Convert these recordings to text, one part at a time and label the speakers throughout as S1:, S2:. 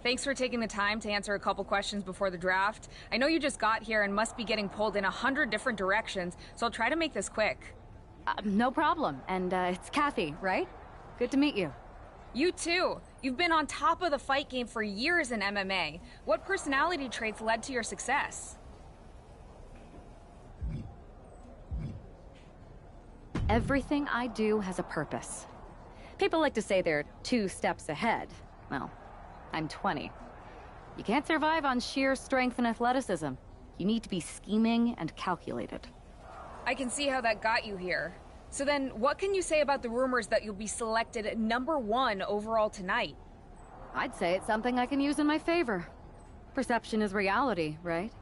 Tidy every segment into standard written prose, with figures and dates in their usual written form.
S1: Thanks for taking the time to answer a couple questions before the draft. I know you just got here and must be getting pulled in 100 different directions, so I'll try to make this quick.
S2: No problem. And it's Kathy, right? Good to meet you.
S1: You too. You've been on top of the fight game for years in MMA. What personality traits led to your success?
S2: Everything I do has a purpose. People like to say they're 2 steps ahead. Well, I'm 20. You can't survive on sheer strength and athleticism. You need to be scheming and calculated.
S1: I can see how that got you here. So then, what can you say about the rumors that you'll be selected #1 overall tonight?
S2: I'd say it's something I can use in my favor. Perception is reality, right?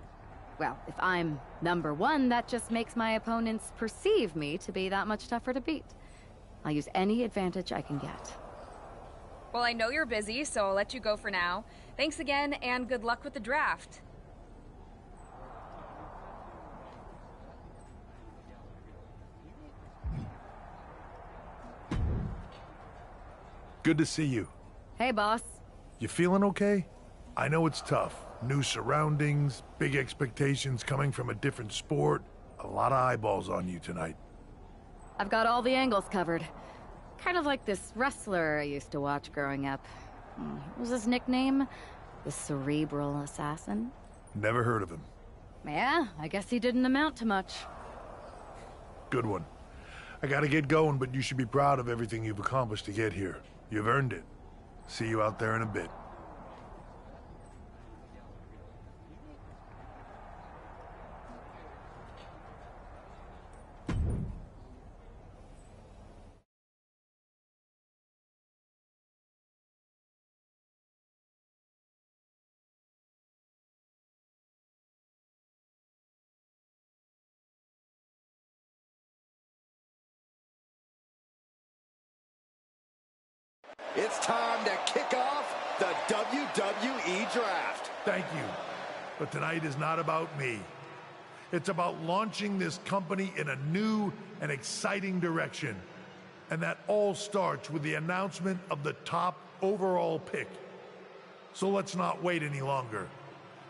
S2: Well, if I'm #1, that just makes my opponents perceive me to be that much tougher to beat. I'll use any advantage I can get.
S1: Well, I know you're busy, so I'll let you go for now. Thanks again, and good luck with the draft.
S3: Good to see you.
S2: Hey, boss.
S3: You feeling okay? I know it's tough. New surroundings, big expectations coming from a different sport. A lot of eyeballs on you tonight.
S2: I've got all the angles covered. Kind of like this wrestler I used to watch growing up. What was his nickname? The Cerebral Assassin?
S3: Never heard of him.
S2: Yeah, I guess he didn't amount to much.
S3: Good one. I gotta get going, but you should be proud of everything you've accomplished to get here. You've earned it. See you out there in a bit.
S4: It's time to kick off the WWE Draft.
S3: Thank you. But tonight is not about me. It's about launching this company in a new and exciting direction. And that all starts with the announcement of the top overall pick. So let's not wait any longer.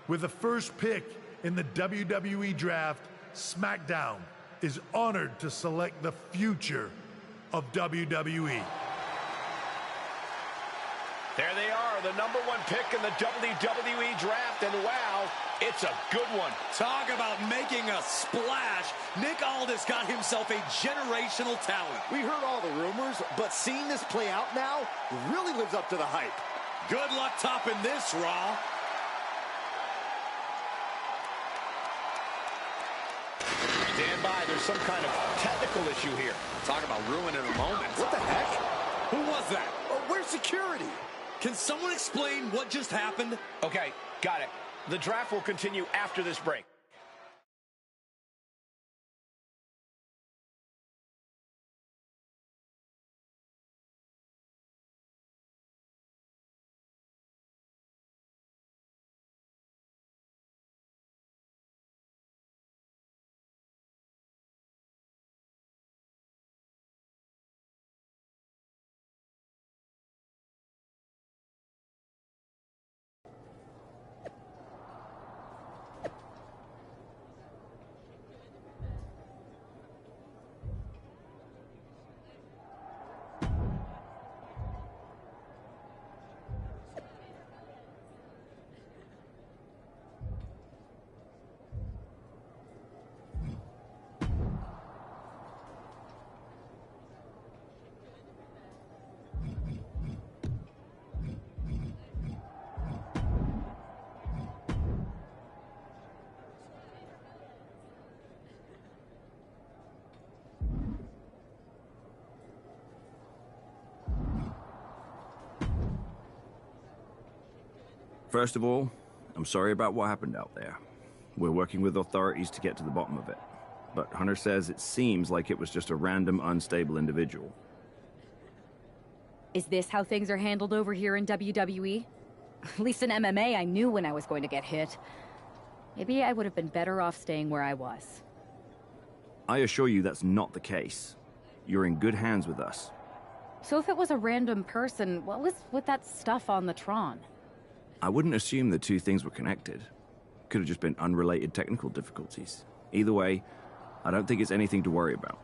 S3: With the first pick in the WWE Draft, SmackDown is honored to select the future of WWE.
S5: There they are, the #1 pick in the WWE Draft, and wow, it's a good one.
S6: Talk about making a splash. Nick Aldis got himself a generational talent.
S4: We heard all the rumors, but seeing this play out now really lives up to the hype.
S6: Good luck topping this, Raw.
S5: Stand by, there's some kind of technical issue here. Talk about ruining a moment.
S4: What the heck?
S6: Who was that?
S4: Where's security?
S6: Can someone explain what just happened?
S5: Okay, got it. The draft will continue after this break.
S7: First of all, I'm sorry about what happened out there. We're working with authorities to get to the bottom of it. But Hunter says it seems like it was just a random, unstable individual.
S2: Is this how things are handled over here in WWE? At least in MMA, I knew when I was going to get hit. Maybe I would have been better off staying where I was.
S7: I assure you that's not the case. You're in good hands with us.
S2: So if it was a random person, what was with that stuff on the Tron?
S7: I wouldn't assume the two things were connected. Could have just been unrelated technical difficulties. Either way, I don't think it's anything to worry about.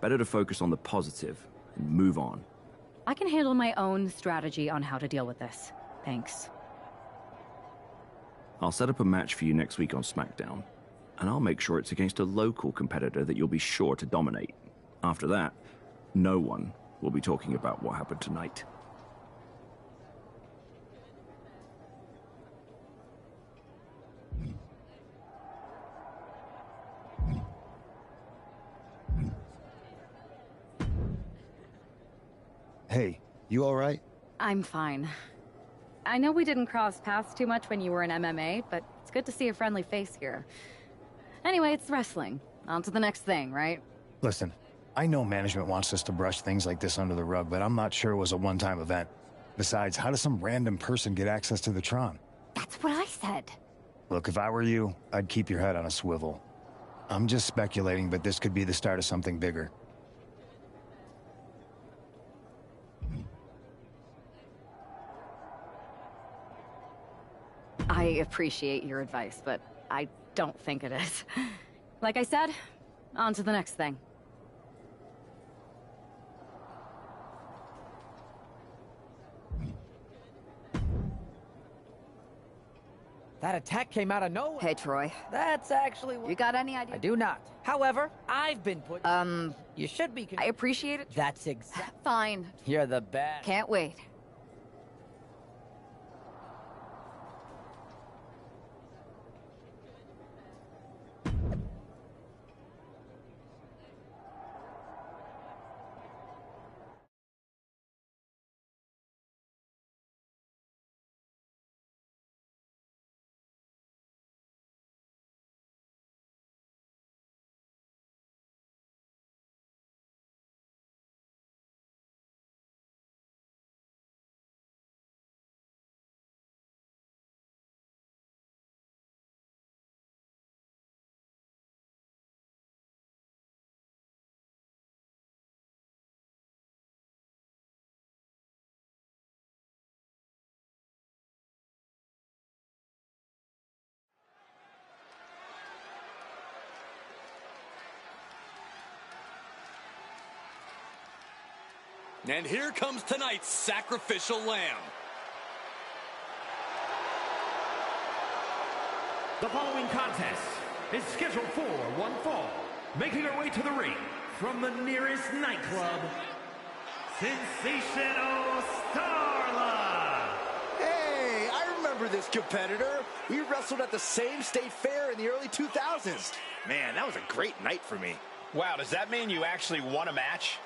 S7: Better to focus on the positive and move on.
S2: I can handle my own strategy on how to deal with this. Thanks.
S7: I'll set up a match for you next week on SmackDown, and I'll make sure it's against a local competitor that you'll be sure to dominate. After that, no one will be talking about what happened tonight.
S8: Hey, you all right?
S2: I'm fine. I know we didn't cross paths too much when you were in MMA, but it's good to see a friendly face here. Anyway, it's wrestling. On to the next thing, right?
S8: Listen, I know management wants us to brush things like this under the rug, but I'm not sure it was a one-time event. Besides, how does some random person get access to the Tron?
S2: That's what I said.
S8: Look, if I were you, I'd keep your head on a swivel. I'm just speculating, but this could be the start of something bigger.
S2: I appreciate your advice, but I don't think it is. Like I said, on to the next thing.
S9: That attack came out of nowhere.
S2: Hey, Troy.
S9: That's actually what...
S2: You got any idea?
S9: I do not. However, I've been put... You should be...
S2: I appreciate it.
S9: That's exact...
S2: Fine.
S9: You're the best.
S2: Can't wait.
S6: And here comes tonight's sacrificial lamb.
S10: The following contest is scheduled for one fall. Making her way to the ring from the nearest nightclub, Sensational Starla.
S4: Hey, I remember this competitor. We wrestled at the same state fair in the early 2000s. Man, that was a great night for me.
S5: Wow, does that mean you actually won a match?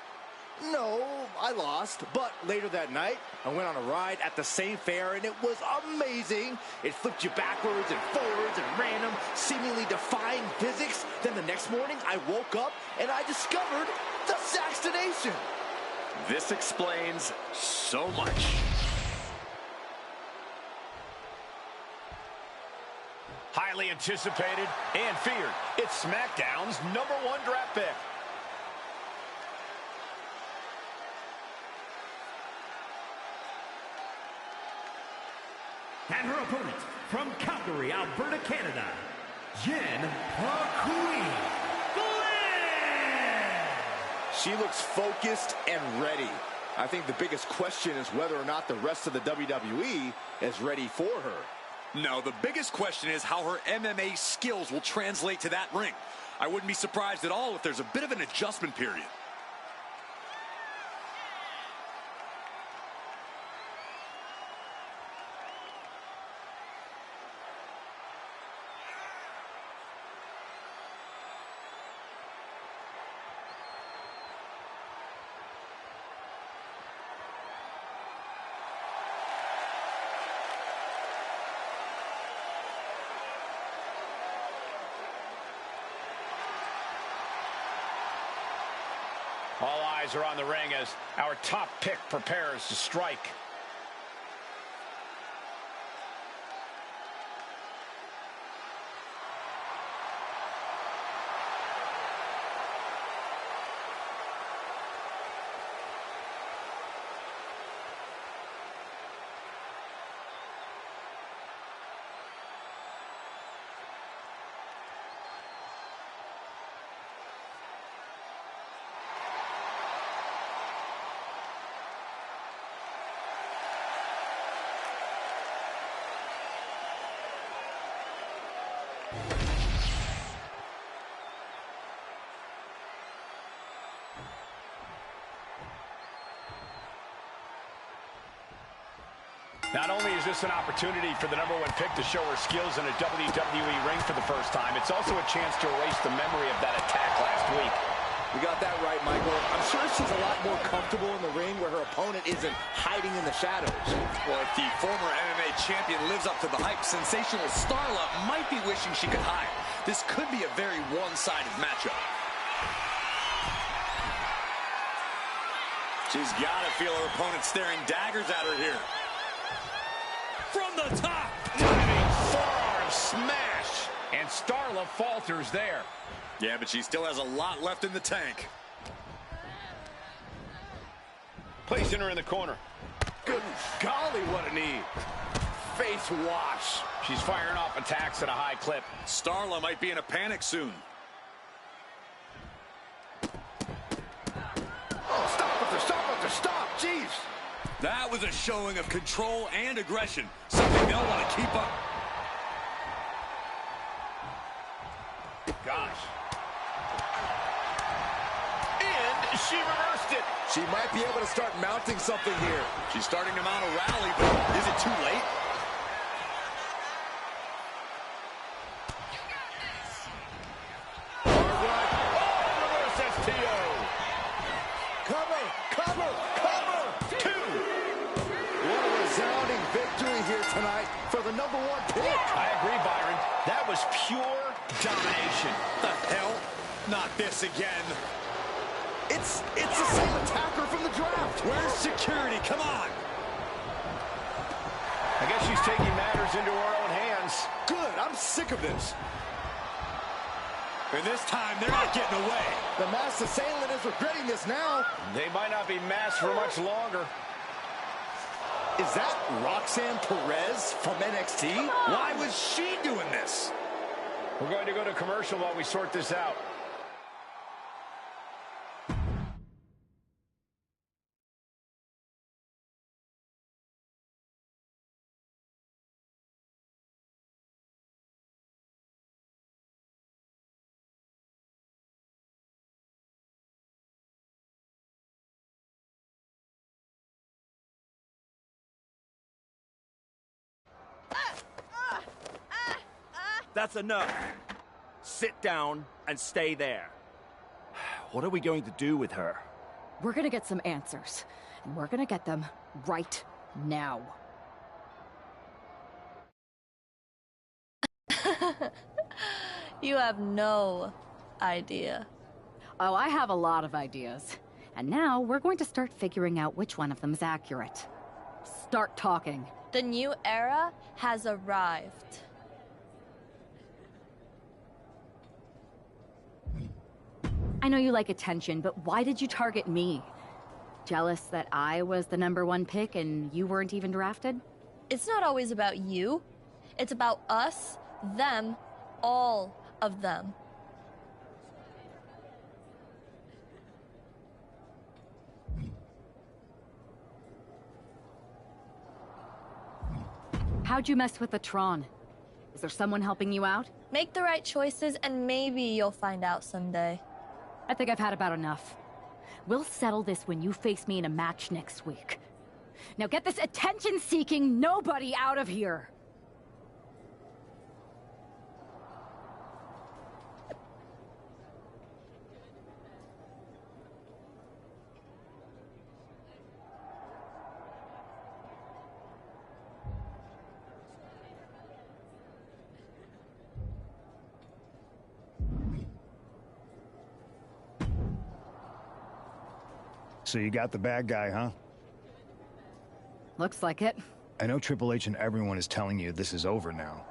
S4: No, I lost, but later that night, I went on a ride at the same fair, and it was amazing. It flipped you backwards and forwards and random, seemingly defying physics. Then the next morning, I woke up, and I discovered the Saxtonation.
S5: This explains so much. Highly anticipated and feared. It's SmackDown's #1 draft pick.
S10: And her opponent, from Calgary, Alberta, Canada, Jenna Flynn!
S4: She looks focused and ready. I think the biggest question is whether or not the rest of the WWE is ready for her.
S6: No, the biggest question is how her MMA skills will translate to that ring. I wouldn't be surprised at all if there's a bit of an adjustment period.
S5: All eyes are on the ring as our top pick prepares to strike. Not only is this an opportunity for the #1 pick to show her skills in a WWE ring for the first time, it's also a chance to erase the memory of that attack last week.
S4: You got that right, Michael. I'm sure she's a lot more comfortable in the ring where her opponent isn't hiding in the shadows.
S6: Well, if the former MMA champion lives up to the hype, sensational Starla might be wishing she could hide. This could be a very one-sided matchup. She's got to feel her opponent staring daggers at her here. From the top.
S5: Diving forearm smash. And Starla falters there.
S6: Yeah, but she still has a lot left in the tank.
S5: Placing her in the corner. Good golly, what a knee. Face wash. She's firing off attacks at a high clip.
S6: Starla might be in a panic soon.
S5: Oh, stop, jeez.
S6: That was a showing of control and aggression, something they'll want to keep up.
S5: Gosh. And she reversed it.
S4: She might be able to start mounting something here.
S6: She's starting to mount a rally, but is it too late?
S4: Tonight for the #1 pick.
S5: I agree, Byron. That was pure domination.
S6: The hell? Not this again.
S4: It's the same attacker from the draft.
S6: Where's security? Come on.
S5: I guess she's taking matters into her own hands.
S4: Good. I'm sick of this.
S6: And this time, they're not getting away.
S4: The masked assailant is regretting this now.
S5: They might not be masked for much longer.
S4: Is that Roxanne Perez from NXT?
S6: Why was she doing this?
S5: We're going to go to commercial while we sort this out.
S7: That's enough. Sit down and stay there. What are we going to do with her?
S2: We're gonna get some answers, and we're gonna get them right now.
S11: You have no idea.
S2: Oh, I have a lot of ideas. And now we're going to start figuring out which one of them is accurate. Start talking.
S11: The new era has arrived.
S2: I know you like attention, but why did you target me? Jealous that I was the #1 pick and you weren't even drafted?
S11: It's not always about you. It's about us, them, all of them.
S2: How'd you mess with the Tron? Is there someone helping you out?
S11: Make the right choices and maybe you'll find out someday.
S2: I think I've had about enough. We'll settle this when you face me in a match next week. Now get this attention-seeking nobody out of here!
S8: So you got the bad guy, huh?
S2: Looks like it.
S8: I know Triple H and everyone is telling you this is over now.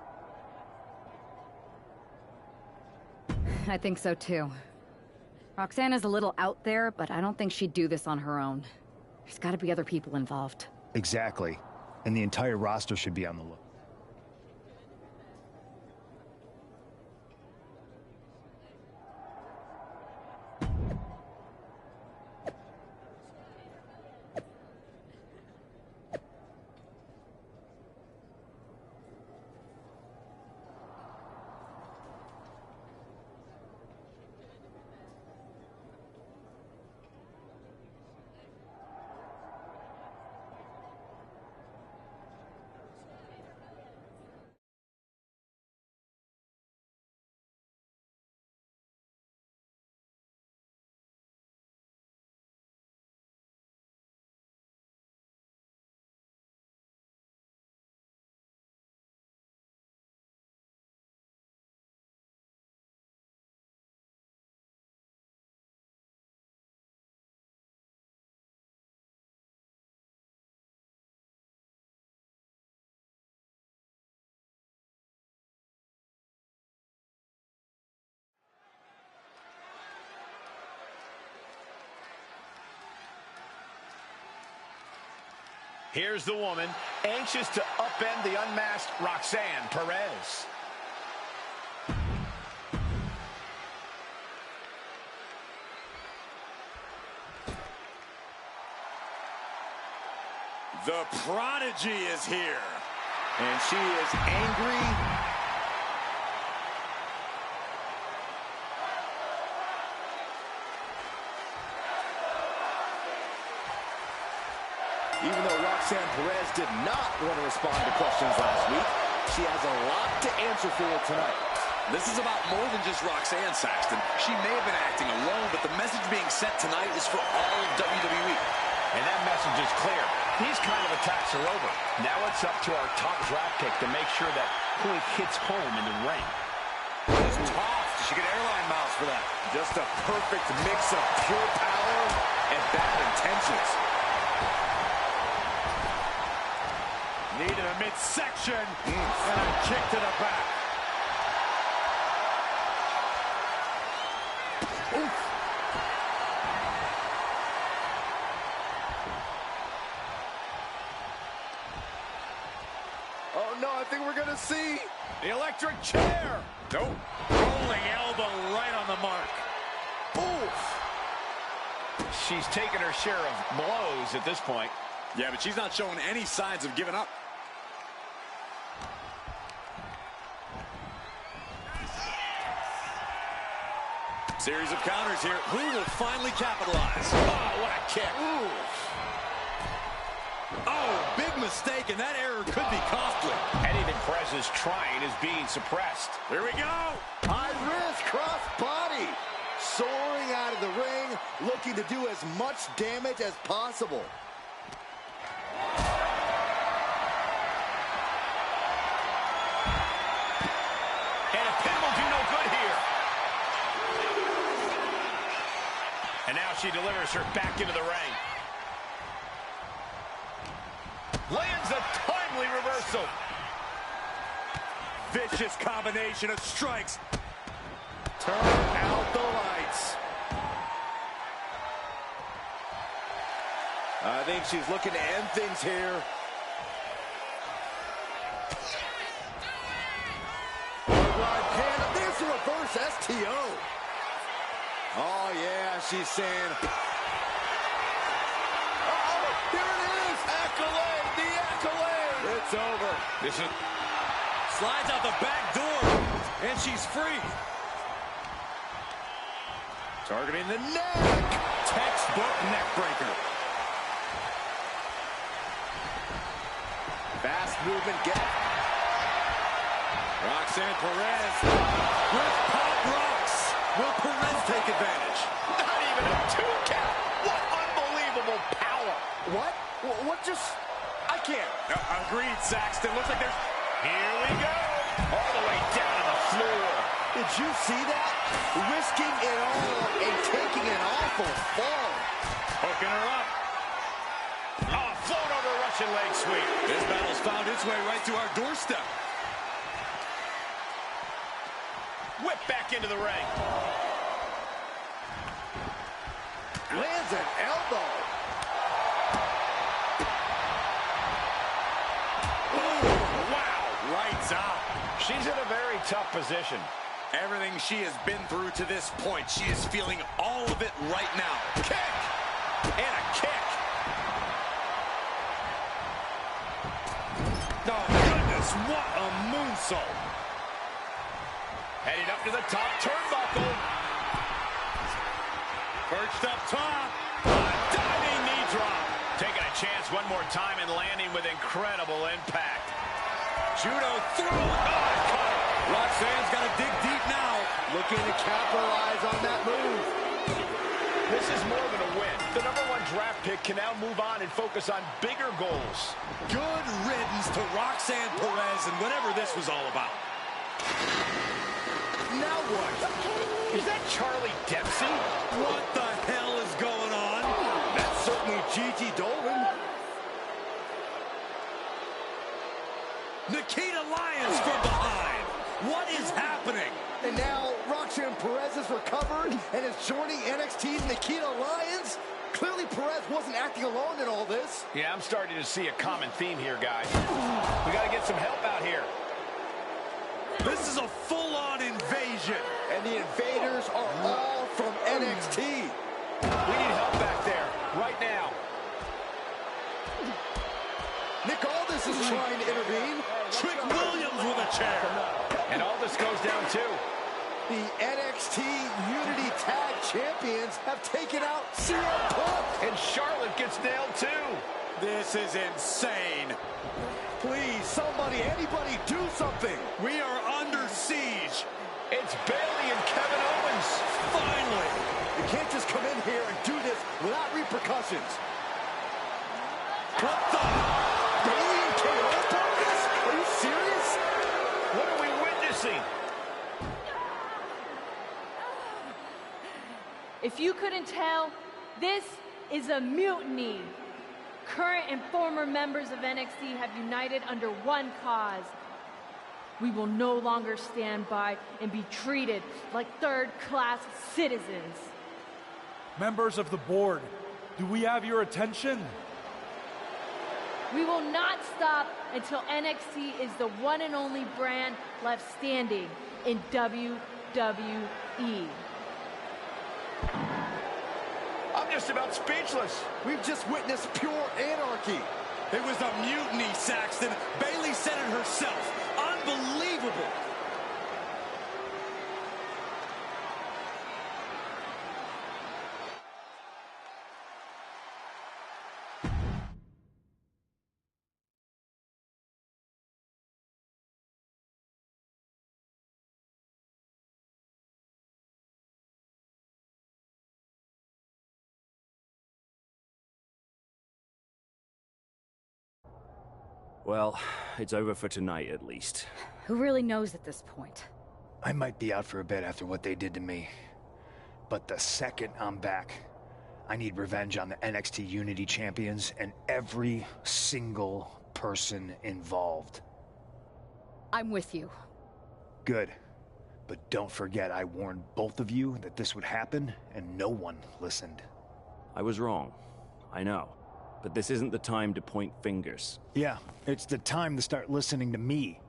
S2: I think so too. Roxanne is a little out there, but I don't think she'd do this on her own. There's gotta be other people involved.
S8: Exactly. And the entire roster should be on the look.
S5: Here's the woman, anxious to upend the unmasked Roxanne Perez.
S6: The prodigy is here.
S4: And she is angry. Even though Roxanne Perez did not want to respond to questions last week, she has a lot to answer for tonight.
S6: This is about more than just Roxanne, Saxton. She may have been acting alone, but the message being sent tonight is for all of WWE.
S5: And that message is clear. These kind of attacks are over. Now it's up to our top draft pick to make sure that point hits home in the ring.
S6: Just tossed. She get airline miles for that.
S4: Just a perfect mix of pure power and bad intentions.
S6: Needed a midsection and a kick to the back.
S4: Oof. Oh no, I think we're gonna see
S6: The electric chair. Nope. Rolling elbow right on the mark.
S4: oof.
S5: She's taken her share of blows at this point.
S6: Yeah, but she's not showing any signs of giving up. Series of counters here. Who will finally capitalize? Oh, what a kick. Ooh. Oh, big mistake, and that error could be costly.
S5: Anything Perez is trying is being suppressed.
S6: Here we go.
S4: High risk cross body. Soaring out of the ring, looking to do as much damage as possible.
S5: And a pin will do no good here. And now she delivers her back into the ring. Lands a timely reversal.
S6: Vicious combination of strikes.
S4: Turn out the lights. I think she's looking to end things here. There's a reverse STO. Oh, yeah, she's saying... Uh-oh, here it is. Accolade, the accolade. It's over.
S6: This is... Slides out the back door, and she's free.
S4: Targeting the neck.
S6: Textbook neck breaker.
S4: Fast movement, get it.
S6: Roxanne Perez with pop rocks. Will Perez take advantage?
S5: Not even a 2 count. What unbelievable power.
S4: What? What just... I can't.
S6: Agreed, Saxton. Looks like there's...
S5: Here we go. All the way down to the floor.
S4: Did you see that? Risking it all and taking an awful fall.
S5: Hooking her up. Oh, float over Russian leg sweep.
S6: This battle's found its way right to our doorstep.
S5: Whip back into the ring.
S4: Lands an elbow.
S5: Ooh, wow.
S6: Lights out.
S5: She's in a very tough position.
S6: Everything she has been through to this point, she is feeling all of it right now.
S5: Kick. And a kick.
S6: Oh, goodness, what a moonsault.
S5: Heading up to the top turnbuckle.
S6: Perched up top.
S5: A diving knee drop. Taking a chance one more time and landing with incredible impact.
S6: Judo through. Oh, Roxanne's got to dig deep now.
S4: Looking to capitalize on that move.
S5: This is more than a win. The #1 draft pick can now move on and focus on bigger goals.
S6: Good riddance to Roxanne Perez and whatever this was all about.
S4: Now what?
S5: Is that Charlie Dempsey?
S6: What the hell is going on?
S4: That's certainly Gigi Dolan.
S6: Nikita Lyons from behind. What is happening?
S4: And now Roxanne Perez has recovered and is joining NXT's Nikita Lyons. Clearly Perez wasn't acting alone in all this.
S5: Yeah, I'm starting to see a common theme here, guys. We got to get some help out here.
S6: This is a full-on invasion.
S4: And the invaders are all from NXT.
S5: We need help back there, right now.
S4: Nick Aldis is trying to intervene.
S6: Trick Williams with a chair.
S5: And Aldis goes down too.
S4: The NXT Unity Tag Champions have taken out CM Punk.
S5: And Charlotte gets nailed too.
S6: This is insane.
S4: Please, somebody, anybody, do something.
S6: We are under siege.
S5: It's Bayley and Kevin Owens.
S6: Finally.
S4: You can't just come in here and do this without repercussions.
S6: What the?
S4: Bayley and KO about this? Are you serious?
S5: What are we witnessing?
S12: If you couldn't tell, this is a mutiny. Current and former members of NXT have united under one cause. We will no longer stand by and be treated like third-class citizens.
S13: Members of the board, do we have your attention?
S12: We will not stop until NXT is the one and only brand left standing in WWE.
S5: I'm just about speechless.
S4: We've just witnessed pure anarchy.
S6: It was a mutiny, Saxton. Bayley said it herself. Unbelievable.
S7: Well, it's over for tonight at least.
S2: Who really knows at this point?
S8: I might be out for a bit after what they did to me. But the second I'm back, I need revenge on the NXT Unity Champions and every single person involved.
S2: I'm with you.
S8: Good. But don't forget I warned both of you that this would happen, and no one listened.
S7: I was wrong. I know. But this isn't the time to point fingers.
S8: Yeah, it's the time to start listening to me.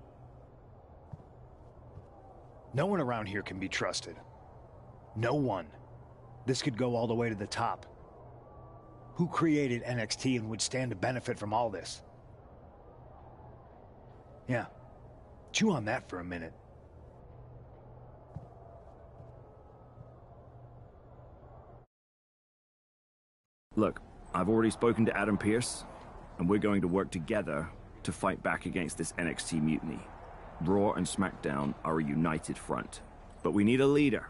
S8: No one around here can be trusted. No one. This could go all the way to the top. Who created NXT and would stand to benefit from all this? Yeah. Chew on that for a minute.
S7: Look, I've already spoken to Adam Pearce, and we're going to work together to fight back against this NXT mutiny. Raw and SmackDown are a united front, but we need a leader.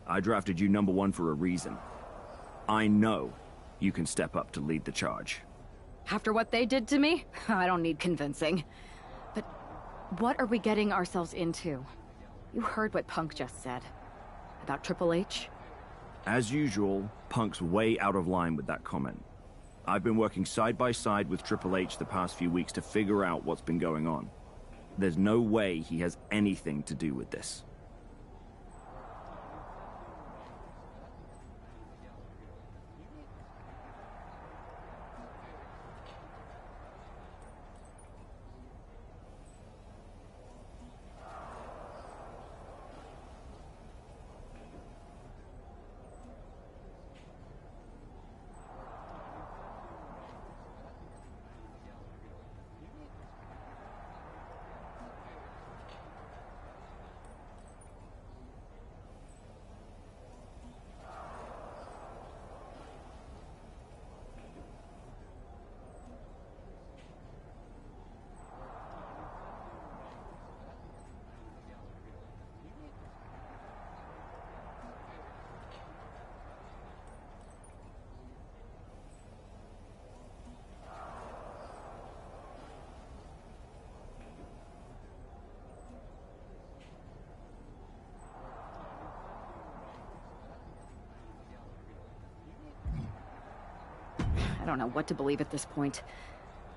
S7: I drafted you #1 for a reason. I know you can step up to lead the charge.
S2: After what they did to me, I don't need convincing. But what are we getting ourselves into? You heard what Punk just said. About Triple H?
S7: As usual, Punk's way out of line with that comment. I've been working side by side with Triple H the past few weeks to figure out what's been going on. There's no way he has anything to do with this.
S2: I don't know what to believe at this point.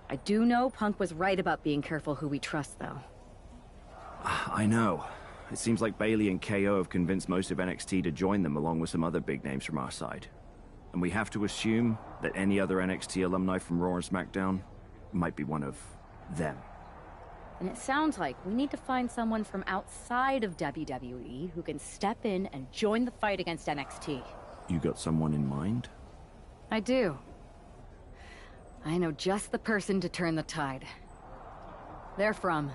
S2: I do know Punk was right about being careful who we trust, though.
S7: I know. It seems like Bailey and KO have convinced most of NXT to join them along with some other big names from our side. And we have to assume that any other NXT alumni from Raw and SmackDown might be one of them.
S2: And it sounds like we need to find someone from outside of WWE who can step in and join the fight against NXT.
S7: You got someone in mind?
S2: I do. I know just the person to turn the tide. They're from...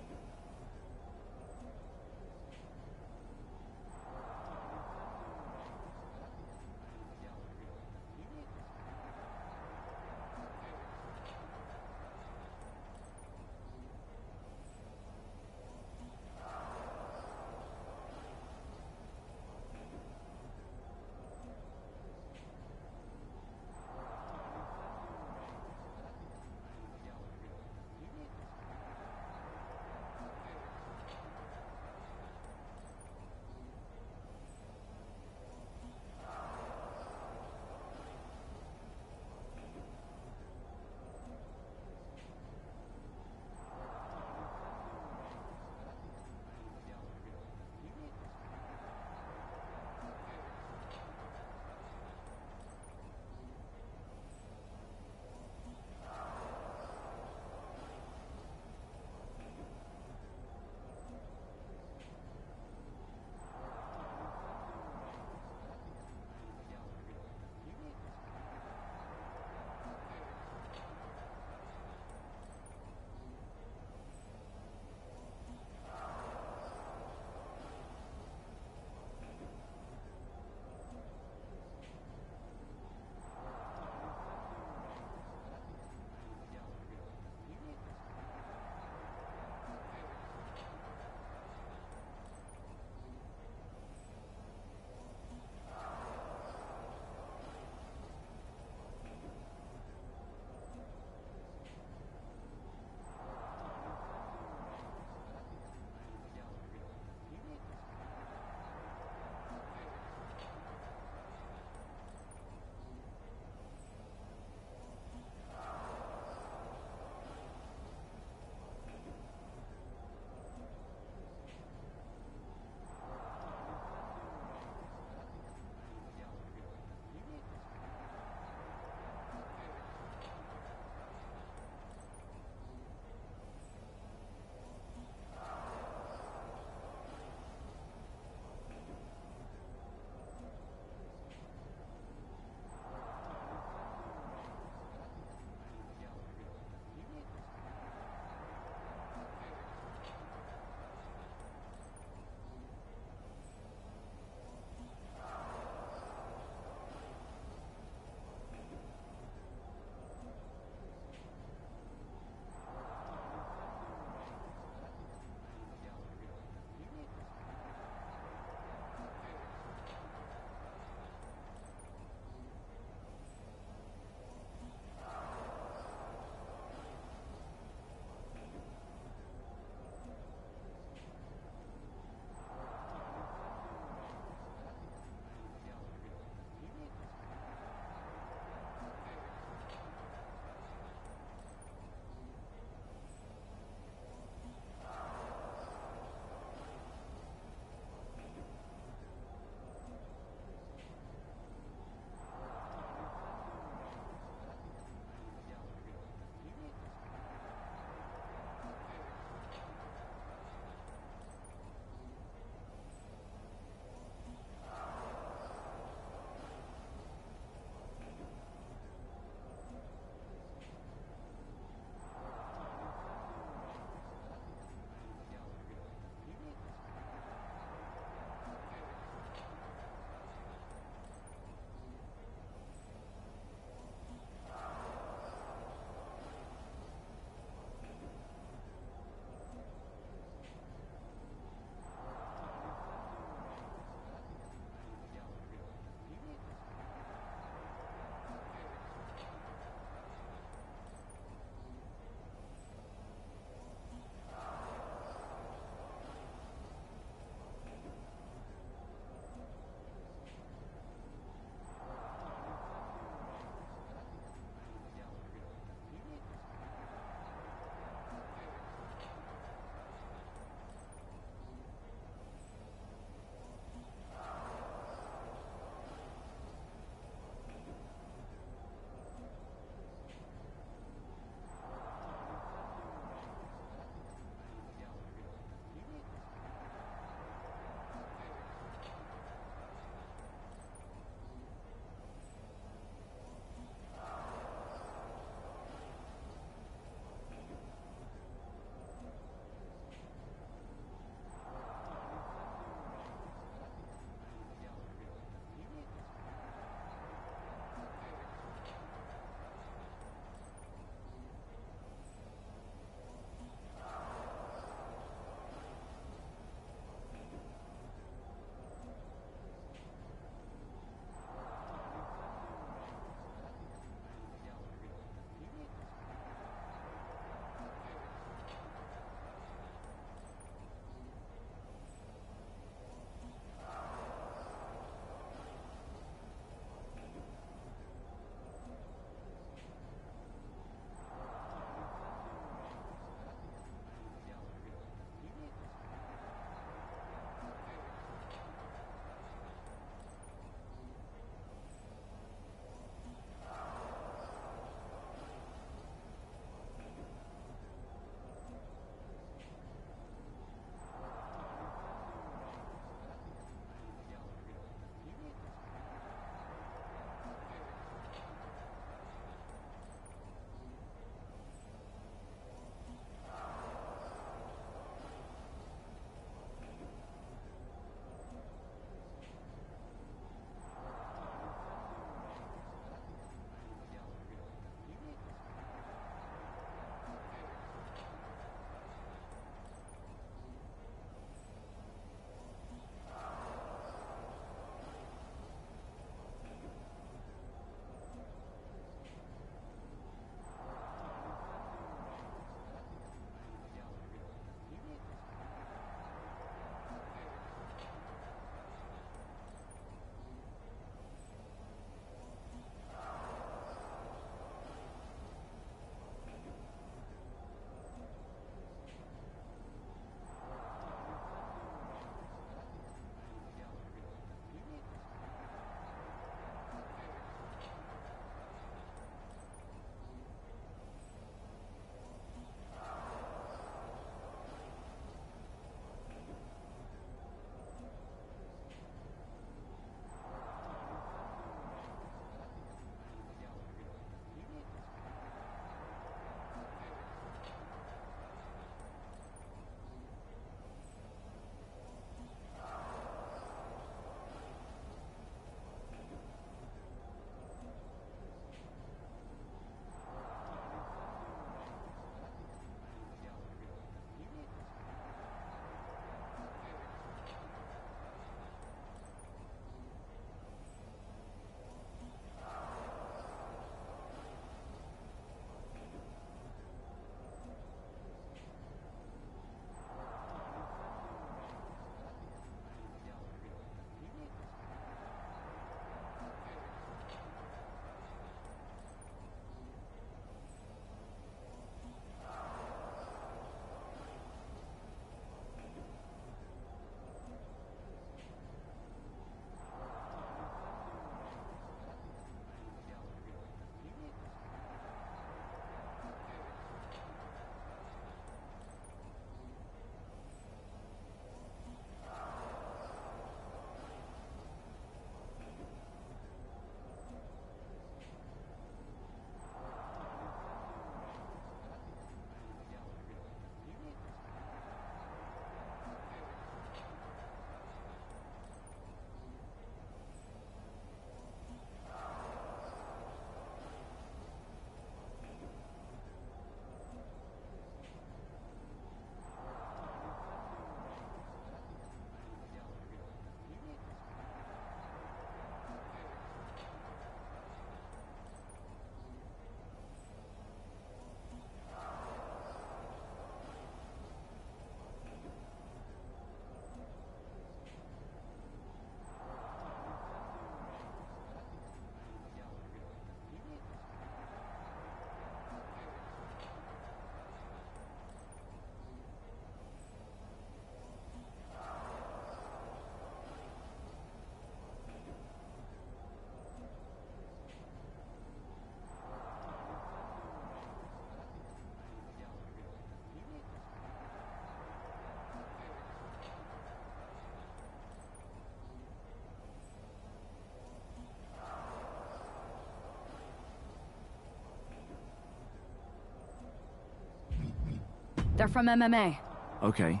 S2: They're from MMA.
S7: Okay.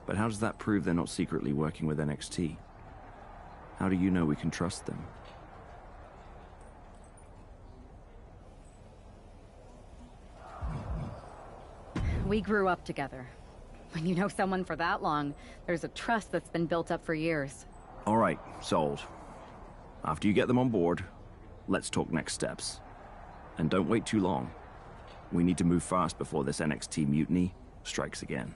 S7: But how does that prove they're not secretly working with NXT? How do you know we can trust them?
S2: We grew up together. When you know someone for that long, there's a trust that's been built up for years.
S7: All right, sold. After you get them on board, let's talk next steps. And don't wait too long. We need to move fast before this NXT mutiny strikes again.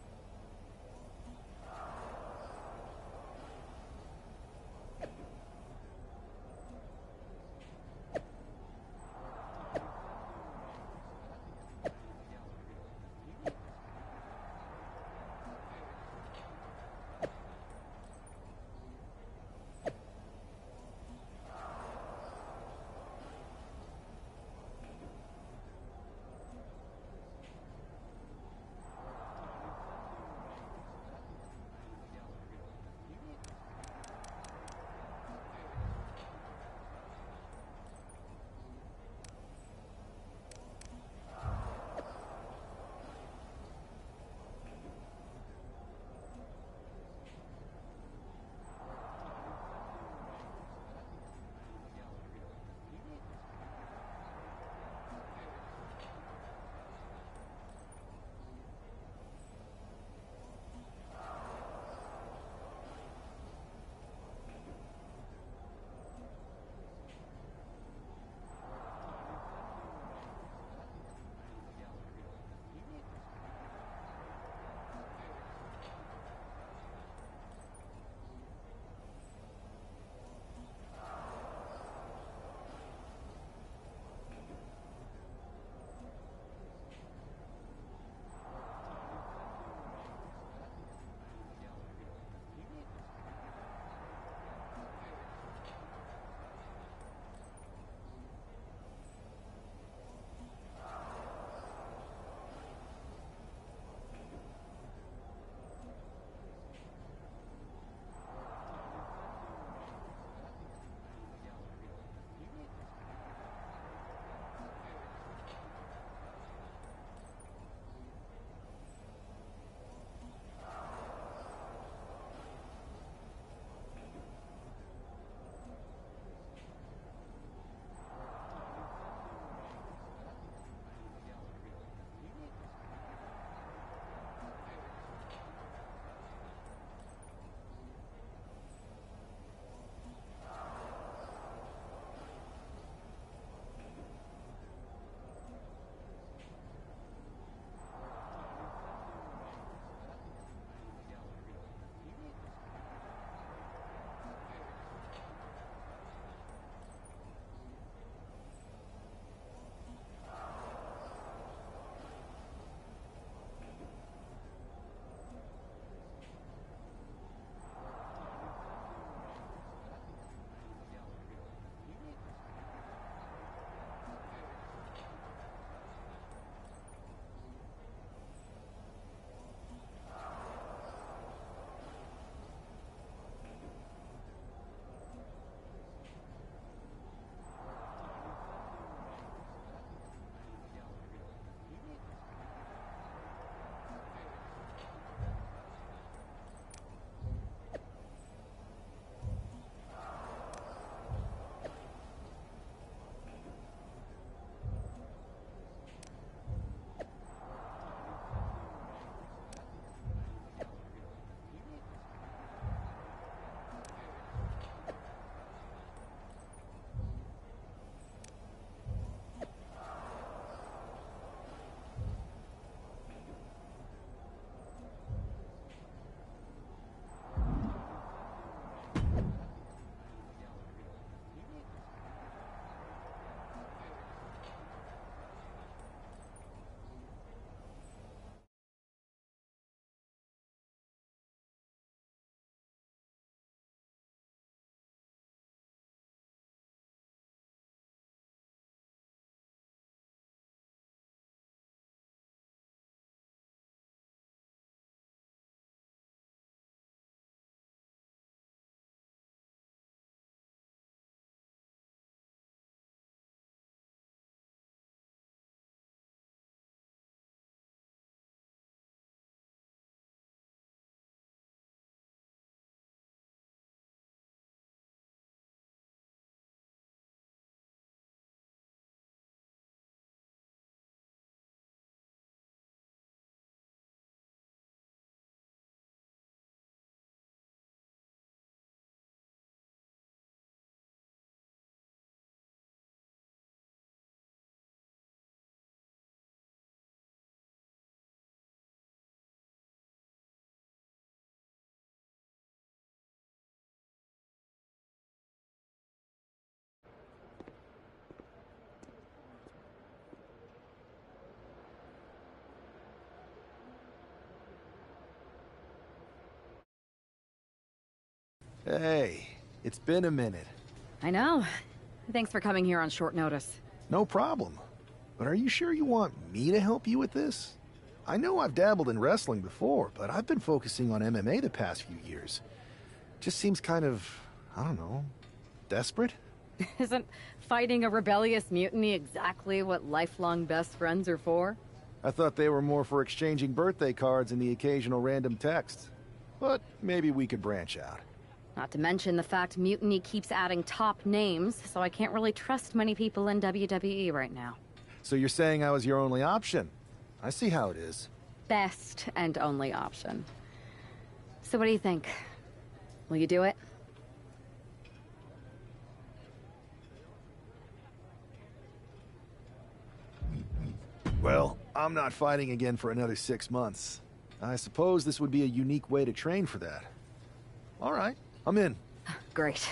S14: Hey, it's been a minute.
S2: I know. Thanks for coming here on short notice.
S14: No problem. But are you sure you want me to help you with this? I know I've dabbled in wrestling before, but I've been focusing on MMA the past few years. Just seems kind of, I don't know, desperate?
S2: Isn't fighting a rebellious mutiny exactly what lifelong best friends are for?
S14: I thought they were more for exchanging birthday cards and the occasional random text. But maybe we could branch out.
S2: Not to mention the fact Mutiny keeps adding top names, so I can't really trust many people in WWE right now.
S14: So you're saying I was your only option? I see how it is.
S2: Best and only option. So what do you think? Will you do it?
S14: Well, I'm not fighting again for another 6 months. I suppose this would be a unique way to train for that. All right, I'm in.
S2: Great.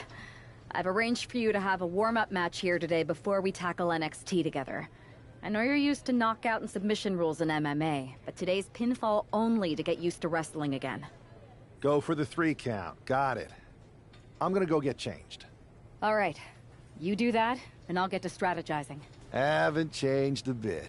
S2: I've arranged for you to have a warm-up match here today before we tackle NXT together. I know you're used to knockout and submission rules in MMA, but today's pinfall only to get used to wrestling again.
S14: Go for the 3 count. Got it. I'm gonna go get changed.
S2: All right. You do that, and I'll get to strategizing.
S14: Haven't changed a bit.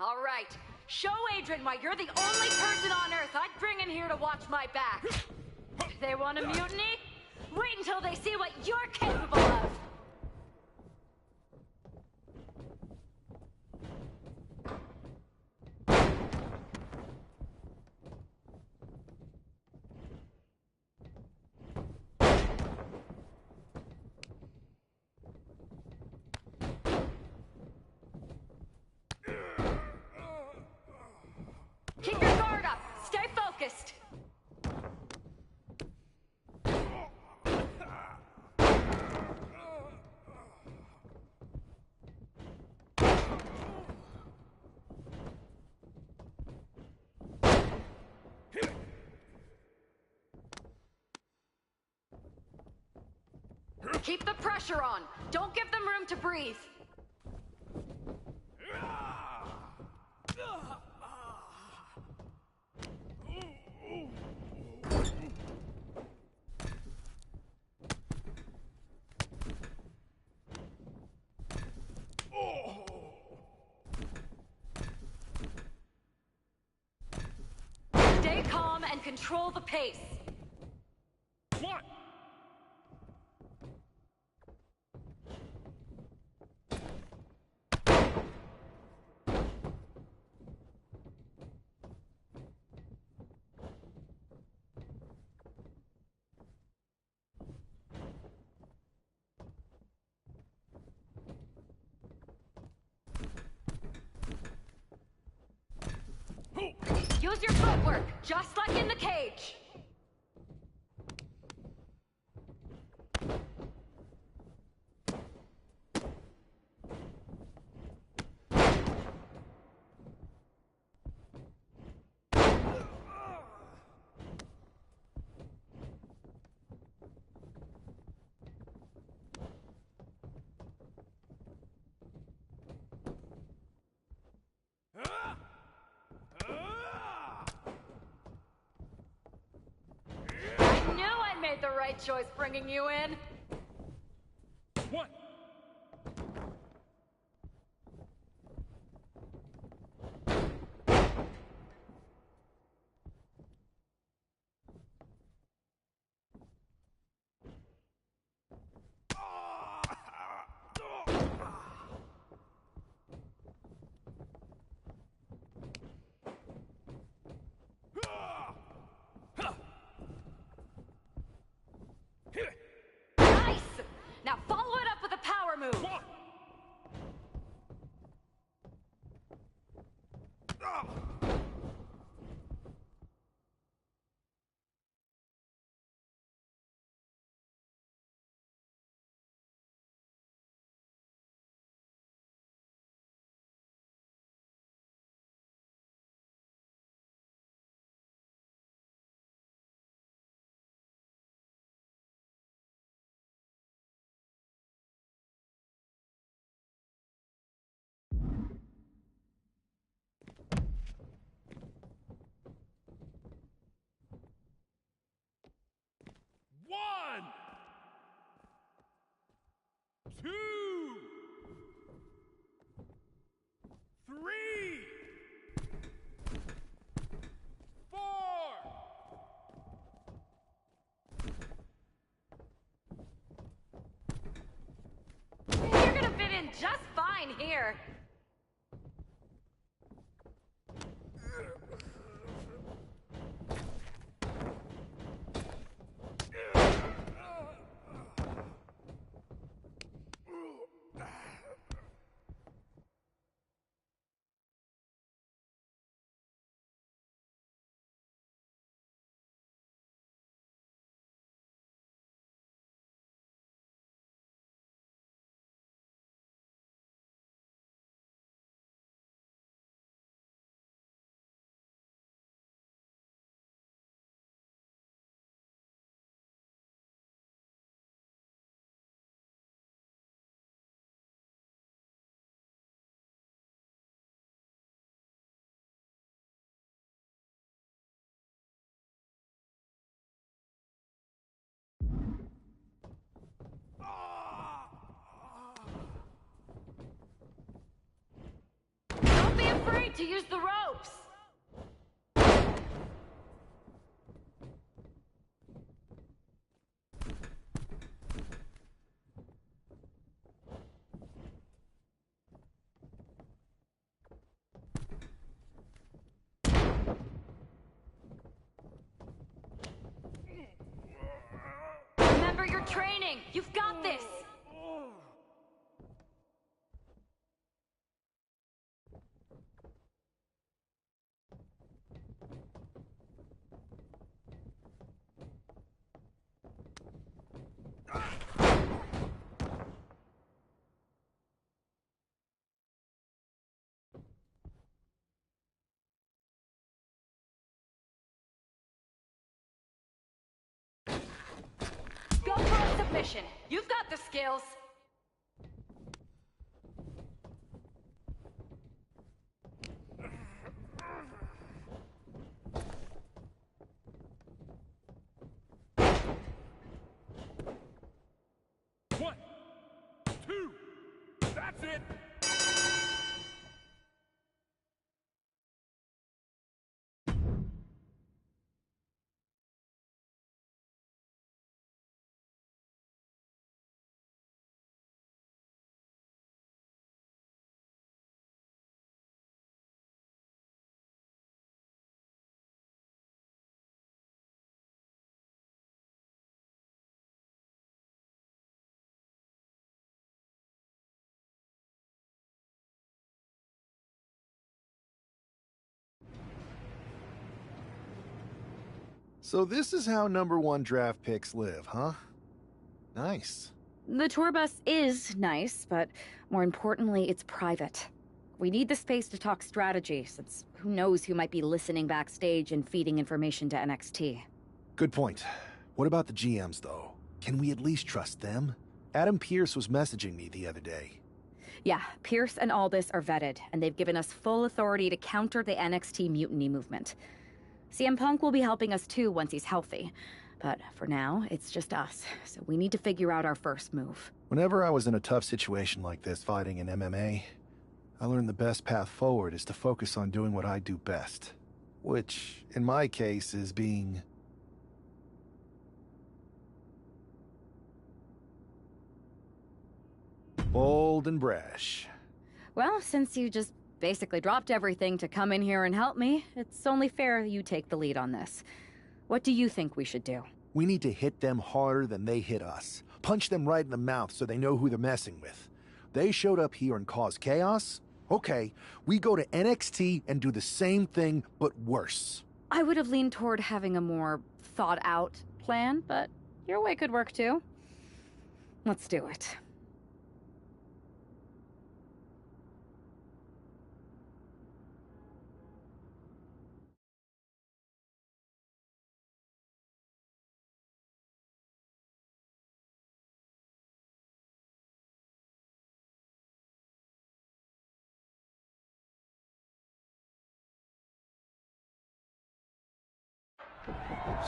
S2: All right. Show Adrian why you're the only person on Earth I'd bring in here to watch my back. They want a mutiny? Wait until they see what you're capable of. Keep your guard up. Stay focused. Keep the pressure on. Don't give them room to breathe. Stay calm and control the pace.
S10: One.
S2: Use your footwork, just like in the cage. right choice bringing you in.
S10: What?
S2: Nice! Now follow it up with a power move.
S10: One, two, three, four.
S2: You're gonna fit in just fine here. Don't be afraid to use the ropes. Remember your training. You've got this. Go for a submission. You've got the skills.
S10: One, two, that's it.
S14: So this is how #1 draft picks live, huh? Nice.
S2: The tour bus is nice, but more importantly, it's private. We need the space to talk strategy, since who knows who might be listening backstage and feeding information to NXT.
S14: Good point. What about the GMs, though? Can we at least trust them? Adam Pearce was messaging me the other day.
S2: Yeah, Pierce and Aldis are vetted, and they've given us full authority to counter the NXT mutiny movement. CM Punk will be helping us too once he's healthy. But for now, it's just us, so we need to figure out our first move.
S14: Whenever I was in a tough situation like this fighting in MMA, I learned the best path forward is to focus on doing what I do best. Which, in my case, is being... bold and brash.
S2: Well, since you just basically dropped everything to come in here and help me, it's only fair you take the lead on this. What do you think we should do?
S14: We need to hit them harder than they hit us. Punch them right in the mouth so they know who they're messing with. They showed up here and caused chaos? Okay, we go to NXT and do the same thing, but worse.
S2: I would have leaned toward having a more thought-out plan, but your way could work too. Let's do it.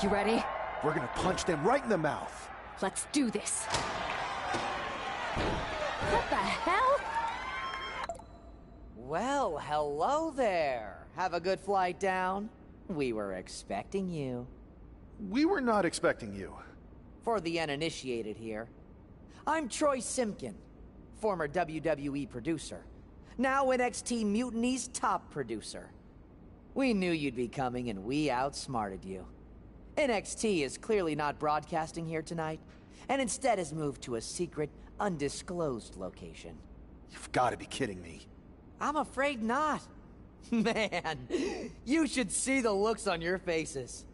S2: You ready?
S14: We're gonna punch them right in the mouth.
S2: Let's do this. What the hell?
S9: Well, hello there. Have a good flight down. We were expecting you.
S14: We were not expecting you.
S9: For the uninitiated here, I'm Troy Simpkin, former WWE producer, now NXT Mutiny's top producer. We knew you'd be coming and we outsmarted you. NXT is clearly not broadcasting here tonight, and instead has moved to a secret, undisclosed location.
S14: You've got to be kidding me.
S9: I'm afraid not. Man, you should see the looks on your faces.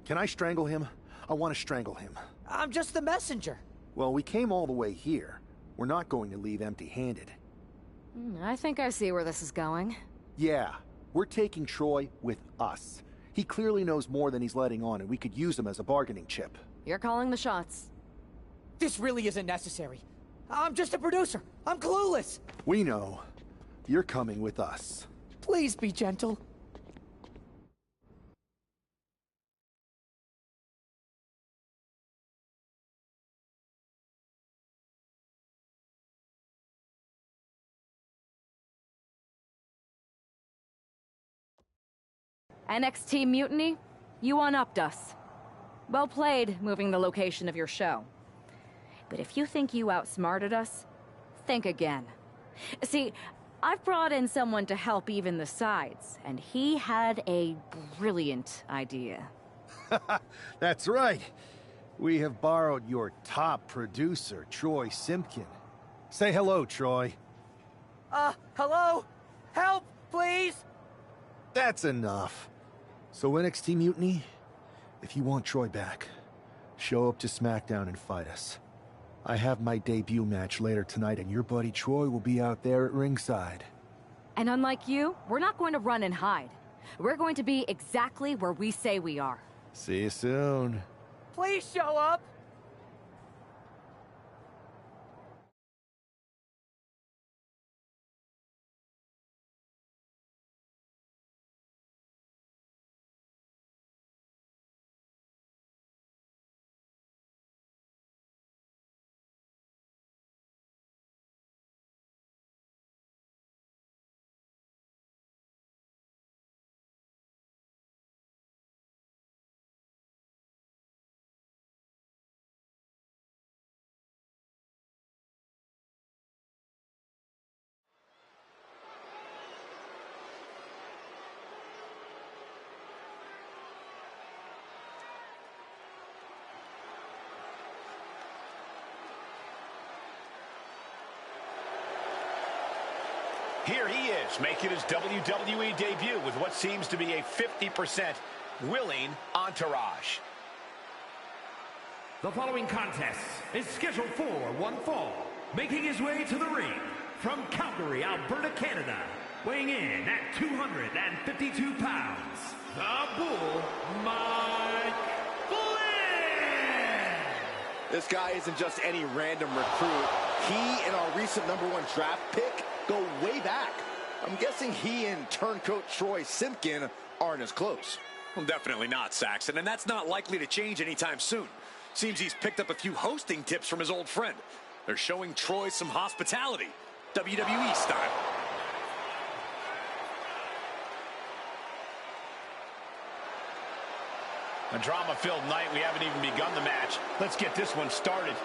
S14: Can I strangle him? I want to strangle him.
S9: I'm just the messenger.
S14: Well, we came all the way here. We're not going to leave empty-handed.
S2: I think I see where this is going.
S14: Yeah, we're taking Troy with us. He clearly knows more than he's letting on, and we could use him as a bargaining chip.
S2: You're calling the shots.
S9: This really isn't necessary. I'm just a producer. I'm clueless.
S14: We know. You're coming with us.
S9: Please be gentle.
S2: NXT Mutiny, you one-upped us. Well played, moving the location of your show. But if you think you outsmarted us, think again. See, I've brought in someone to help even the sides, and he had a brilliant idea.
S14: That's right. We have borrowed your top producer, Troy Simpkin. Say hello, Troy.
S9: Hello? Help, please?
S14: That's enough. So NXT Mutiny, if you want Troy back, show up to SmackDown and fight us. I have my debut match later tonight, and your buddy Troy will be out there at ringside.
S2: And unlike you, we're not going to run and hide. We're going to be exactly where we say we are.
S14: See you soon.
S9: Please show up.
S5: Here he is, making his WWE debut with what seems to be a 50% willing entourage.
S10: The following contest is scheduled for one fall. Making his way to the ring from Calgary, Alberta, Canada, weighing in at 252 pounds, the Bull, Mike Flynn!
S4: This guy isn't just any random recruit. He and our recent #1 draft pick go way back. I'm guessing he and turncoat Troy Simpkin aren't as close.
S6: Well, definitely not, Saxon, and that's not likely to change anytime soon. Seems he's picked up a few hosting tips from his old friend. They're showing Troy some hospitality, WWE style.
S5: A drama-filled night. We haven't even begun the match. Let's get this one started.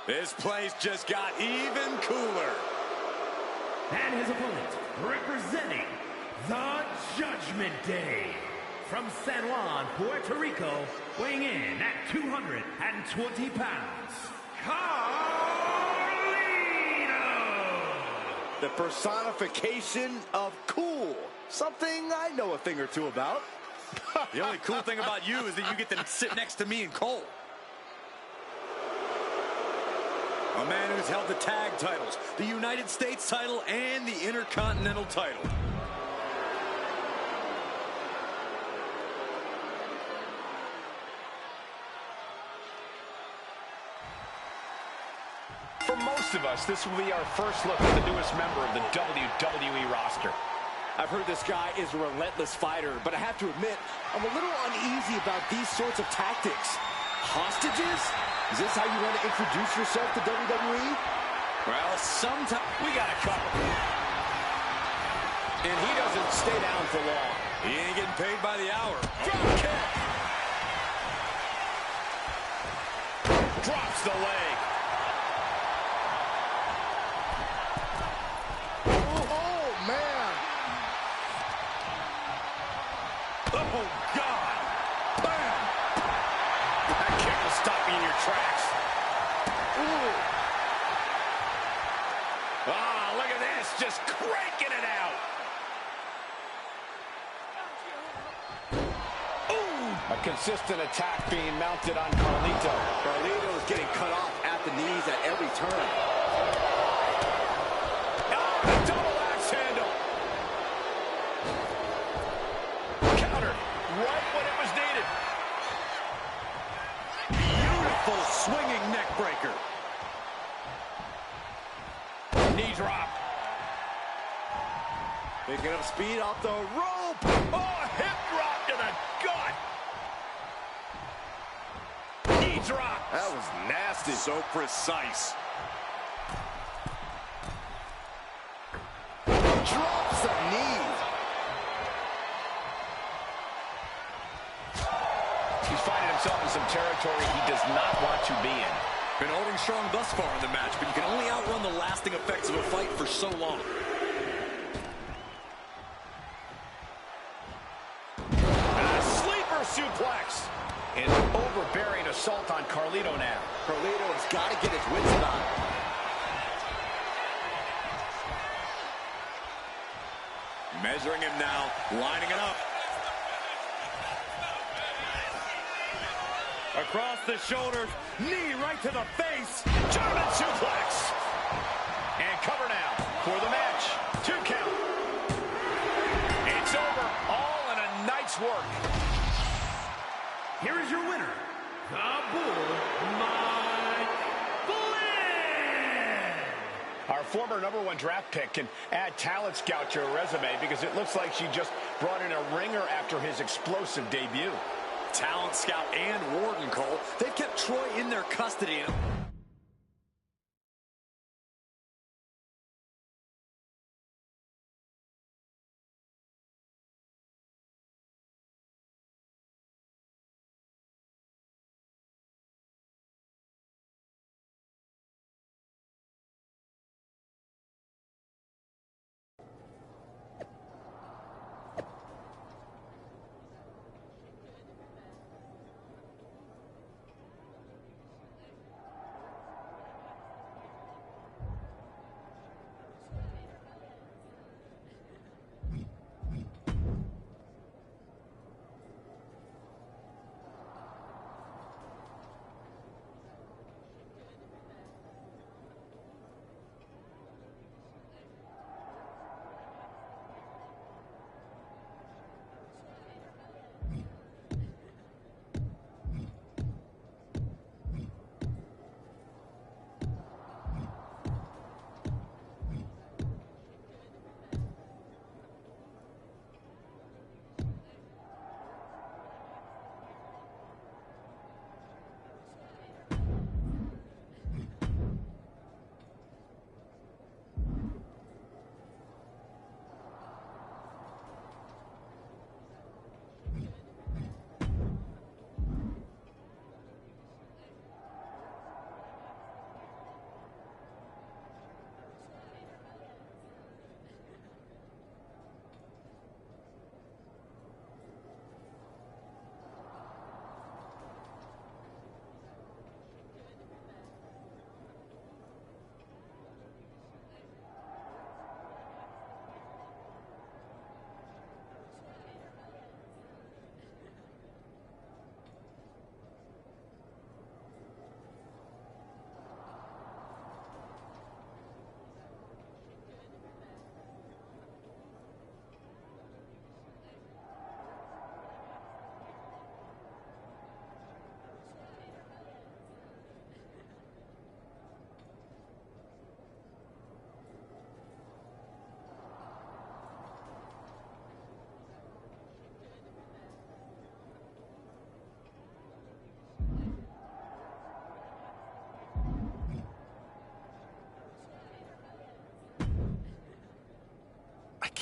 S6: This place just got even cooler.
S10: And his opponent, representing the Judgment Day, from San Juan, Puerto Rico, weighing in at 220 pounds, Carlito!
S4: The personification of cool. Something I know a thing or two about.
S6: The only cool thing about you is that you get to sit next to me and Cole. A man who's held the tag titles, the United States title, and the Intercontinental title.
S5: For most of us, this will be our first look at the newest member of the WWE roster.
S4: I've heard this guy is a relentless fighter, but I have to admit, I'm a little uneasy about these sorts of tactics. Hostages? Is this how you want to introduce yourself to WWE?
S6: Well, sometimes we got a couple.
S4: And he doesn't stay down for long.
S6: He ain't getting paid by the hour.
S4: Drop kick.
S5: Drops the leg.
S4: Oh, man.
S5: Oh, God. Bam. That kick will stop you in your tracks.
S4: Ooh.
S5: Ah, look at this. Just cranking it out. A consistent attack being mounted on Carlito.
S4: Carlito is getting cut off at the knees at every turn.
S5: Oh, the double axe handle. Counter right when it was needed.
S6: Beautiful swinging neck breaker.
S5: Knee drop.
S4: Picking up speed off the rope.
S5: Oh, a hip drop to the gut. Knee drop.
S4: That was nasty.
S6: So precise.
S4: Drops the knee.
S5: He's finding himself in some territory he does not want to be in.
S6: Been holding strong thus far in the match, but you can only outrun the lasting effects of a fight for so long.
S5: Suplex. An overbearing assault on Carlito now.
S4: Carlito has got to get his wits about it.
S6: Measuring him now, lining it up.
S10: Across the shoulders, knee right to the face.
S5: German suplex. And cover now for the match. 2 count. It's over. All in a night's work.
S10: Here is your winner, the Bull, Mike Flynn.
S5: Our former #1 draft pick can add talent scout to her resume because it looks like she just brought in a ringer after his explosive debut.
S6: Talent scout and Warden, Cole. They've kept Troy in their custody.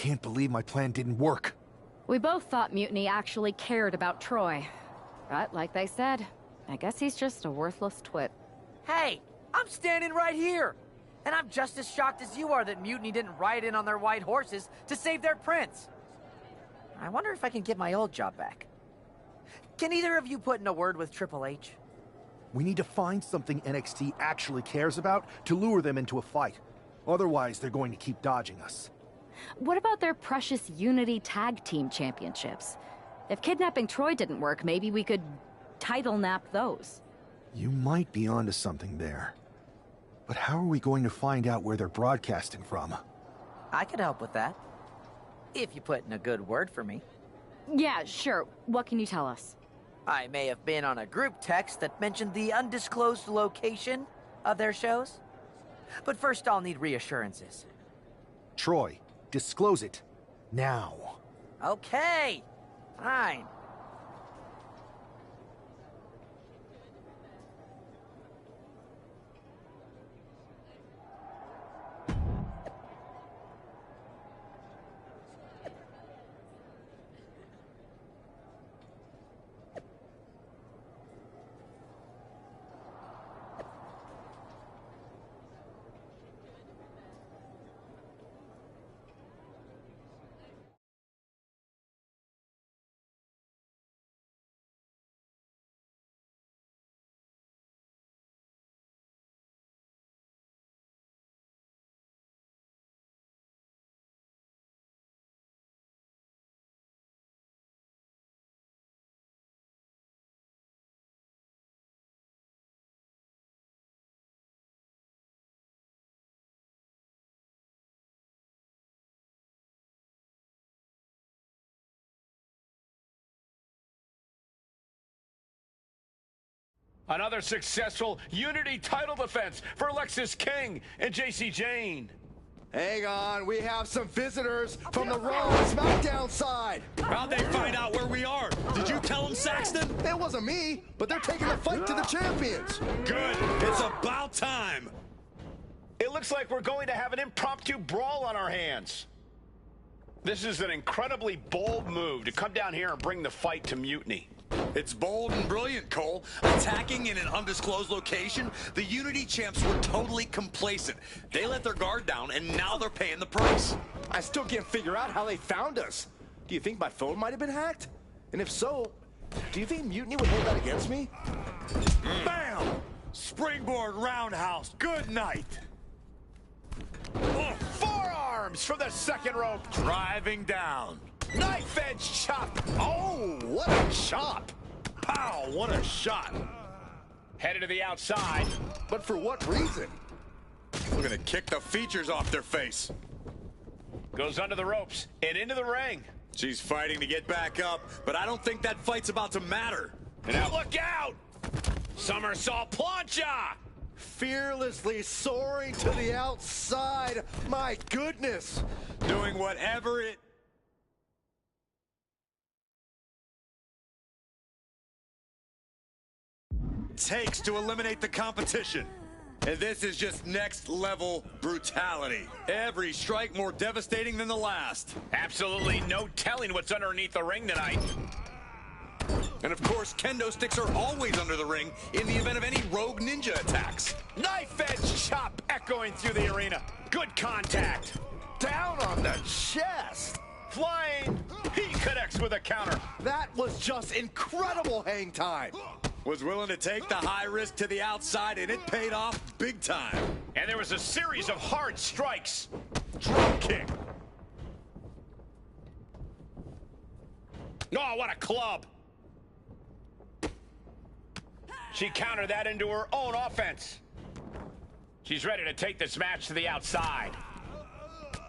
S14: can't believe my plan didn't work.
S2: We both thought Mutiny actually cared about Troy. But like they said, I guess he's just a worthless twit.
S9: Hey, I'm standing right here. And I'm just as shocked as you are that Mutiny didn't ride in on their white horses to save their prince. I wonder if I can get my old job back. Can either of you put in a word with Triple H?
S14: We need to find something NXT actually cares about to lure them into a fight. Otherwise, they're going to keep dodging us.
S2: What about their precious Unity Tag Team Championships? If kidnapping Troy didn't work, maybe we could title nap those.
S14: You might be onto something there. But how are we going to find out where they're broadcasting from?
S9: I could help with that. If you put in a good word for me.
S2: Yeah, sure. What can you tell us?
S9: I may have been on a group text that mentioned the undisclosed location of their shows. But first I'll need reassurances.
S14: Troy, disclose it. Now.
S9: Okay. Fine.
S5: Another successful Unity title defense for Lexis King and JC Jane.
S4: Hang on, we have some visitors from the Raw and SmackDown side.
S6: How'd they find out where we are? Did you tell them, Saxton?
S4: It wasn't me, but they're taking the fight to the champions.
S6: Good. It's about time.
S5: It looks like we're going to have an impromptu brawl on our hands. This is an incredibly bold move to come down here and bring the fight to Mutiny.
S6: It's bold and brilliant, Cole. Attacking in an undisclosed location, the Unity champs were totally complacent. They let their guard down, and now they're paying the price.
S4: I still can't figure out how they found us. Do you think my phone might have been hacked? And if so, do you think Mutiny would hold that against me?
S6: Bam! Springboard roundhouse. Good night.
S5: Oh, forearms from the second rope.
S6: Driving down.
S5: Knife edge chop.
S4: Oh, what a chop.
S6: Pow, what a shot.
S5: Headed to the outside.
S4: But for what reason?
S6: We're gonna kick the features off their face.
S5: Goes under the ropes and into the ring.
S6: She's fighting to get back up, but I don't think that fight's about to matter.
S5: And now look out! Somersault plancha!
S4: Fearlessly soaring to the outside. My goodness.
S6: Doing whatever it takes to eliminate the competition. And this is just next level brutality. Every strike more devastating than the last.
S5: Absolutely no telling what's underneath the ring tonight.
S6: And of course, kendo sticks are always under the ring in the event of any rogue ninja attacks.
S5: Knife edge chop echoing through the arena. Good contact.
S4: Down on the chest.
S5: Flying. He connects with a counter.
S4: That was just incredible hang time.
S6: Was willing to take the high risk to the outside, and it paid off big time.
S5: And there was a series of hard strikes. Drop kick. Oh, what a club. She countered that into her own offense. She's ready to take this match to the outside.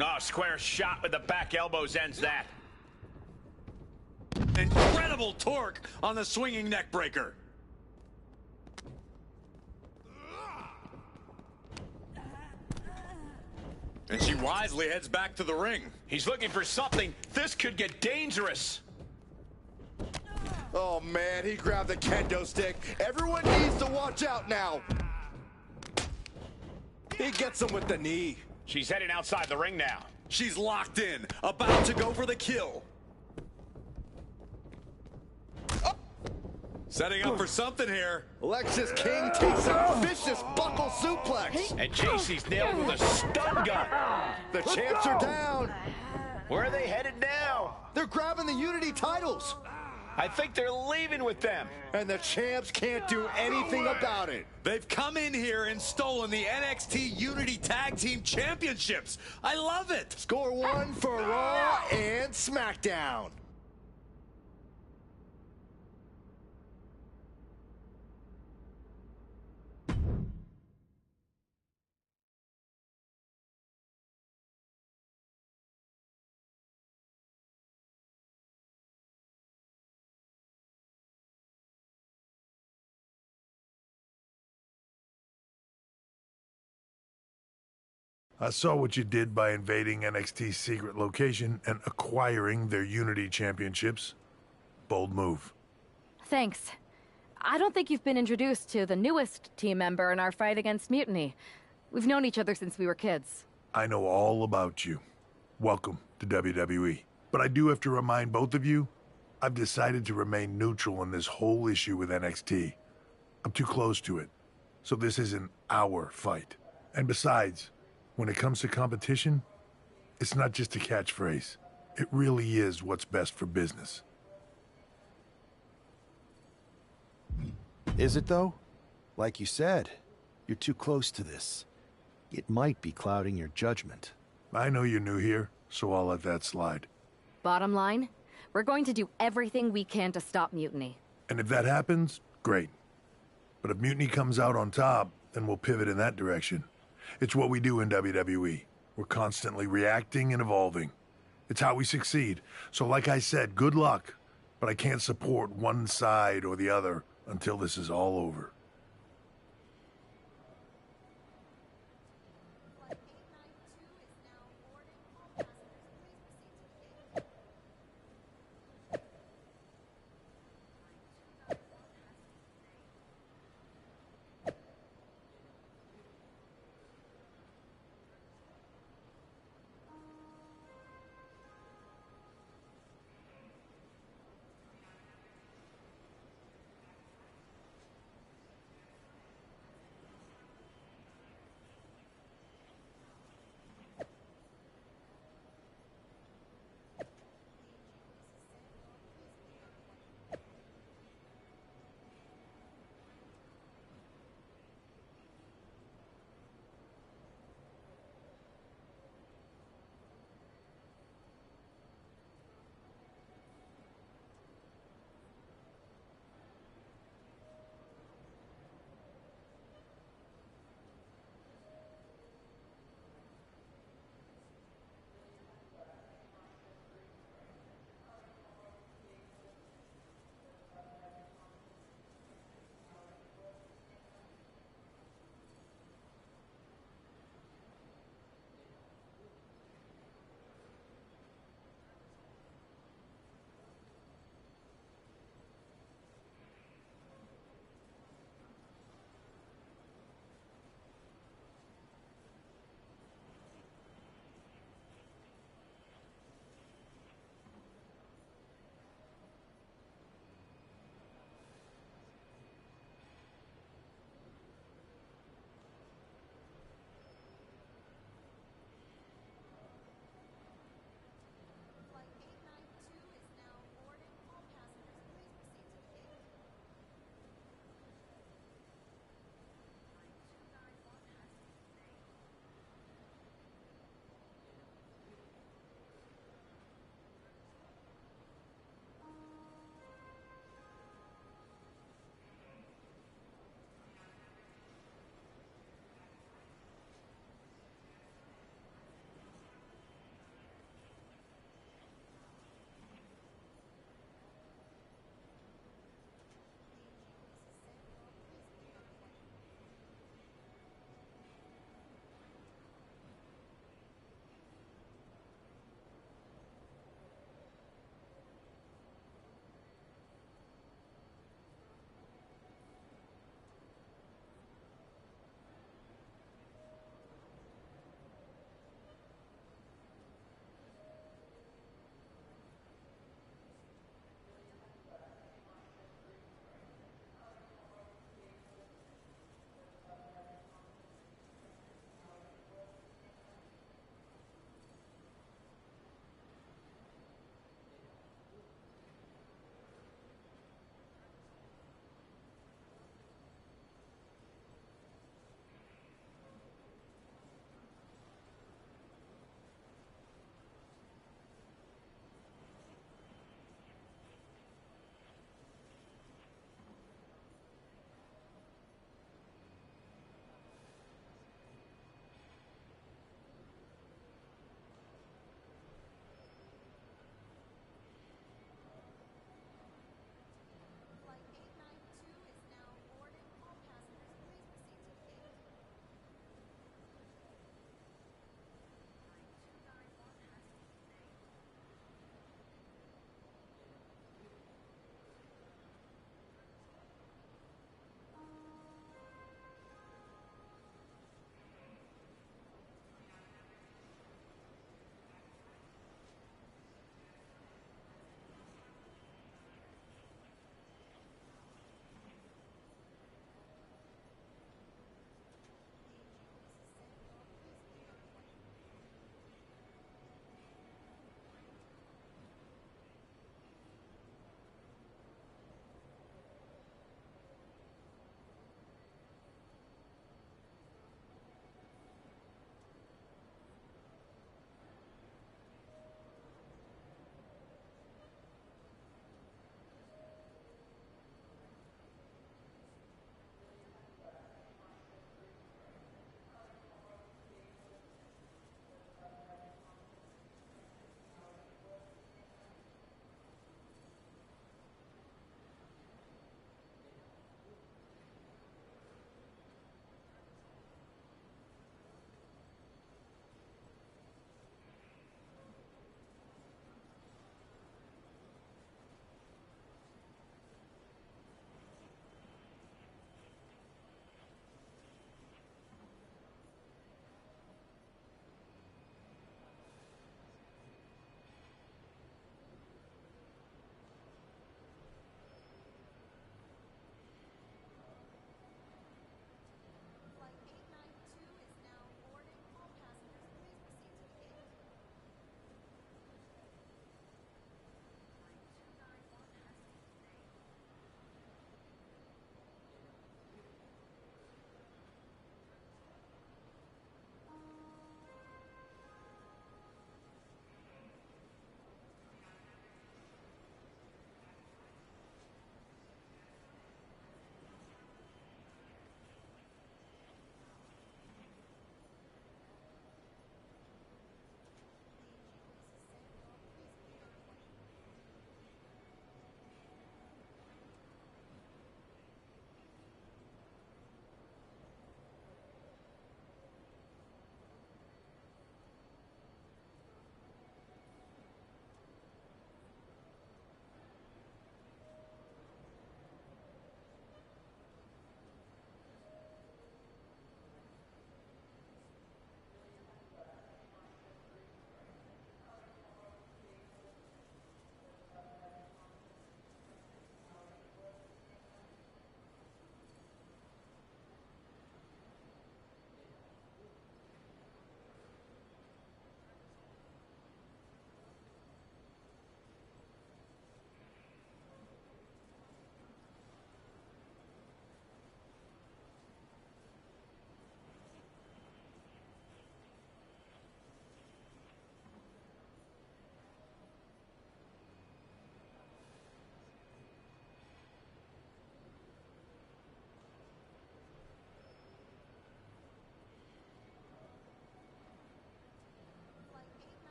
S5: Oh, square shot with the back elbows ends that.
S6: Incredible torque on the swinging neck breaker. And she wisely heads back to the ring.
S5: He's looking for something. This could get dangerous.
S4: Oh, man, he grabbed the kendo stick. Everyone needs to watch out now. He gets him with the knee.
S5: She's heading outside the ring now.
S6: She's locked in, about to go for the kill. Oh. Setting up for something here.
S4: Alexis King takes a vicious buckle suplex.
S5: And JC's nailed with a stun gun.
S4: The champs are down.
S5: Where are they headed now?
S4: They're grabbing the Unity titles.
S5: I think they're leaving with them.
S4: And the champs can't do anything about it.
S6: They've come in here and stolen the NXT Unity Tag Team Championships. I love it.
S4: Score one for Raw and SmackDown.
S3: I saw what you did by invading NXT's secret location and acquiring their Unity championships. Bold move.
S2: Thanks. I don't think you've been introduced to the newest team member in our fight against Mutiny. We've known each other since we were kids.
S3: I know all about you. Welcome to WWE. But I do have to remind both of you, I've decided to remain neutral in this whole issue with NXT. I'm too close to it. So this isn't our fight. And besides, when it comes to competition, it's not just a catchphrase. It really is what's best for business.
S14: Is it, though? Like you said, you're too close to this. It might be clouding your judgment.
S3: I know you're new here, so I'll let that slide.
S2: Bottom line, we're going to do everything we can to stop Mutiny.
S3: And if that happens, great. But if Mutiny comes out on top, then we'll pivot in that direction. It's what we do in WWE. We're constantly reacting and evolving. It's how we succeed. So like I said, good luck. But I can't support one side or the other until this is all over.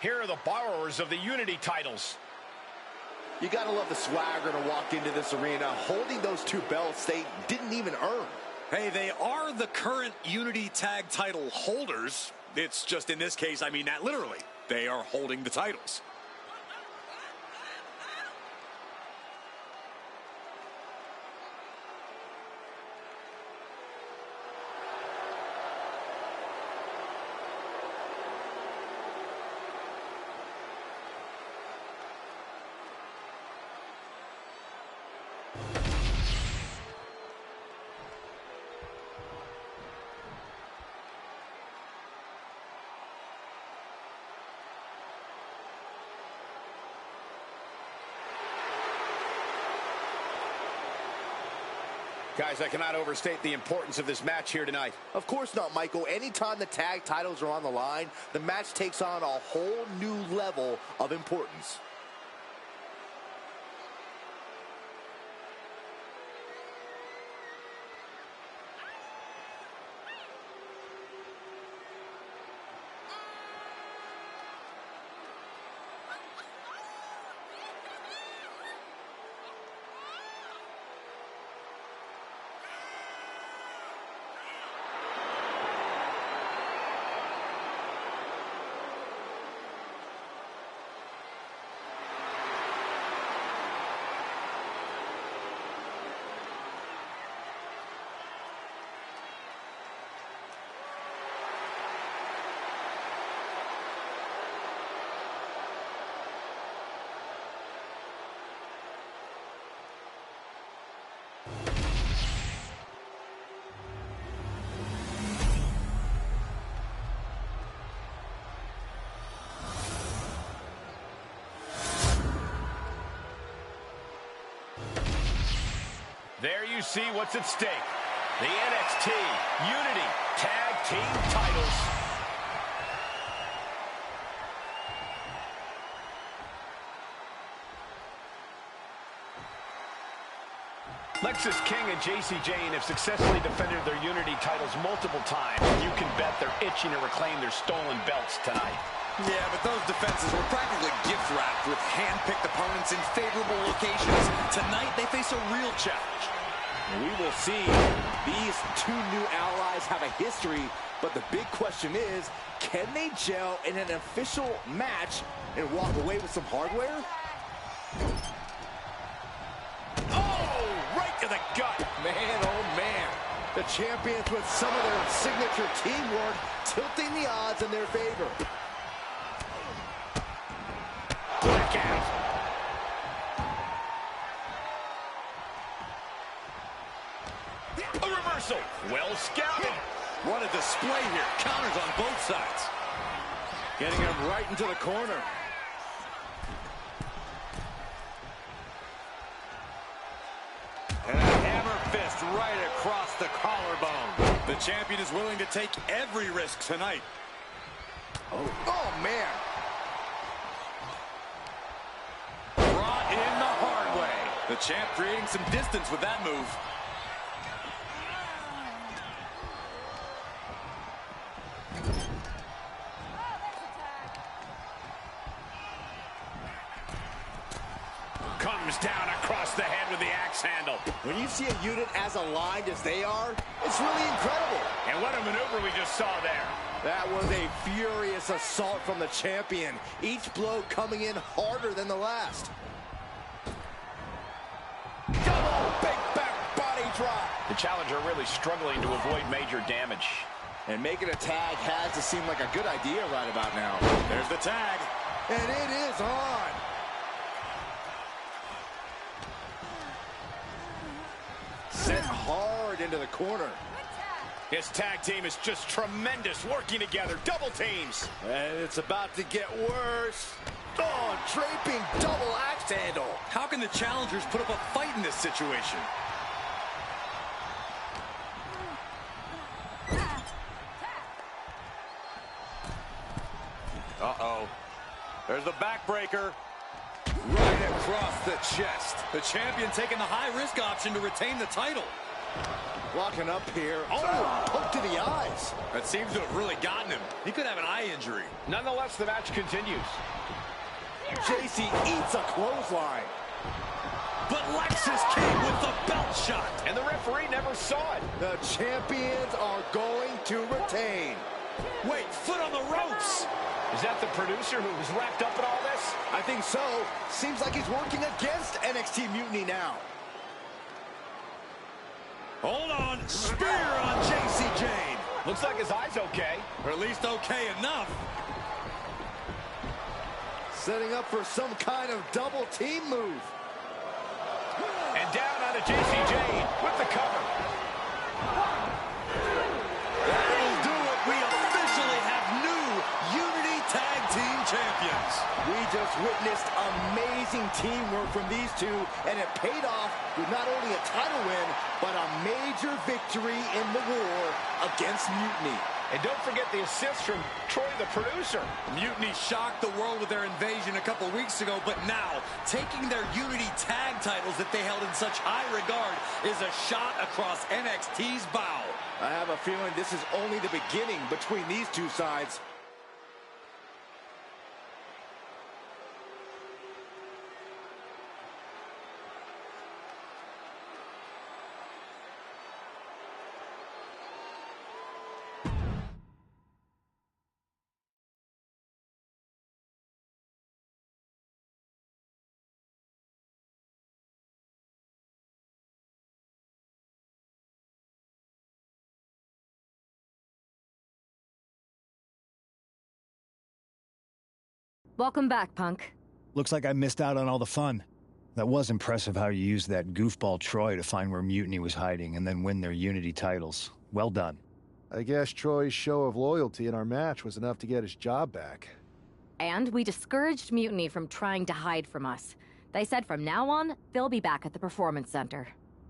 S5: Here are the borrowers of the Unity titles.
S4: You gotta love the swagger to walk into this arena holding those two belts they didn't even earn.
S6: Hey, they are the current Unity tag title holders. It's just in this case, I mean that literally. They are holding the titles.
S5: Guys, I cannot overstate the importance of this match here tonight.
S4: Of course not, Michael. Anytime the tag titles are on the line, the match takes on a whole new level of importance.
S5: There you see what's at stake. The NXT Unity Tag Team titles. Lexis King and JC Jane have successfully defended their Unity titles multiple times. You can bet they're itching to reclaim their stolen belts tonight.
S6: Yeah, but those defenses were practically gift-wrapped with hand-picked opponents in favorable locations. Tonight, they face a real challenge.
S4: We will see. These two new allies have a history, but the big question is, can they gel in an official match and walk away with some hardware?
S5: Oh, right to the gut.
S4: Man, oh man. The champions with some of their signature teamwork tilting the odds in their favor.
S5: Blackout. A reversal. Well scouted.
S6: What a display here. Counters on both sides.
S4: Getting him right into the corner.
S6: And a hammer fist right across the collarbone. The champion is willing to take every risk tonight.
S4: Oh man.
S6: Brought in the hard way. The champ creating some distance with that move.
S5: Comes down across the head with the axe handle.
S4: When you see a unit as aligned as they are, it's really incredible.
S5: And what a maneuver we just saw there.
S4: That was a furious assault from the champion. Each blow coming in harder than the last. Double big back body drop.
S5: The challenger really struggling to avoid major damage.
S4: And making a tag has to seem like a good idea right about now.
S6: There's the tag.
S4: And it is on. Sent hard into the corner.
S5: His tag team is just tremendous, working together, double teams.
S4: And it's about to get worse. Oh, draping double axe handle.
S6: How can the challengers put up a fight in this situation? Uh-oh. There's the backbreaker. Right across the chest. The champion taking the high-risk option to retain the title.
S4: Locking up here. Oh, poke to the eyes.
S6: That seems to have really gotten him. He could have an eye injury.
S5: Nonetheless, the match continues.
S4: JC eats a clothesline.
S6: But Lexus came with the belt shot.
S5: And the referee never saw it.
S4: The champions are going to retain.
S6: Wait, foot on the ropes.
S5: Is that the producer who was wrapped up in all this?
S4: I think so. Seems like he's working against NXT Mutiny now.
S6: Hold on. Spear on JC Jane.
S5: Looks like his eye's okay.
S6: Or at least okay enough.
S4: Setting up for some kind of double team move.
S5: And down onto JC Jane with the cover.
S6: That'll do it. We officially have new Unity Tag Team Champions.
S4: We just witnessed amazing teamwork from these two, and it paid off with not only a title win, but a major victory in the war against Mutiny.
S5: And don't forget the assist from Troy, the producer.
S6: Mutiny shocked the world with their invasion a couple weeks ago, but now, taking their Unity tag titles that they held in such high regard is a shot across NXT's bow.
S4: I have a feeling this is only the beginning between these two sides.
S2: Welcome back, Punk.
S8: Looks like I missed out on all the fun. That was impressive how you used that goofball Troy to find where Mutiny was hiding and then win their Unity titles. Well done.
S14: I guess Troy's show of loyalty in our match was enough to get his job back.
S2: And we discouraged Mutiny from trying to hide from us. They said from now on, they'll be back at the Performance Center.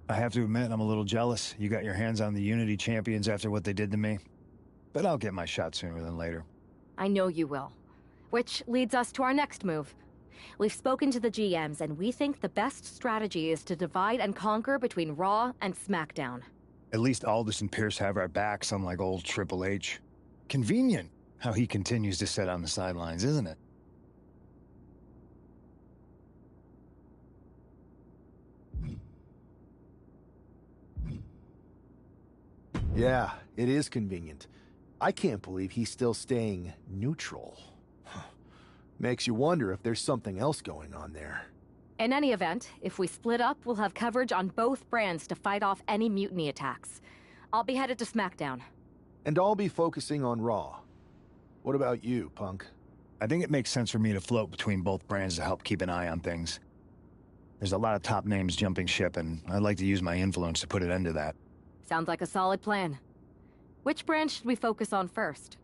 S8: I have to admit, I'm a little jealous. You got your hands on the Unity champions after what they did to me. But I'll get my shot sooner than later.
S2: I know you will. Which leads us to our next move. We've spoken to the GMs, and we think the best strategy is to divide and conquer between Raw and SmackDown.
S8: At least Aldous and Pierce have our backs, unlike old Triple H. Convenient how he continues to sit on the sidelines, isn't it?
S14: Yeah, it is convenient. I can't believe he's still staying neutral. Makes you wonder if there's something else going on there.
S2: In any event, if we split up, we'll have coverage on both brands to fight off any Mutiny attacks. I'll be headed to SmackDown.
S14: And I'll be focusing on Raw. What about you, Punk?
S8: I think it makes sense for me to float between both brands to help keep an eye on things. There's a lot of top names jumping ship, and I'd like to use my influence to put an end to that.
S2: Sounds like a solid plan. Which brand should we focus on first?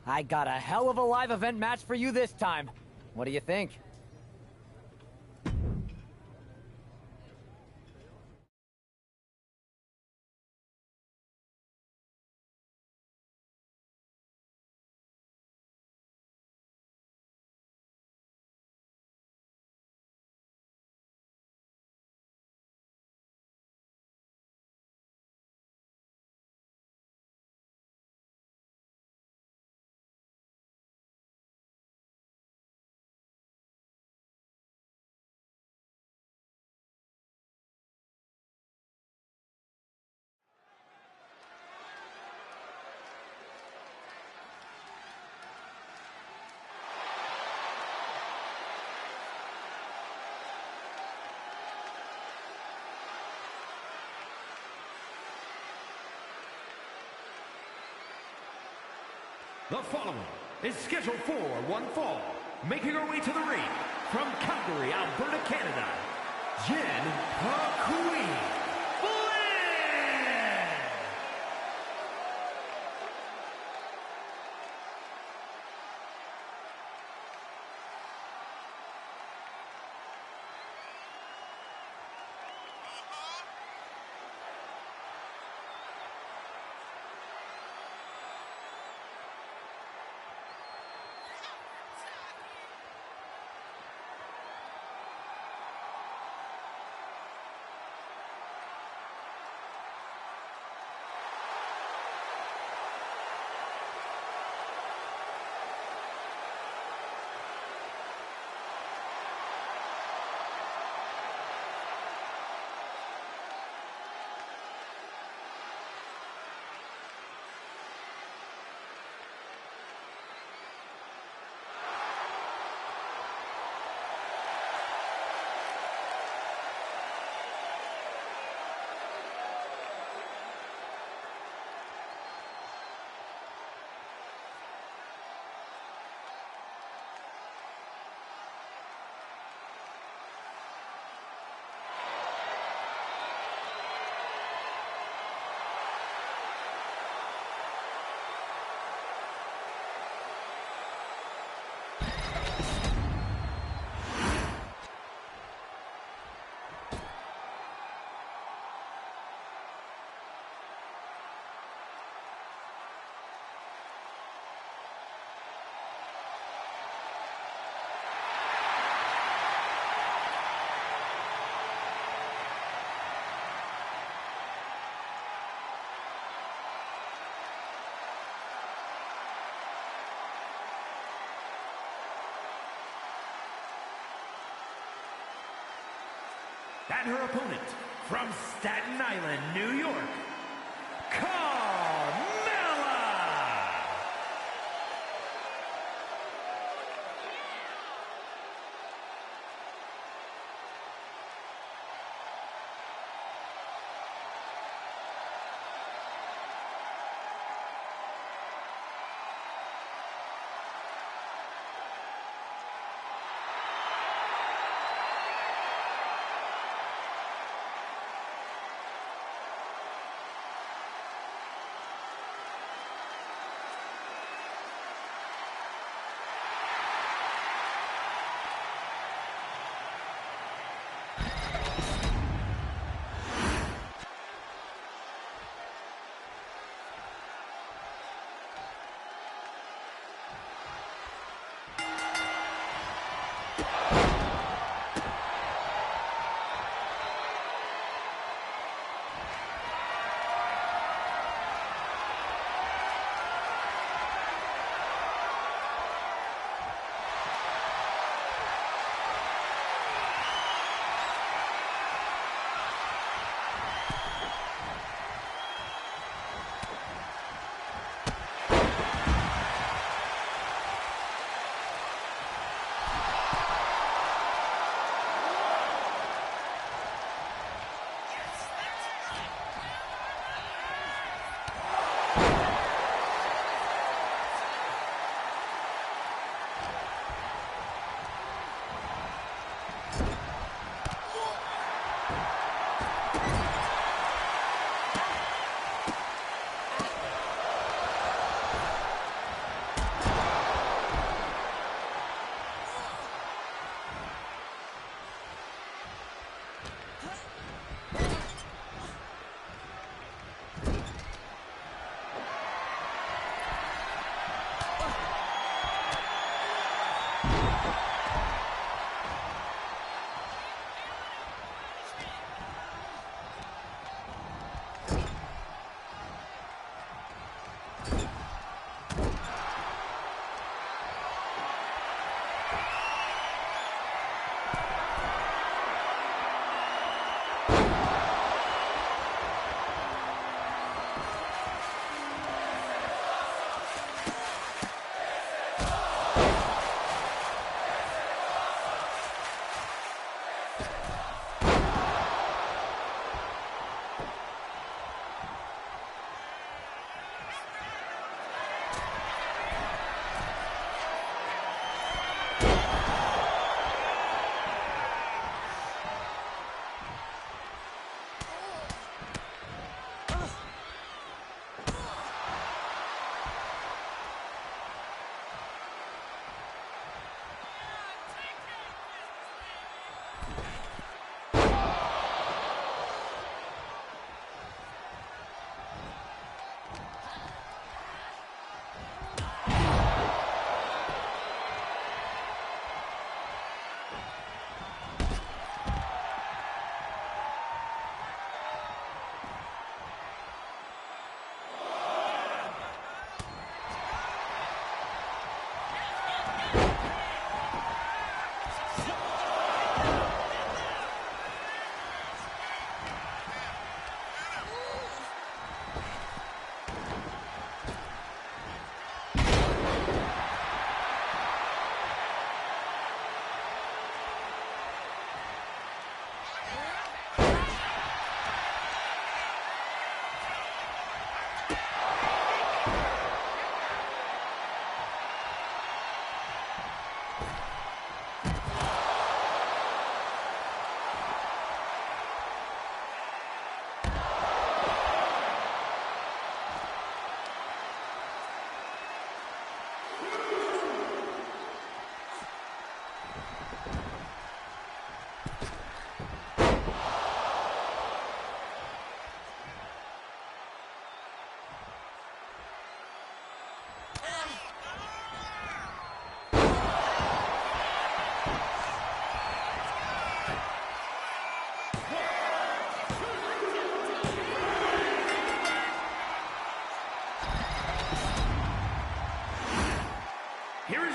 S9: I got a hell of a live event match for you this time. What do you think?
S10: The following is scheduled for one fall. Making her way to the ring from Calgary, Alberta, Canada, Jenna Flynn. And her opponent, from Staten Island, New York, Carmella!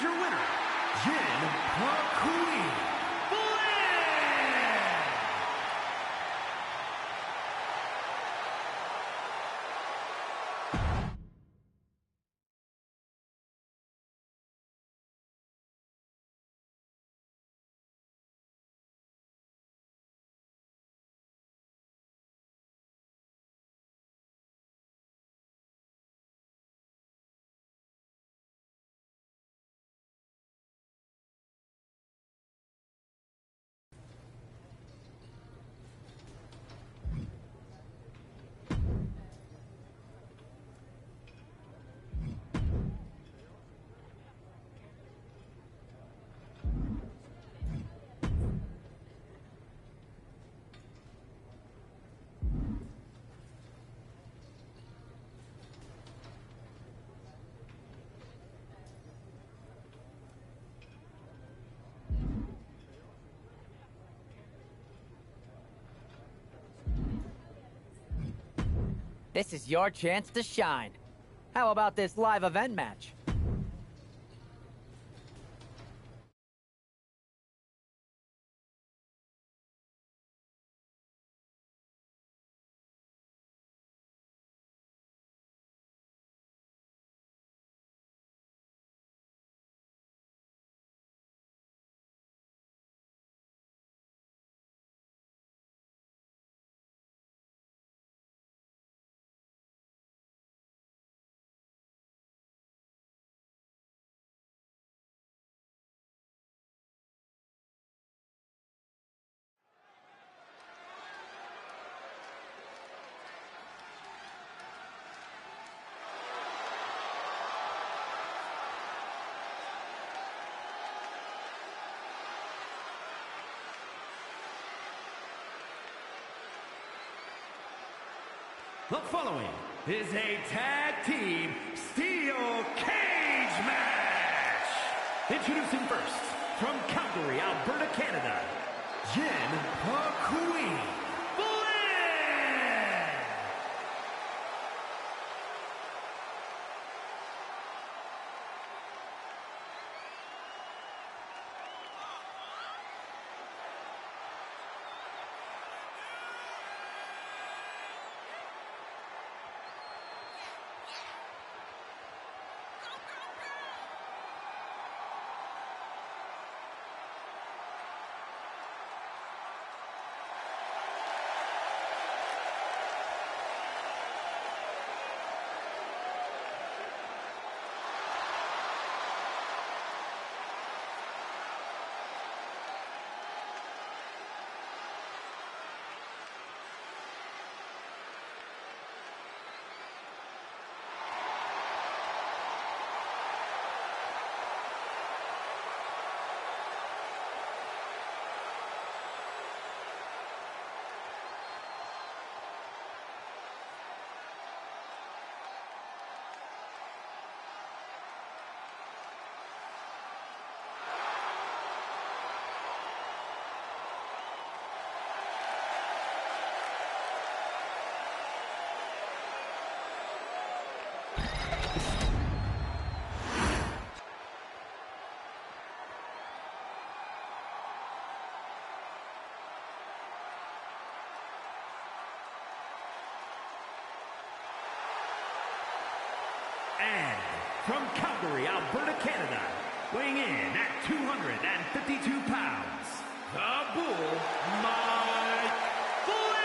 S10: is your winner, Jenna Flynn.
S9: This is your chance to shine. How about this live event match?
S10: The following is a tag team steel cage match. Introducing first, from Calgary, Alberta, Canada, Jenna Flynn. And from Calgary, Alberta, Canada, weighing in at 252 pounds, the Bull, Mike Flynn!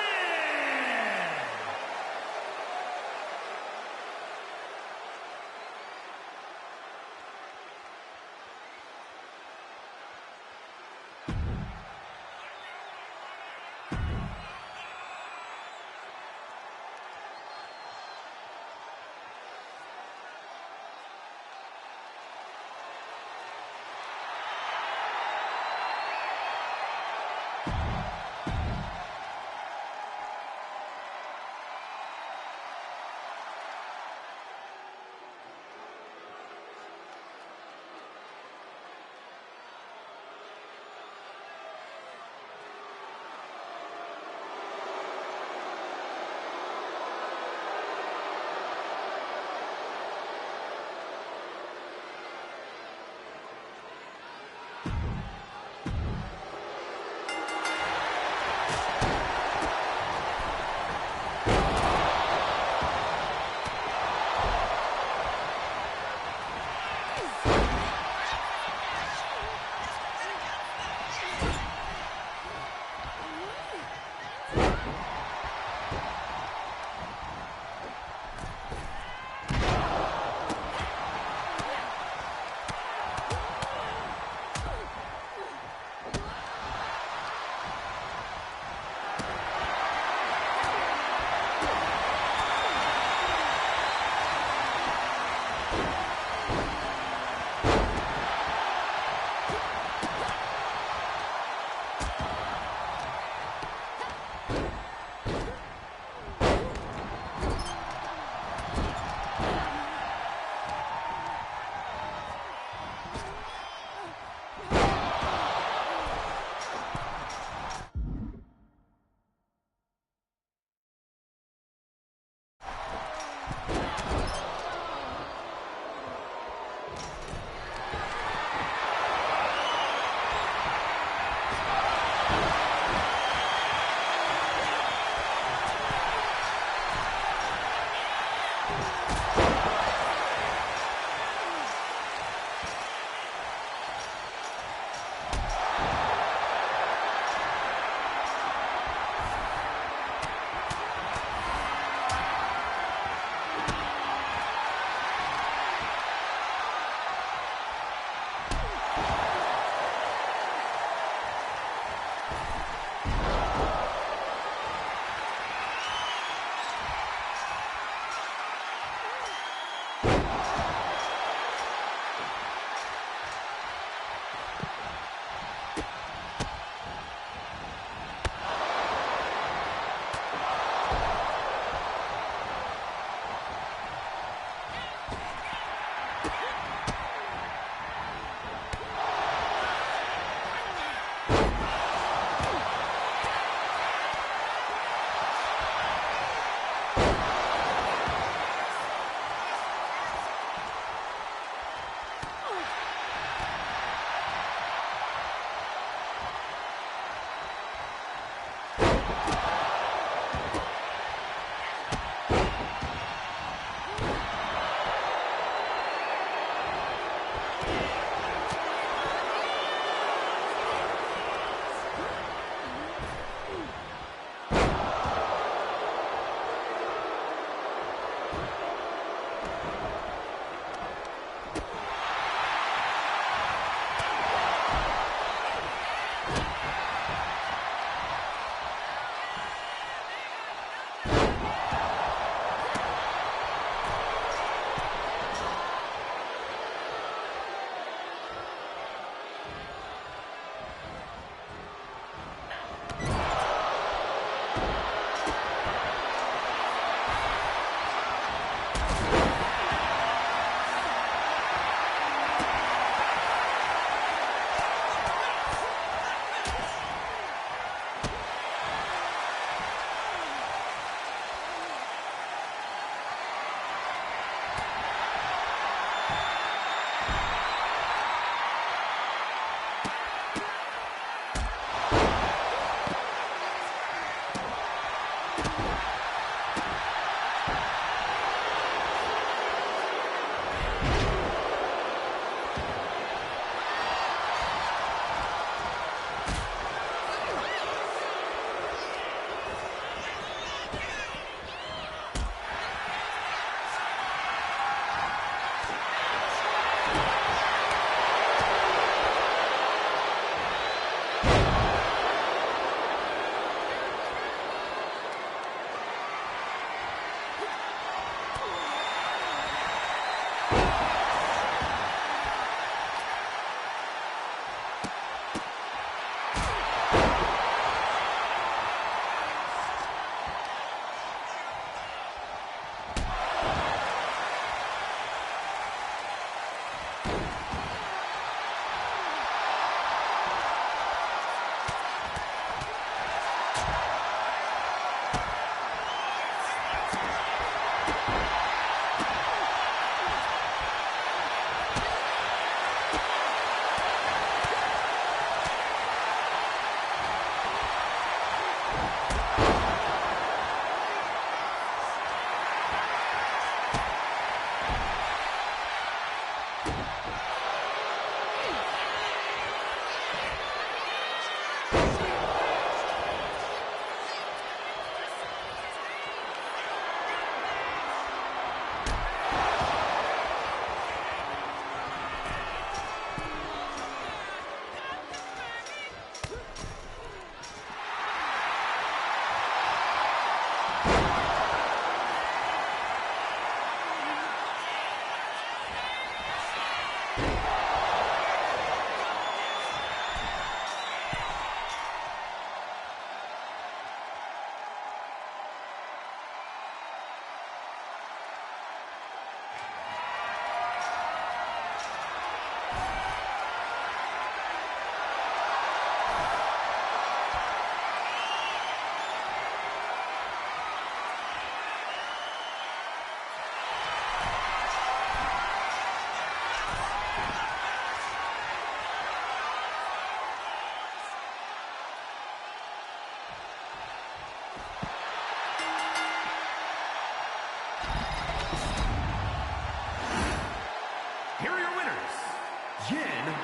S10: Jenna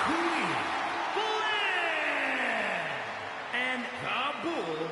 S10: Flynn. And the Bull,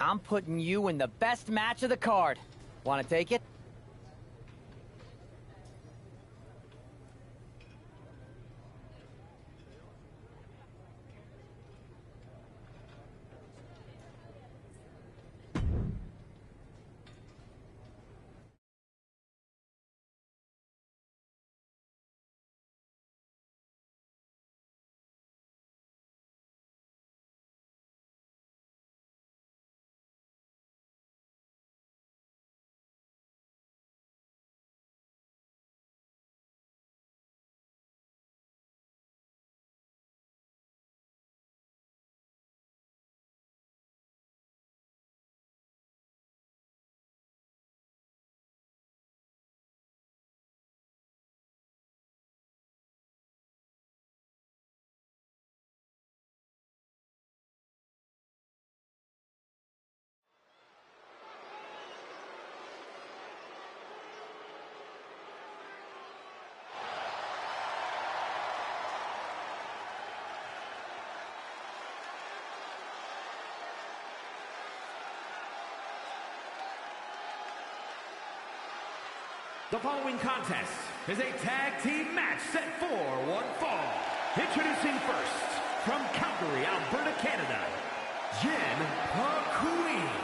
S9: I'm putting you in the best match of the card. Want to take it?
S10: The following contest is a tag team match set for one fall. Introducing first, from Calgary, Alberta, Canada, Jenna Flynn.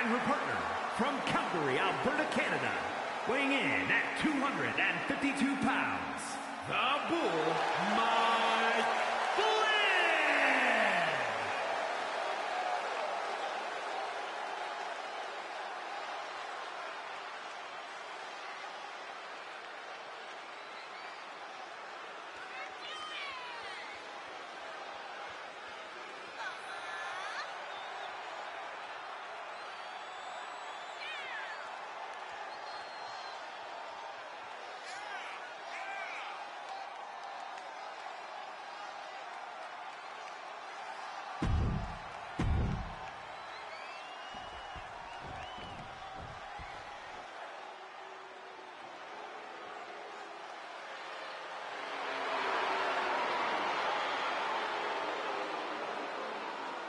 S10: And her partner, from Calgary, Alberta, Canada, weighing in at 252 pounds, the Bull, Mike Flynn!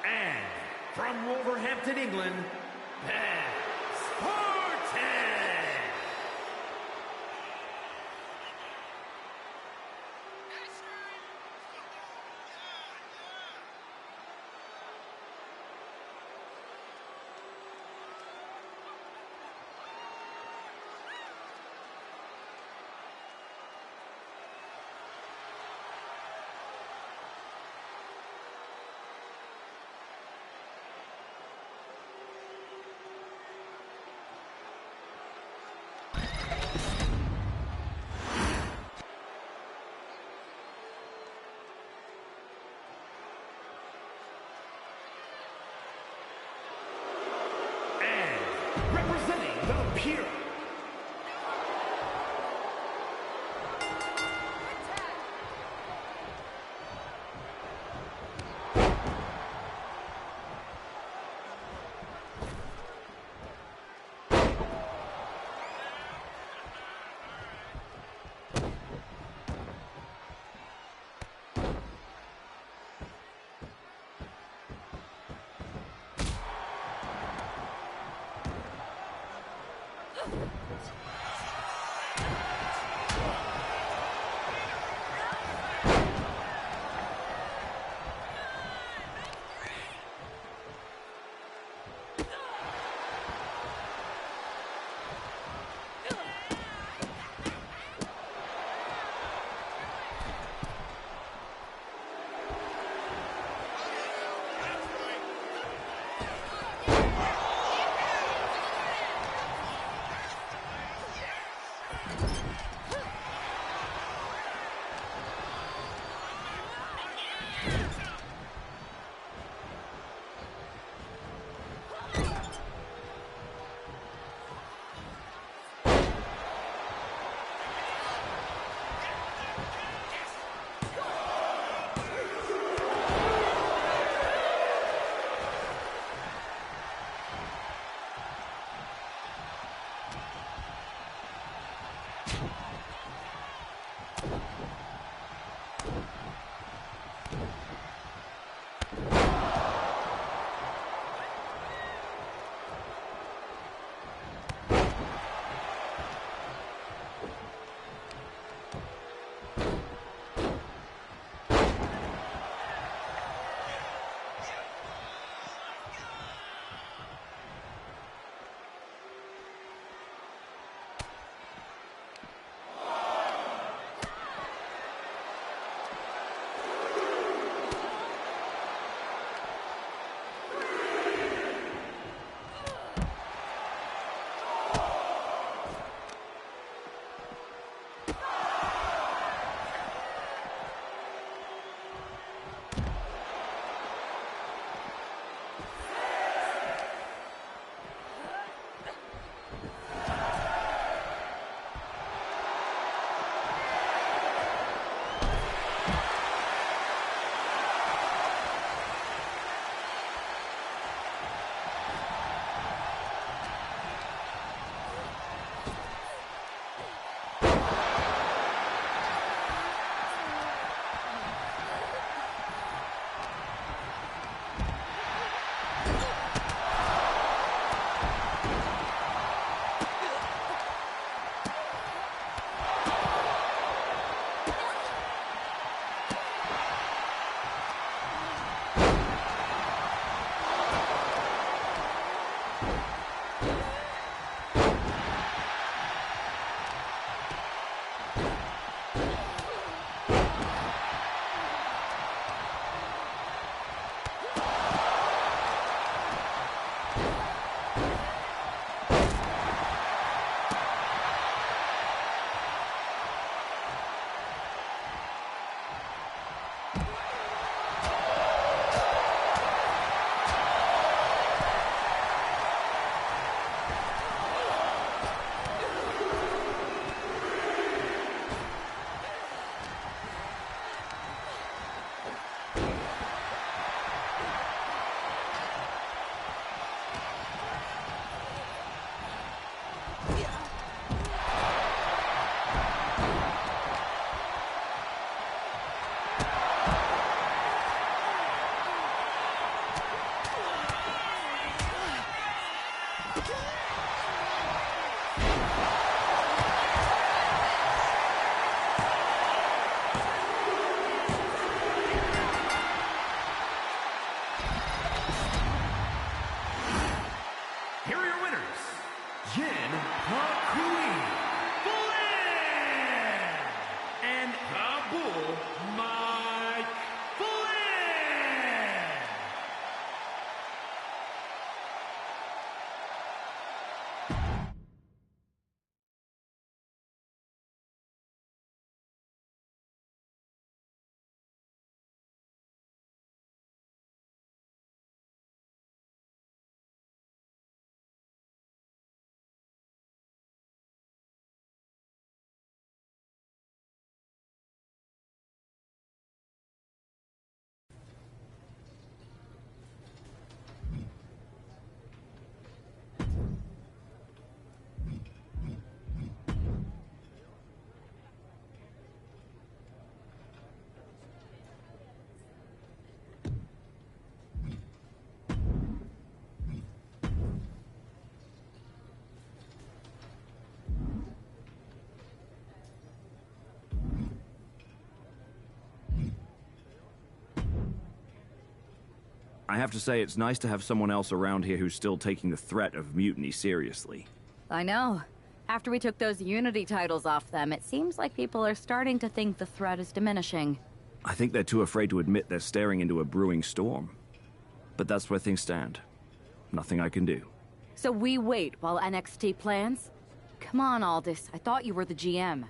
S10: And from Wolverhampton, England, Beth Spartan! Representing the Pure.
S7: I have to say it's nice to have someone else around here who's still taking the threat of mutiny seriously.
S2: I know. After we took those Unity titles off them, it seems like people are starting to think the threat is diminishing.
S7: I think they're too afraid to admit they're staring into a brewing storm. But that's where things stand. Nothing I can do.
S2: So we wait while NXT plans? Come on, Aldous. I thought you were the GM.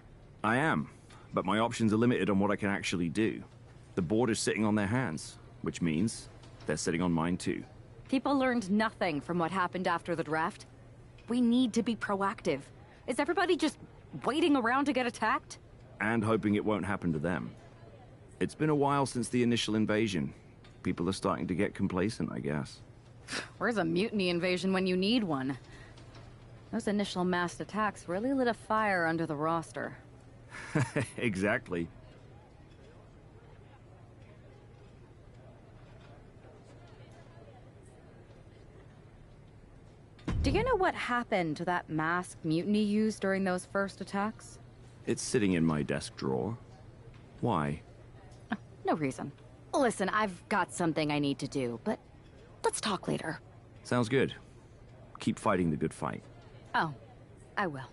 S7: I am, but my options are limited on what I can actually do. The board is sitting on their hands, which means they're sitting on mine too.
S2: People learned nothing from what happened after the draft. We need to be proactive. Is everybody just waiting around to get attacked?
S7: And hoping it won't happen to them. It's been a while since the initial invasion. People are starting to get complacent, I guess.
S2: Where's a mutiny invasion when you need one? Those initial mass attacks really lit a fire under the roster.
S7: Exactly.
S2: Do you know what happened to that mask Mutiny used during those first attacks?
S7: It's sitting in my desk drawer. Why?
S2: No reason. Listen, I've got something I need to do, but let's talk later.
S7: Sounds good. Keep fighting the good fight.
S2: Oh, I will.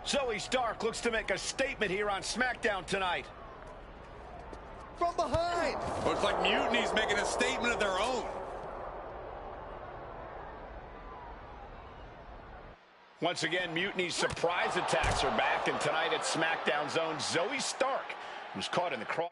S5: Zoe Stark looks to make a statement here on SmackDown tonight.
S4: From behind!
S6: Looks like Mutiny's making a statement of their own.
S5: Once again, Mutiny's surprise attacks are back, and tonight at SmackDown's own Zoe Stark was caught in the cross.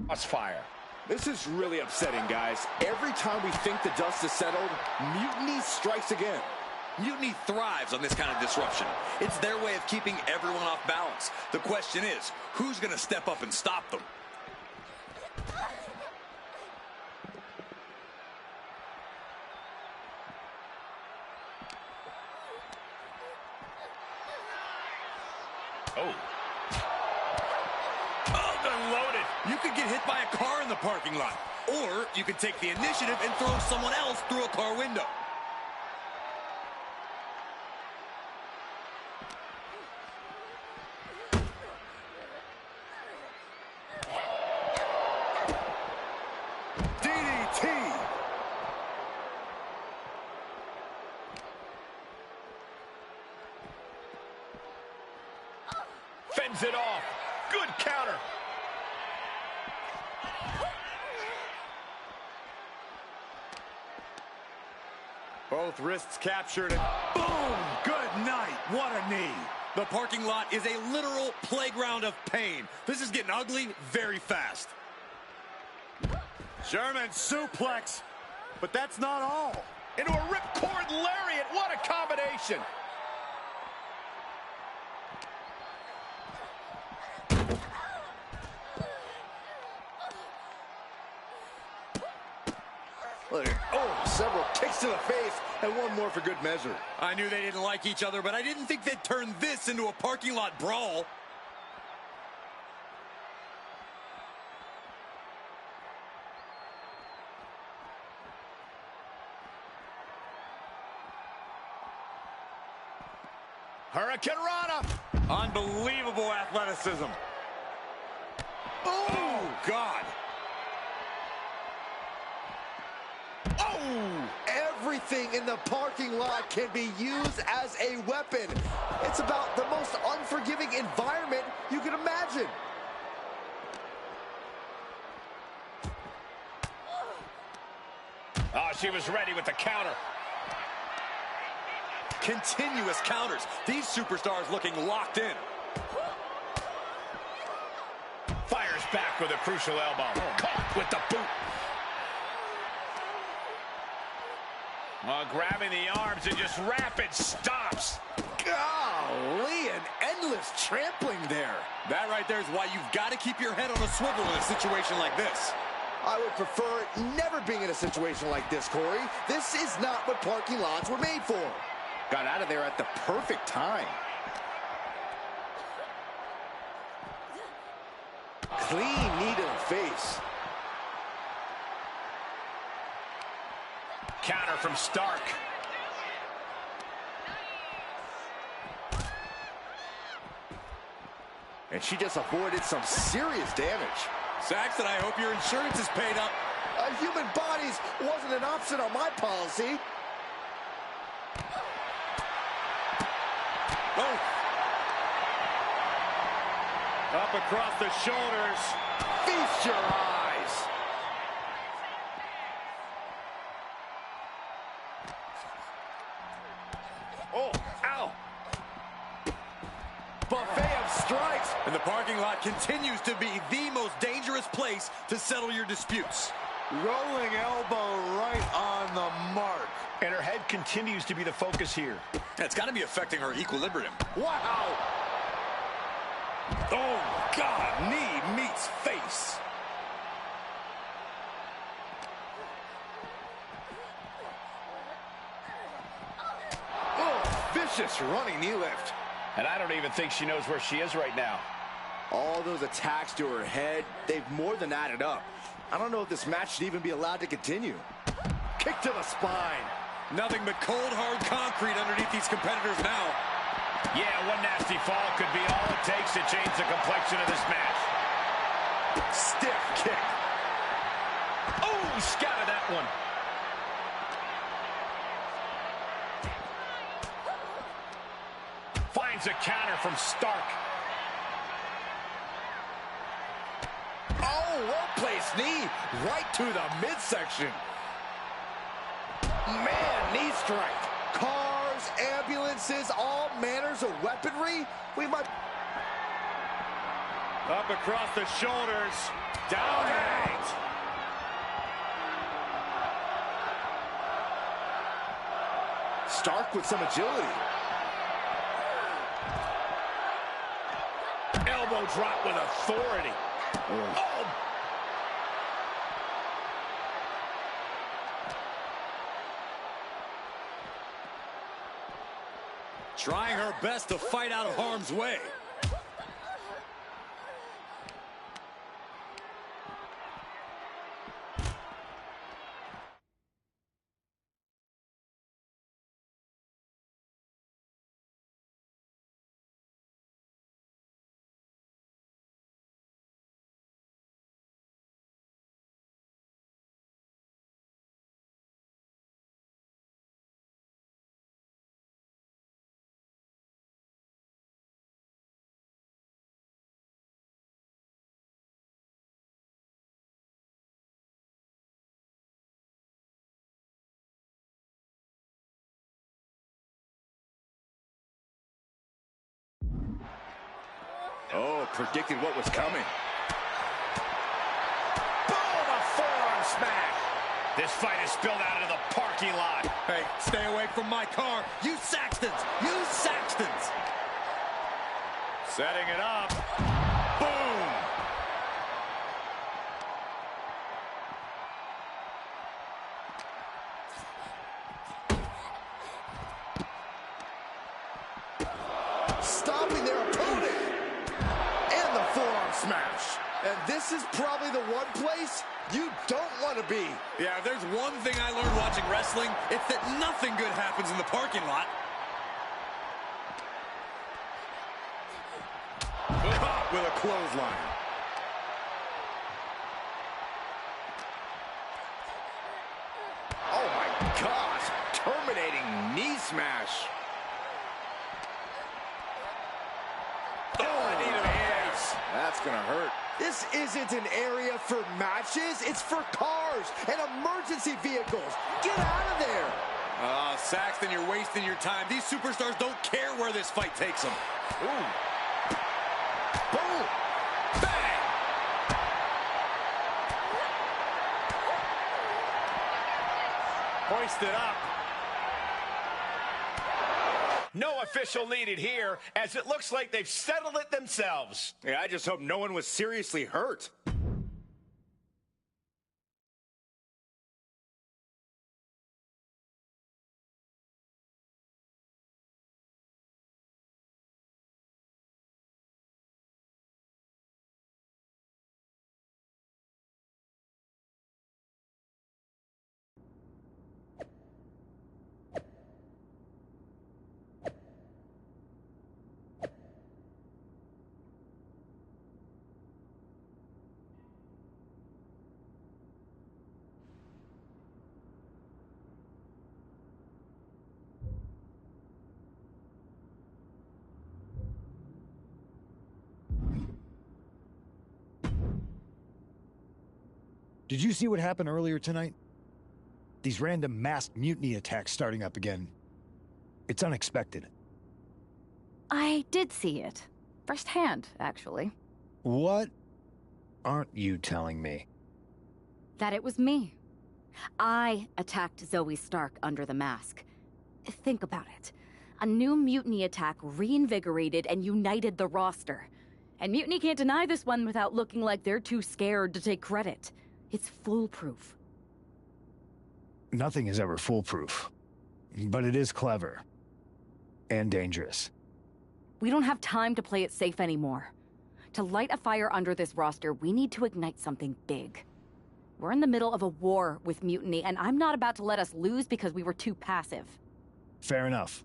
S5: Crossfire.
S4: This is really upsetting, guys. Every time we think the dust is settled, Mutiny strikes again.
S6: Mutiny thrives on this kind of disruption. It's their way of keeping everyone off balance. The question is, who's going to step up and stop them?
S5: Oh. Unloaded.
S6: You could get hit by a car in the parking lot. Or you could take the initiative and throw someone else through a car window.
S4: DDT.
S5: Fends it off. Good counter.
S4: Both wrists captured and boom! Good night. What a knee.
S6: The parking lot is a literal playground of pain. This is getting ugly very fast. German suplex, but that's not all.
S4: Into a ripcord lariat. What a combination. Oh, several kicks to the face, and one more for good measure.
S6: I knew they didn't like each other, but I didn't think they'd turn this into a parking lot brawl.
S4: Hurricane Rana.
S6: Unbelievable athleticism. Oh, God.
S4: Oh! Everything in the parking lot can be used as a weapon. It's about the most unforgiving environment you can imagine.
S5: Oh, she was ready with the counter.
S6: Continuous counters. These superstars looking locked in.
S5: Fires back with a crucial elbow. Caught with the boot. Grabbing the arms and just rapid stops.
S4: Golly, an endless trampling there.
S6: That right there is why you've got to keep your head on a swivel in a situation like this.
S4: I would prefer never being in a situation like this, Corey. This is not what parking lots were made for. Got out of there at the perfect time. Clean knee to the face.
S5: Counter from Stark.
S4: And she just avoided some serious damage.
S6: Saxton, I hope your insurance is paid up.
S4: Human bodies wasn't an option on my policy.
S6: Oh. Up across the shoulders.
S4: Feast your eyes. Oh, ow. Buffet of strikes.
S6: And the parking lot continues to be the most dangerous place to settle your disputes.
S4: Rolling elbow right on the mark.
S15: And her head continues to be the focus here.
S6: It's got to be affecting her equilibrium.
S4: Wow.
S6: Oh, God. Knee meets face.
S4: Oh, vicious running knee lift.
S15: And I don't even think she knows where she is right now.
S4: All those attacks to her head, they've more than added up. I don't know if this match should even be allowed to continue. Kick to the spine.
S6: Nothing but cold, hard concrete underneath these competitors now.
S5: Yeah, one nasty fall could be all it takes to change the complexion of this match.
S4: Stiff kick.
S5: Oh, scouted that one. Finds a counter from Stark.
S4: Oh, well-placed knee right to the midsection. Man, knee strike. Cars, ambulances, all manners of weaponry. We might...
S6: Up across the shoulders. Down and out.
S4: Stark with some agility.
S5: Elbow drop with authority. Oh.
S6: Trying her best to fight out of harm's way.
S4: Oh, predicted what was coming.
S5: Boom, a forearm smash. This fight is spilled out into the parking lot.
S6: Hey, stay away from my car. You Saxtons! You Saxtons!
S5: Setting it up. Boom!
S4: Stopping their opponent. And the forearm smash. And this is probably the one place you don't want to be.
S6: Yeah, if there's one thing I learned watching wrestling, it's that nothing good happens in the parking lot.
S4: Caught with a clothesline. Oh my gosh, terminating knee smash.
S5: Oh, I need a face.
S4: That's gonna hurt. This isn't an area for matches, it's for cars and emergency vehicles. Get out of there.
S6: Saxton, you're wasting your time. These superstars don't care where this fight takes them.
S4: Ooh. Boom. Bang.
S5: Hoisted up. No official needed here, as it looks like they've settled it themselves.
S4: Yeah, I just hope no one was seriously hurt.
S8: Did you see what happened earlier tonight? These random masked mutiny attacks starting up again. It's unexpected.
S2: I did see it. Firsthand, actually.
S8: What aren't you telling me?
S2: That it was me. I attacked Zoe Stark under the mask. Think about it. A new mutiny attack reinvigorated and united the roster. And Mutiny can't deny this one without looking like they're too scared to take credit. It's foolproof.
S8: Nothing is ever foolproof. But it is clever. And dangerous.
S2: We don't have time to play it safe anymore. To light a fire under this roster, we need to ignite something big. We're in the middle of a war with Mutiny, and I'm not about to let us lose because we were too passive.
S8: Fair enough.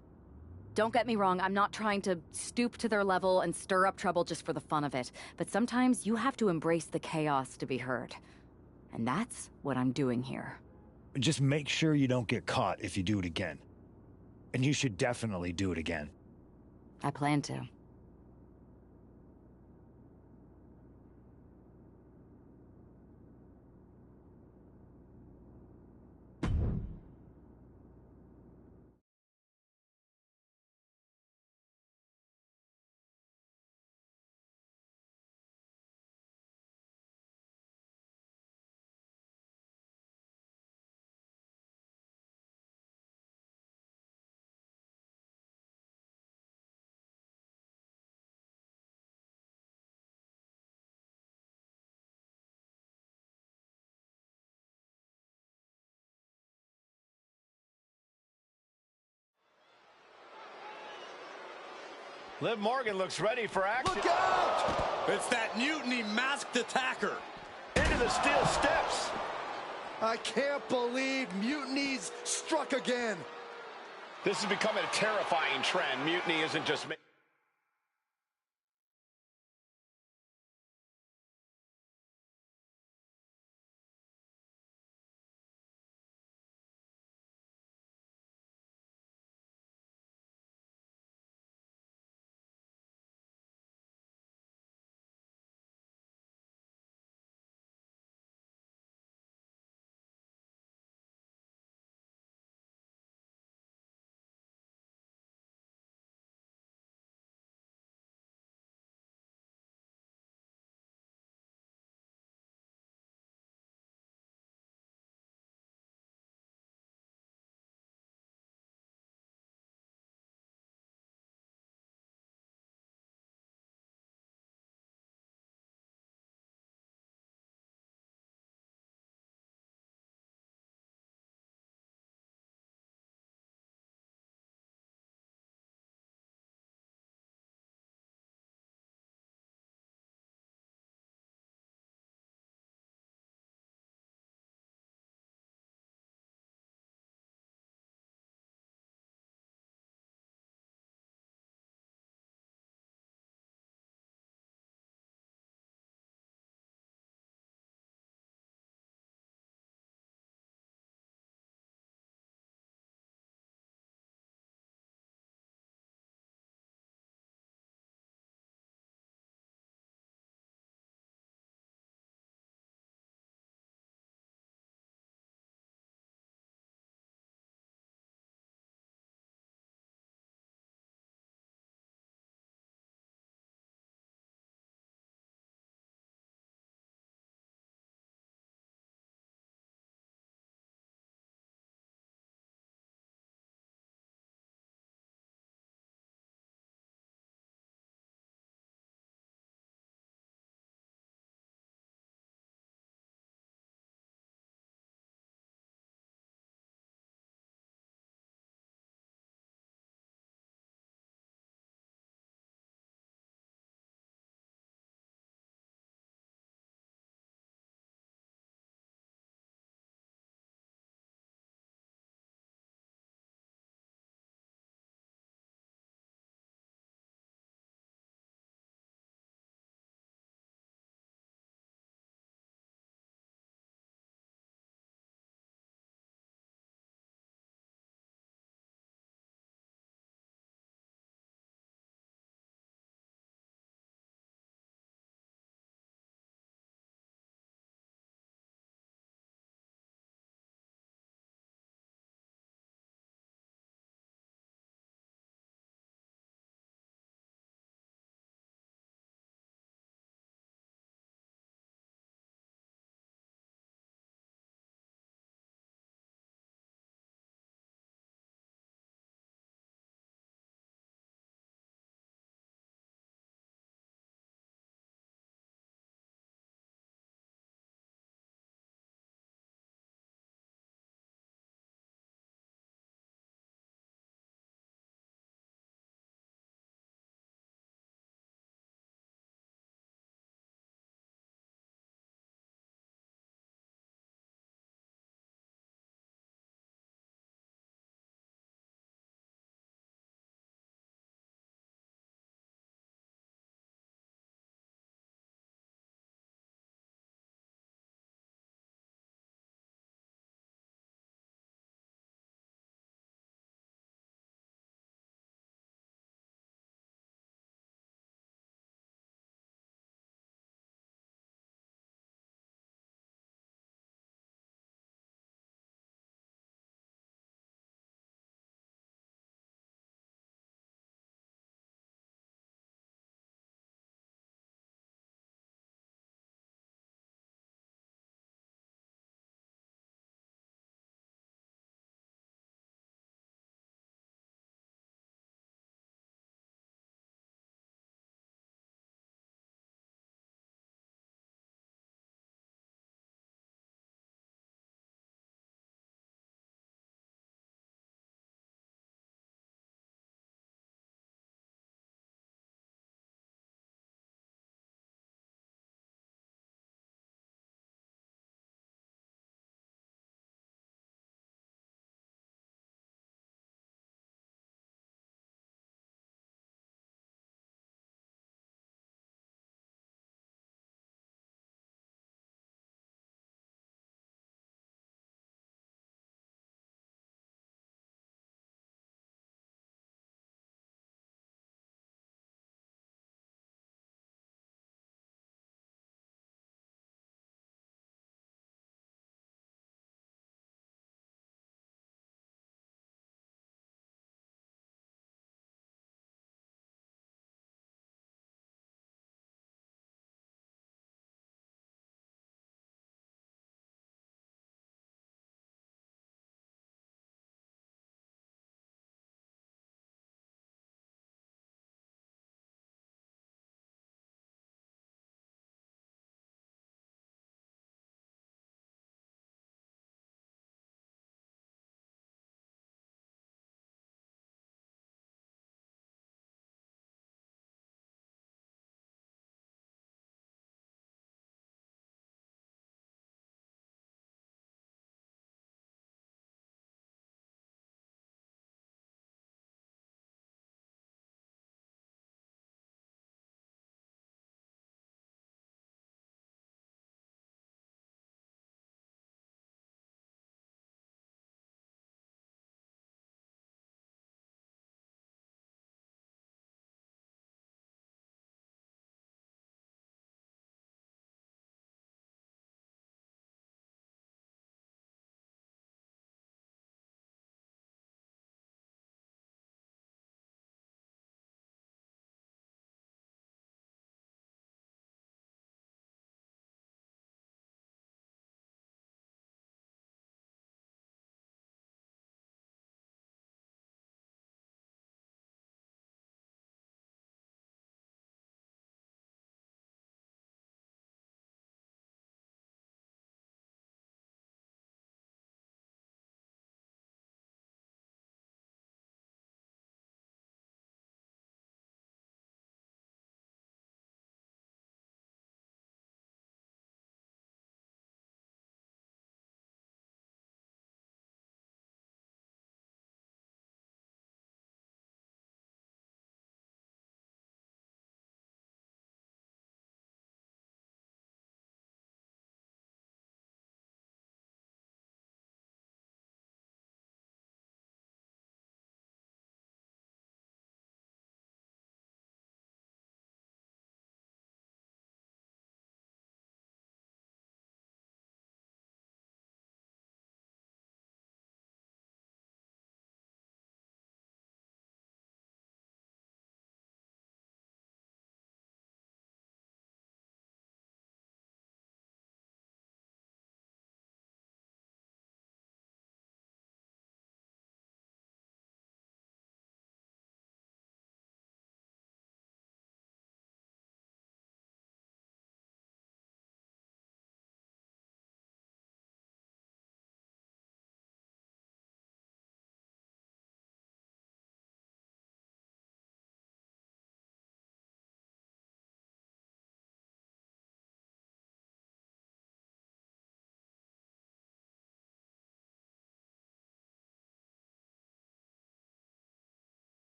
S2: Don't get me wrong, I'm not trying to stoop to their level and stir up trouble just for the fun of it. But sometimes you have to embrace the chaos to be heard. And that's what I'm doing here.
S8: Just make sure you don't get caught if you do it again. And you should definitely do it again.
S2: I plan to.
S5: Liv Morgan looks ready for action.
S4: Look out!
S6: It's that Mutiny masked attacker.
S5: Into the steel steps.
S4: I can't believe Mutiny's struck again.
S5: This is becoming a terrifying trend. Mutiny isn't just...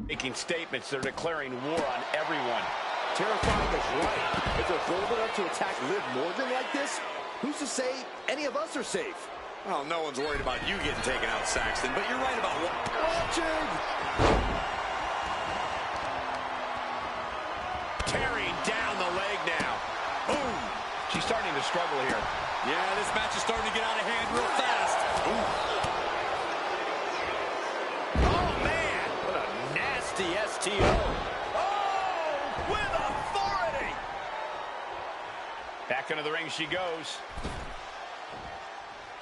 S5: Making statements that are declaring war on everyone.
S4: Terrifying is right. If they're bold enough to attack Liv Morgan like this, who's to say any of us are safe?
S6: Well, no one's worried about you getting taken out, Saxton, but you're right about what...
S4: Watching!
S5: Tearing down the leg now. Boom! She's starting to struggle here.
S6: Yeah, this match is starting to get out of hand real fast.
S5: Oh, man! What a nasty STO. Oh, with authority! Back into the ring she goes.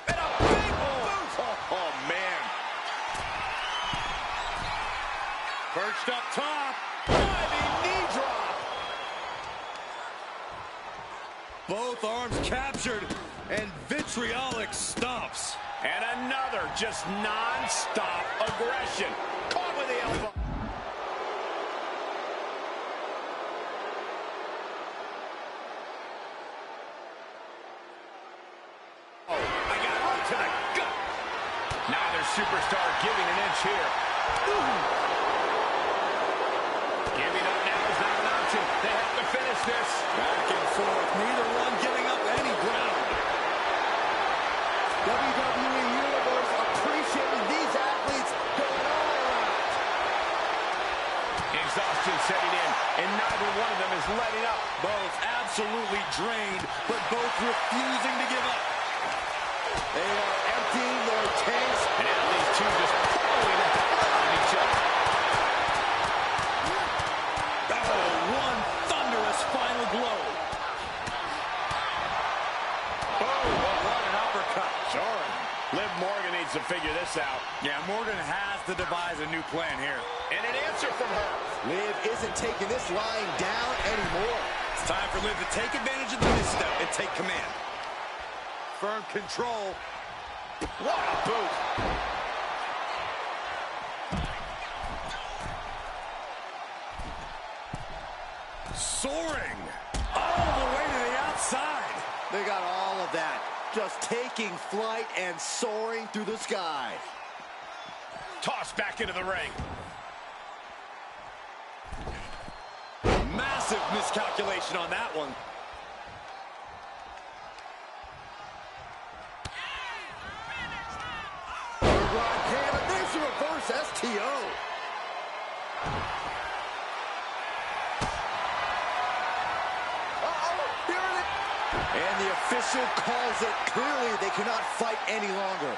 S5: And a big boot!
S6: Oh, man. Perched up top.
S5: Diving knee drop.
S6: Both arms captured, and vitriolic stomps.
S5: And another just non-stop aggression. Caught with the elbow. Oh, I got it to the gut. Neither superstar giving an inch here. Giving up now is not an option. They have to finish this.
S6: Back and forth, neither one giving up any ground.
S4: WWE Universe appreciating these athletes going all out.
S5: Exhaustion setting in, and neither one of them is letting up.
S6: Both absolutely drained, but both refusing to give up.
S4: They are emptying their tanks.
S5: And now these two just pulling the hell out of each other.
S6: Oh, one thunderous final blow.
S5: Oh, what an uppercut. Sure. Liv Morgan needs to figure this out.
S6: Yeah, Morgan has to devise a new plan here.
S5: And an answer from her.
S4: Liv isn't taking this lying down anymore.
S6: It's time for Liv to take advantage of the misstep and take command. Firm control.
S5: What a boot.
S6: Soaring all the way to the outside.
S4: They got all of that. Just taking flight and soaring through the sky.
S5: Tossed back into the ring.
S6: Massive miscalculation on that one.
S4: There's a reverse STO. And the official calls it. Clearly, they cannot fight any longer.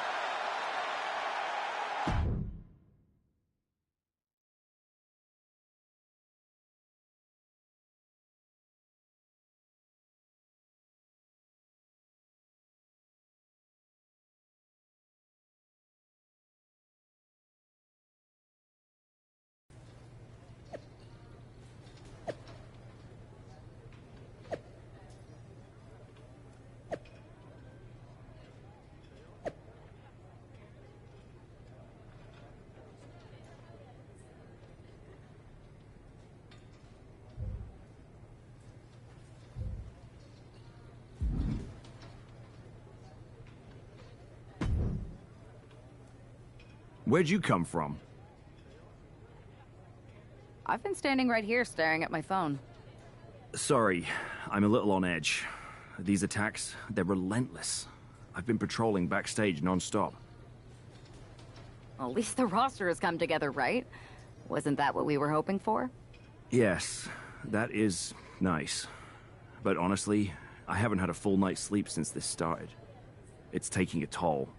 S7: Where'd you come from?
S2: I've been standing right here staring at my phone.
S7: Sorry, I'm a little on edge. These attacks, they're relentless. I've been patrolling backstage non-stop.
S2: Well, at least the roster has come together, right? Wasn't that what we were hoping for?
S7: Yes, that is nice. But honestly, I haven't had a full night's sleep since this started. It's taking a toll.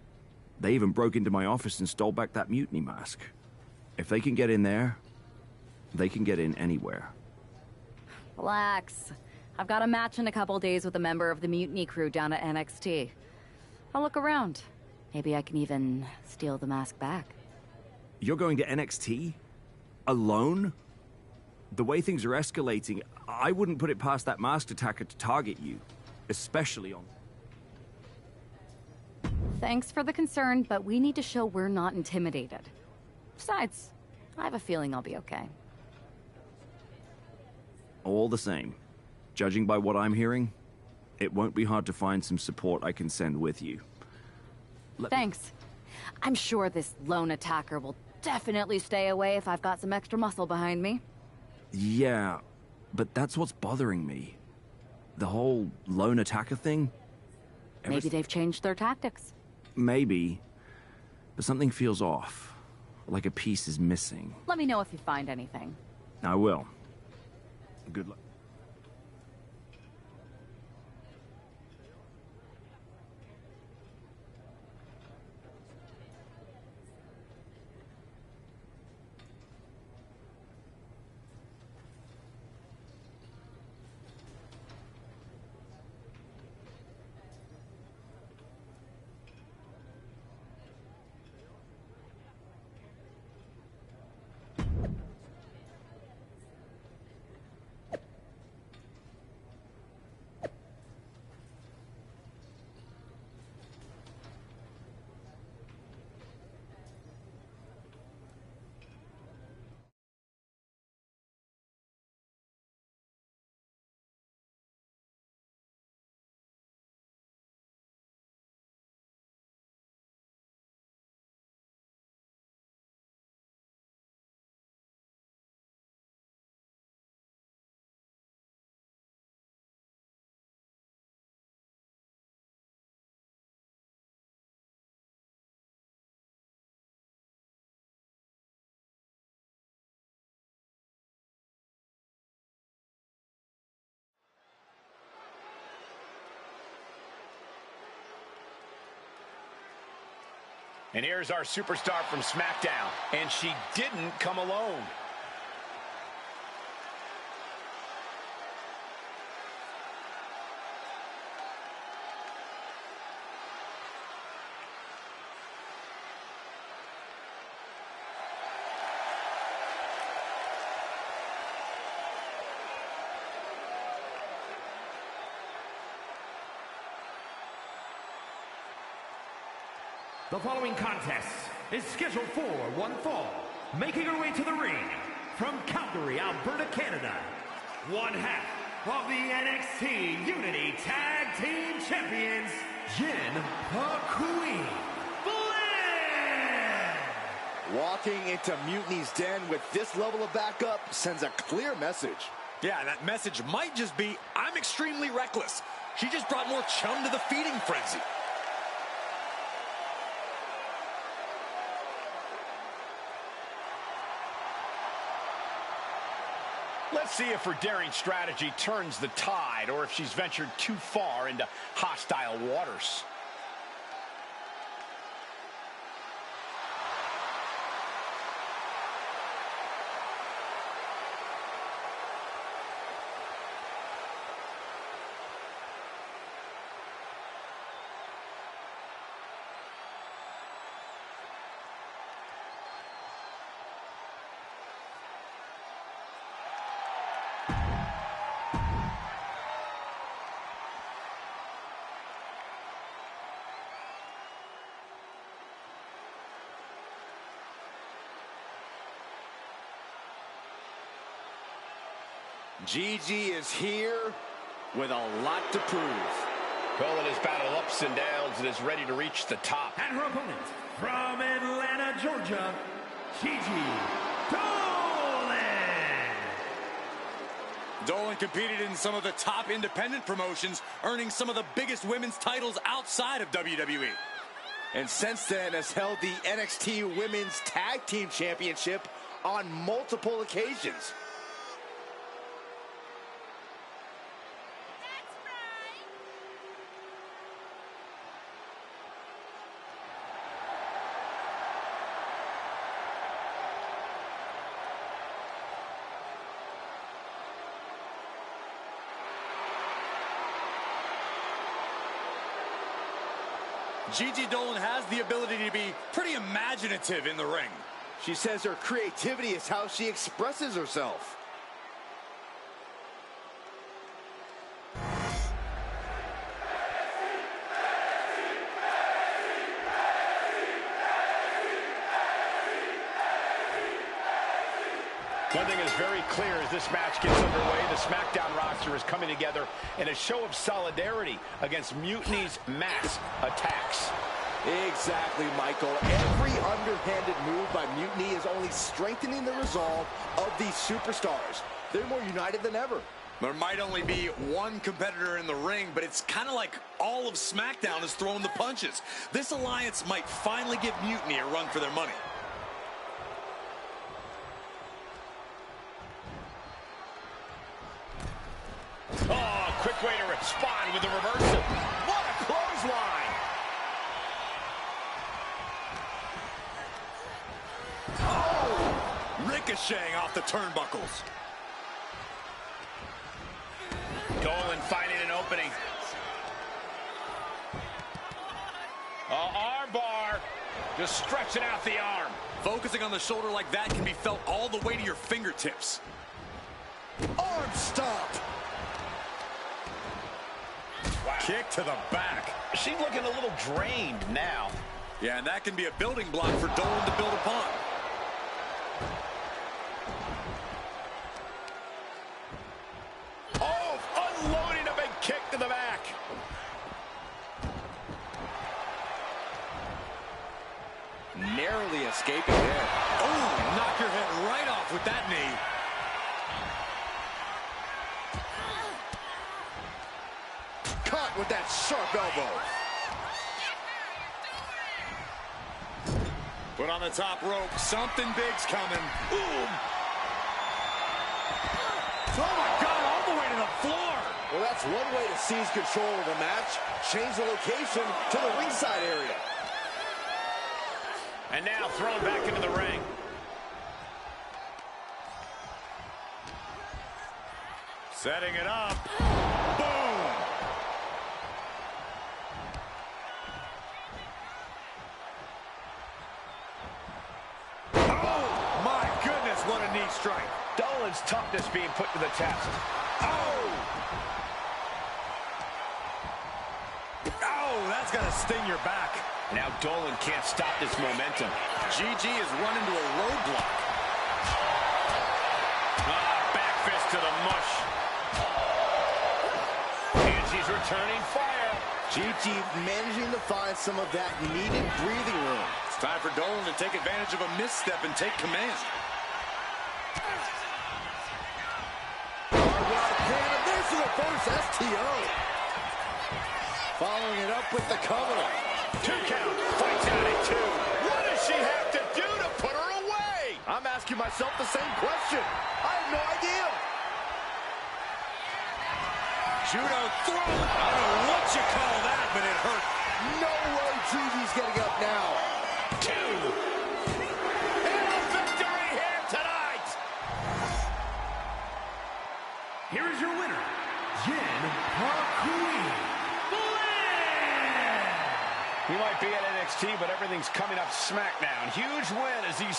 S7: They even broke into my office and stole back that mutiny mask. If they can get in there, they can get in anywhere.
S2: Relax. I've got a match in a couple days with a member of the mutiny crew down at NXT. I'll look around. Maybe I can even steal the mask back.
S7: You're going to NXT? Alone? The way things are escalating, I wouldn't put it past that masked attacker to target you. Especially on...
S2: Thanks for the concern, but we need to show we're not intimidated. Besides, I have a feeling I'll be okay.
S7: All the same, judging by what I'm hearing, it won't be hard to find some support I can send with you.
S2: Thanks. I'm sure this lone attacker will definitely stay away if I've got some extra muscle behind me.
S7: Yeah, but that's what's bothering me. The whole lone attacker thing.
S2: Maybe they've changed their tactics.
S7: Maybe. But something feels off. Like a piece is missing.
S2: Let me know if you find anything.
S7: I will. Good luck.
S5: And here's our superstar from SmackDown. And she didn't come alone.
S10: The following contest is scheduled for one fall. Making her way to the ring from Calgary, Alberta, Canada, one half of the NXT Unity Tag Team Champions, Jenna Flynn.
S4: Walking into Mutiny's den with this level of backup sends a clear message.
S6: Yeah, that message might just be, I'm extremely reckless. She just brought more chum to the feeding frenzy.
S5: Let's see if her daring strategy turns the tide or if she's ventured too far into hostile waters.
S4: Gigi is here with a lot to prove.
S5: Calling his battle ups and downs and is ready to reach the top.
S10: And her opponent from Atlanta, Georgia, Gigi Dolan.
S6: Dolan competed in some of the top independent promotions, earning some of the biggest women's titles outside of WWE.
S4: And since then has held the NXT Women's Tag Team Championship on multiple occasions.
S6: Gigi Dolan has the ability to be pretty imaginative in the ring.
S4: She says her creativity is how she expresses herself.
S5: One thing is very clear as this match gets underway, the SmackDown roster is coming together in a show of solidarity against Mutiny's mass attacks.
S4: Exactly, Michael. Every underhanded move by Mutiny is only strengthening the resolve of these superstars. They're more united than ever.
S6: There might only be one competitor in the ring, but it's kind of like all of SmackDown is throwing the punches. This alliance might finally give Mutiny a run for their money.
S5: Oh, quick way to respond with the reversal. What a clothesline!
S6: Oh! Ricocheting off the turnbuckles.
S5: Dolan finding an opening. Arm bar. Just stretching out the arm.
S6: Focusing on the shoulder like that can be felt all the way to your fingertips.
S4: Arm stomp.
S6: Wow. Kick to the back.
S5: She's looking a little drained now.
S6: Yeah, and that can be a building block for Dolan to build upon.
S5: Oh, unloading a big kick to the back.
S4: Narrowly escaping there.
S6: Oh, knock your head right off with that knee.
S4: Caught with that sharp elbow.
S6: Put on the top rope. Something big's coming. Boom. Oh, my God, all the way to the floor.
S4: Well, that's one way to seize control of a match. Change the location to the ringside area.
S5: And now thrown back into the ring.
S6: Setting it up. Boom. Oh, my goodness, what a knee strike.
S5: Dolan's toughness being put to the test.
S6: Oh! Oh, that's going to sting your back.
S5: Now Dolan can't stop this momentum.
S6: GG has run into a roadblock.
S5: Back fist to the mush. And she's returning fire.
S4: GG managing to find some of that needed breathing room.
S6: It's time for Dolan to take advantage of a misstep and take command.
S4: There's the first STO. Following it up with the cover.
S5: 2 count. Fights out at 2. What does she have to do to put her away?
S4: I'm asking myself the same question. I have no idea.
S6: Judo throw. I don't know what you call that, but it hurt.
S4: No way GG's getting up now.
S5: 2. And a victory here tonight.
S10: Here is your winner, Jenna Flynn.
S5: We might be at NXT, but everything's coming up SmackDown. Huge win as these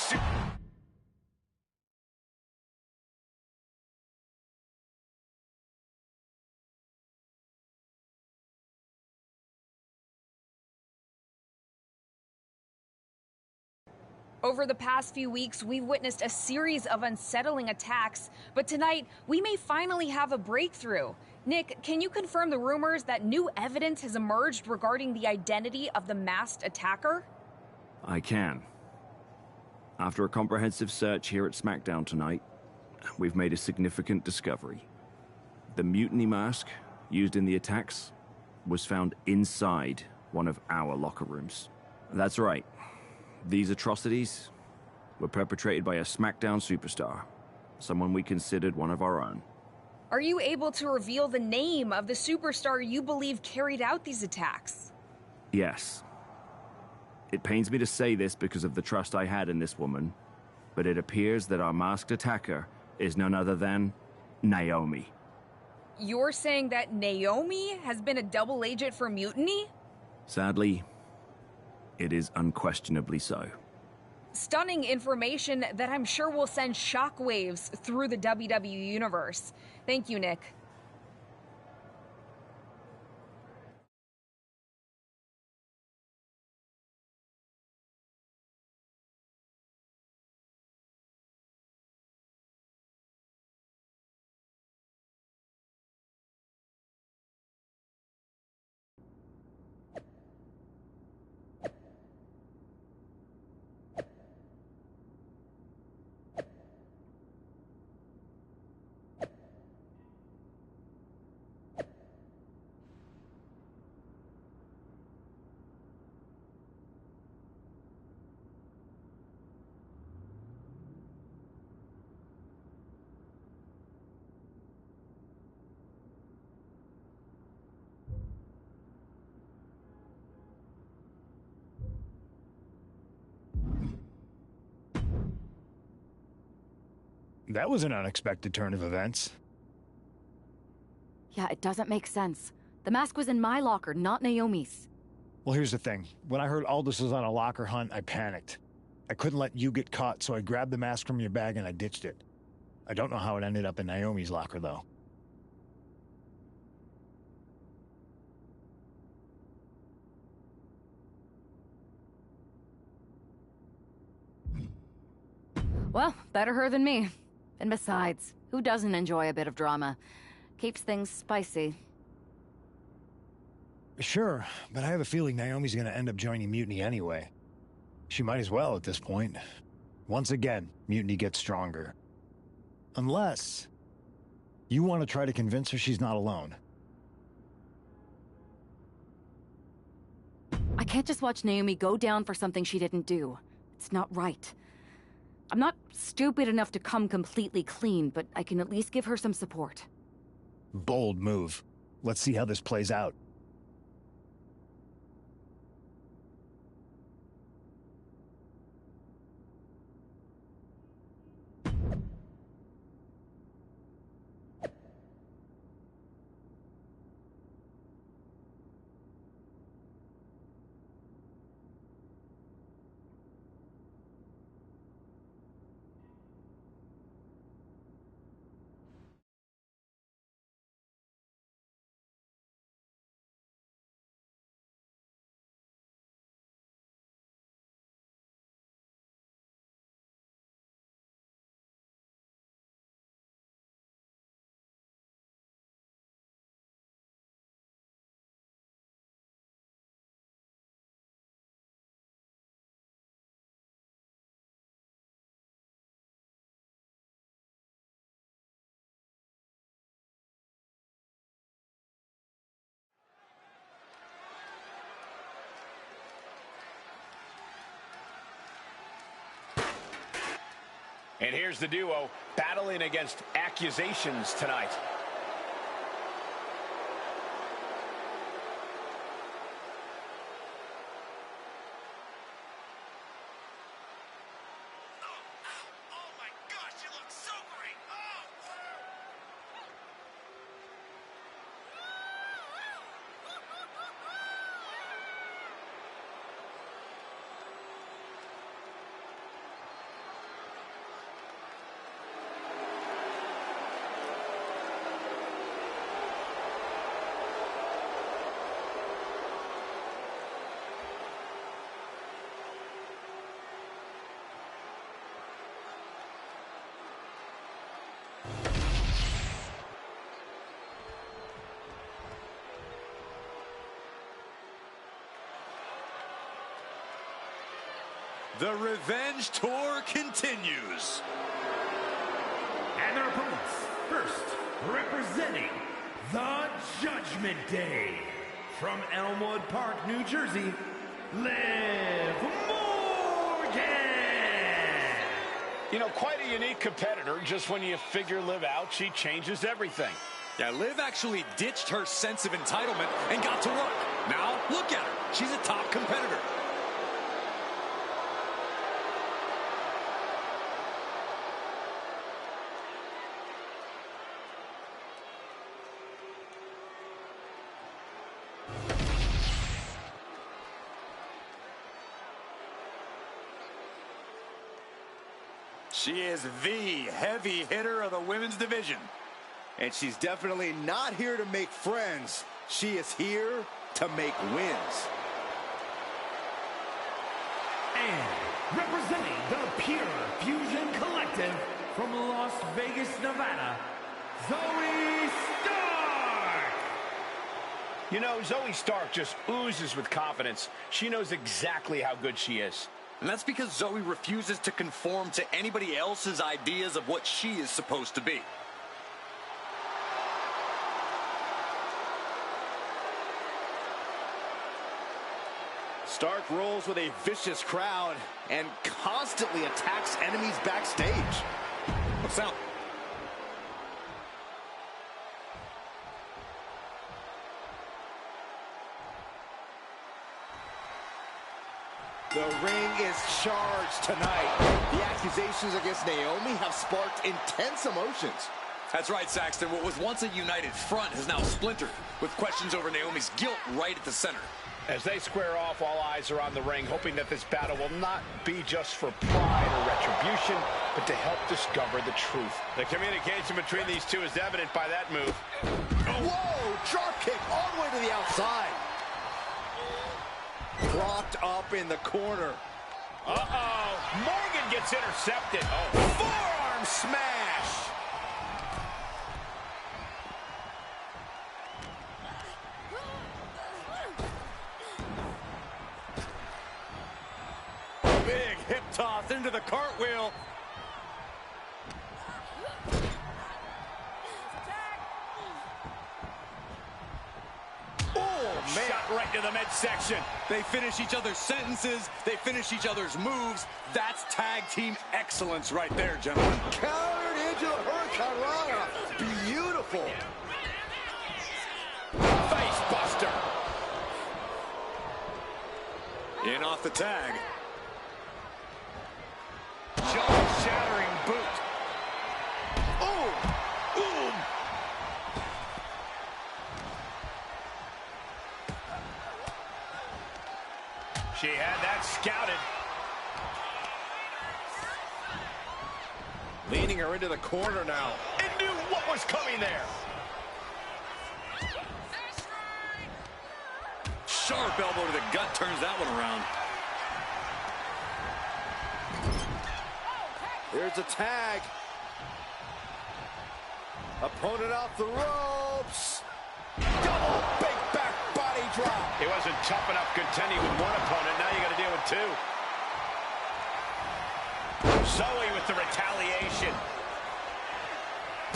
S1: Over the past few weeks, we've witnessed a series of unsettling attacks, but tonight, we may finally have a breakthrough. Nick, can you confirm the rumors that new evidence has emerged regarding the identity of the masked attacker?
S7: I can. After a comprehensive search here at SmackDown tonight, we've made a significant discovery. The mutiny mask used in the attacks was found inside one of our locker rooms. That's right. These atrocities were perpetrated by a SmackDown superstar, someone we considered one of our own.
S1: Are you able to reveal the name of the superstar you believe carried out these attacks?
S7: Yes. It pains me to say this because of the trust I had in this woman, but it appears that our masked attacker is none other than Naomi.
S1: You're saying that Naomi has been a double agent for Mutiny?
S7: Sadly, it is unquestionably so.
S1: Stunning information that I'm sure will send shockwaves through the WWE universe. Thank you, Nick.
S8: That was an unexpected turn of events.
S2: Yeah, it doesn't make sense. The mask was in my locker, not Naomi's.
S8: Well, here's the thing. When I heard Aldous was on a locker hunt, I panicked. I couldn't let you get caught, so I grabbed the mask from your bag and I ditched it. I don't know how it ended up in Naomi's locker, though.
S2: Well, better her than me. And besides, who doesn't enjoy a bit of drama? Keeps things spicy.
S8: Sure, but I have a feeling Naomi's gonna end up joining Mutiny anyway. She might as well at this point. Once again, Mutiny gets stronger. Unless you want to try to convince her she's not alone.
S2: I can't just watch Naomi go down for something she didn't do. It's not right. I'm not stupid enough to come completely clean, but I can at least give her some support.
S8: Bold move. Let's see how this plays out.
S5: And here's the duo battling against accusations tonight.
S6: The Revenge Tour continues.
S10: And their opponents, first, representing the Judgment Day, from Elmwood Park, New Jersey, Liv Morgan!
S5: You know, quite a unique competitor. Just when you figure Liv out, she changes everything.
S6: Yeah, Liv actually ditched her sense of entitlement and got to work. Now, look at her. She's a top competitor.
S4: She is the heavy hitter of the women's division. And she's definitely not here to make friends. She is here to make wins.
S10: And representing the Pure Fusion Collective from Las Vegas, Nevada, Zoe Stark!
S5: You know, Zoe Stark just oozes with confidence. She knows exactly how good she is.
S6: And that's because Zoe refuses to conform to anybody else's ideas of what she is supposed to be.
S4: Stark rolls with a vicious crowd and constantly attacks enemies backstage.
S6: What's out?
S4: The ring is charged tonight. The accusations against Naomi have sparked intense emotions.
S6: That's right, Saxton. What was once a united front has now splintered, with questions over Naomi's guilt right at the center.
S15: As they square off, all eyes are on the ring, hoping that this battle will not be just for pride or retribution, but to help discover the truth.
S5: The communication between these two is evident by that move.
S4: Whoa! Drop kick all the way to the outside. Propped up in the corner.
S5: Uh-oh. Morgan gets intercepted. Oh,
S4: forearm smash.
S6: Big hip toss into the cartwheel.
S5: man. Shot right to the midsection.
S6: They finish each other's sentences. They finish each other's moves. That's tag team excellence right there, gentlemen.
S4: Countered into a Hurricane Rana. Beautiful.
S5: Face buster.
S6: In off the tag.
S5: Jaw-shattering boot. She had that scouted.
S4: Leading her into the corner now.
S5: It knew what was coming there.
S6: Sharp elbow to the gut turns that one around.
S4: Here's a tag. Opponent off the ropes. Double big back body drop.
S5: He wasn't tough enough contending with one opponent. Now you got to deal with two. Zoe with the retaliation.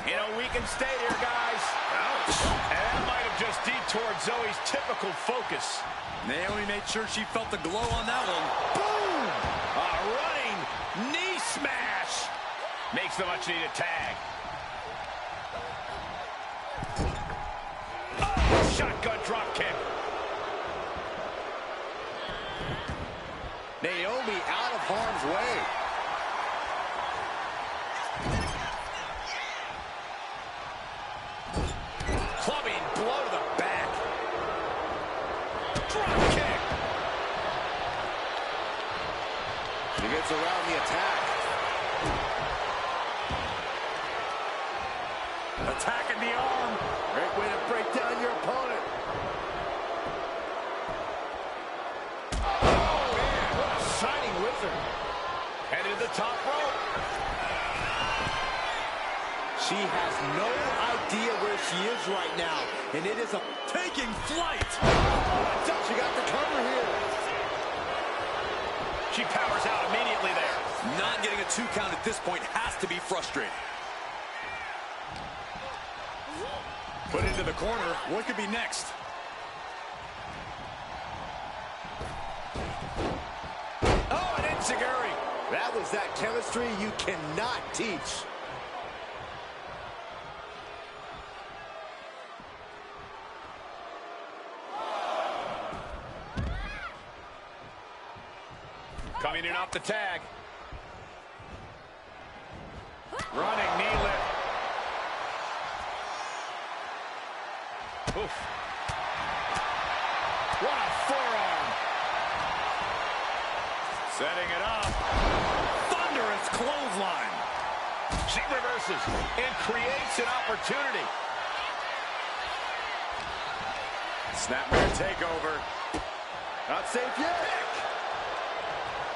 S5: You know, we can stay here, guys. Ouch. And that might have just detoured Zoe's typical focus.
S6: Naomi made sure she felt the glow on that one.
S5: Boom! A running knee smash. Makes the much-needed tag. Oh, shotgun drop kick.
S4: Naomi out of harm's way.
S5: Clubbing blow to the back. Drop kick.
S4: She gets around the attack.
S6: Attacking the arm.
S4: Great way to break down your opponent.
S5: Oh, man, what a shining wizard. Headed to the top rope.
S4: She has no idea where she is right now, and it is a
S6: taking flight.
S4: She got the cover here.
S5: She powers out immediately there.
S6: Not getting a 2 count at this point has to be frustrating. Put into the corner. What could be next?
S5: Oh, an enziguri.
S4: That was that chemistry you cannot teach.
S5: Coming in off the tag. Running knee lift. Oof. What a forearm. Setting it up.
S6: Thunderous clothesline.
S5: She reverses and creates an opportunity.
S6: Snapmare takeover.
S4: Not safe yet.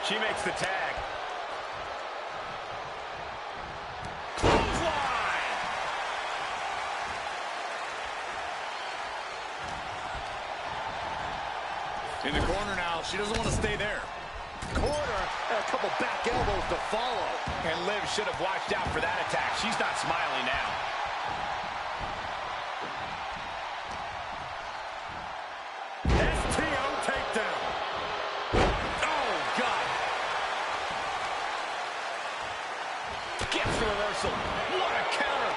S5: She makes the tag.
S6: In the corner now. She doesn't want to stay there.
S4: Corner and a couple back elbows to follow.
S5: And Liv should have watched out for that attack. She's not smiling now.
S6: STO takedown. Oh, God.
S5: Gets the reversal. What a counter.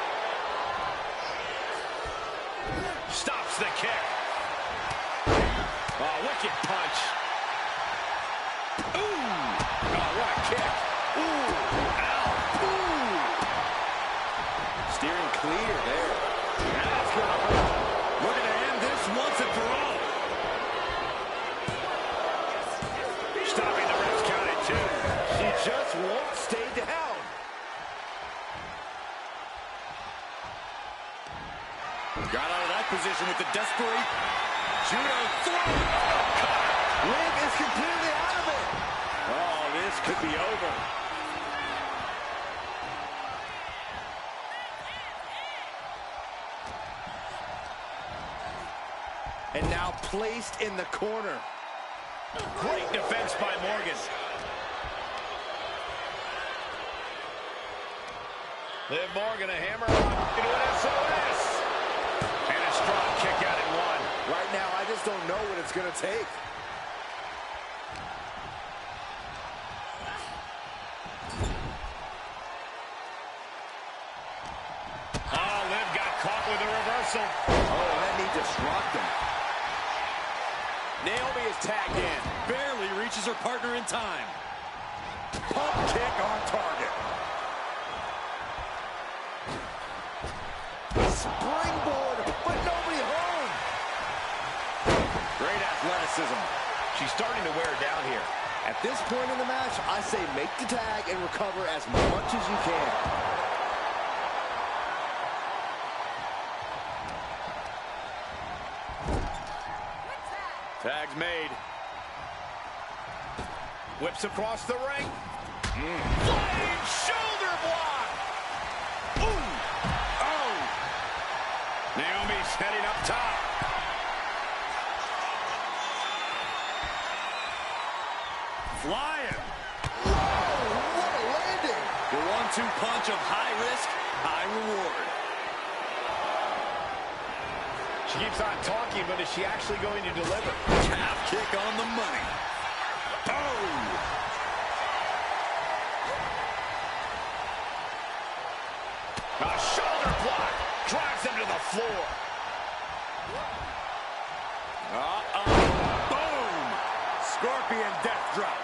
S5: Stops the kick. Oh, wicked punch. Oh, what a kick. Ooh. Ow. Ooh.
S4: Steering clear there.
S6: That's gonna hurt. Looking to end this once and for all.
S5: Stopping the ref's counted, too.
S4: She just won't stay down.
S6: Got out of that position with the desperate judo throw.
S4: Liv is completely out of it.
S5: Oh, this could be over.
S4: And now placed in the corner.
S5: Great defense by Morgan. Liv Morgan, a hammer into an SOS. And a strong kick out at one.
S4: Right now, I just don't know what it's going to take.
S5: Oh, Liv got caught with a reversal.
S4: Oh, that knee just rocked him.
S5: Naomi is tagged in.
S6: Barely reaches her partner in time.
S4: Pump kick on target. Springboard, but nobody home.
S5: Great athleticism. She's starting to wear down here.
S4: At this point in the match, I say make the tag and recover as much as you can.
S5: Tag's made. Whips across the ring. Flying shoulder block. Ooh. Oh. Naomi's heading up top.
S6: Flying.
S4: Whoa, what a landing.
S6: The 1-2 punch of high risk, high reward.
S5: She keeps on talking, but is she actually going to deliver?
S6: Calf kick on the money. Oh!
S5: A shoulder block drives him to the floor.
S6: Boom! Scorpion death drop.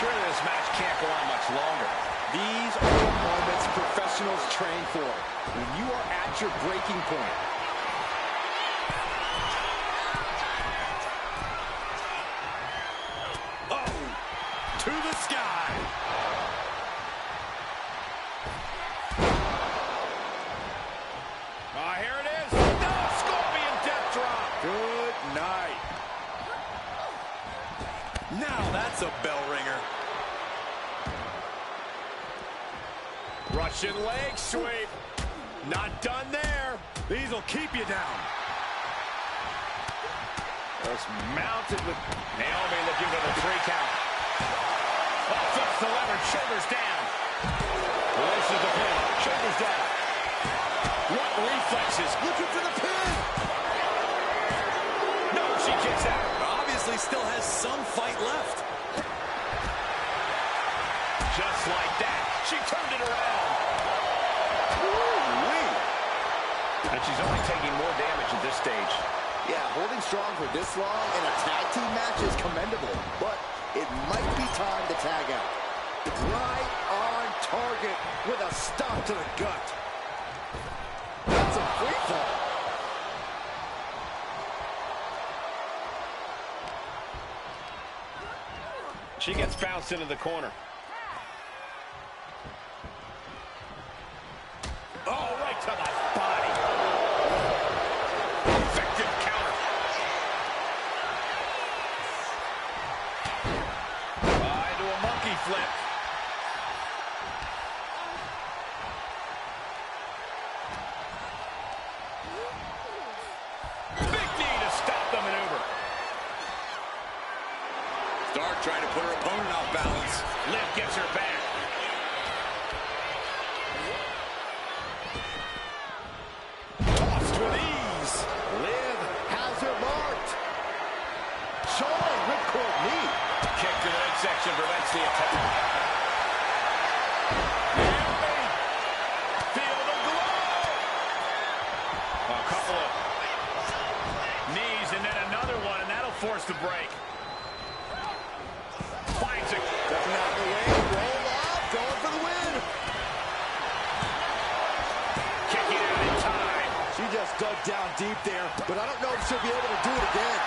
S5: Surely this match can't go on much longer.
S4: These are the moments professionals train for. When you are at your breaking point.
S6: Oh! To the sky!
S5: Here it is. No, Scorpion death drop.
S4: Good night.
S6: Now that's a bell ringer.
S5: Russian leg sweep. Not done there.
S6: These will keep you down.
S5: Just mounted with Naomi looking for the 3 count. Oh, flips the lever, shoulders down. Releases the pin, shoulders down. What reflexes, looking for the pin. No, she kicks out.
S6: Obviously still has some fight left.
S5: Just like that, she turned it around.
S4: Woo-wee.
S5: And she's only taking more damage at this stage.
S4: Yeah, holding strong for this long in a tag team match is commendable, but it might be time to tag out. Right on target with a stop to the gut. That's a free fall.
S5: She gets bounced into the corner. Oh, right to the body. Effective counter. Into a monkey flip. Big knee to stop the maneuver.
S6: Stark trying to put her opponent off balance.
S5: Liv gets her back. Tossed with ease.
S4: Liv has her marked. Showing ripcord knee.
S5: Kick to the midsection prevents the attack. Naomi. Feel the glow. force the break. Finds it.
S4: Stepping out of the way, roll up, going for the win.
S5: Kicking out in time.
S4: She just dug down deep there, but I don't know if she'll be able to do it again.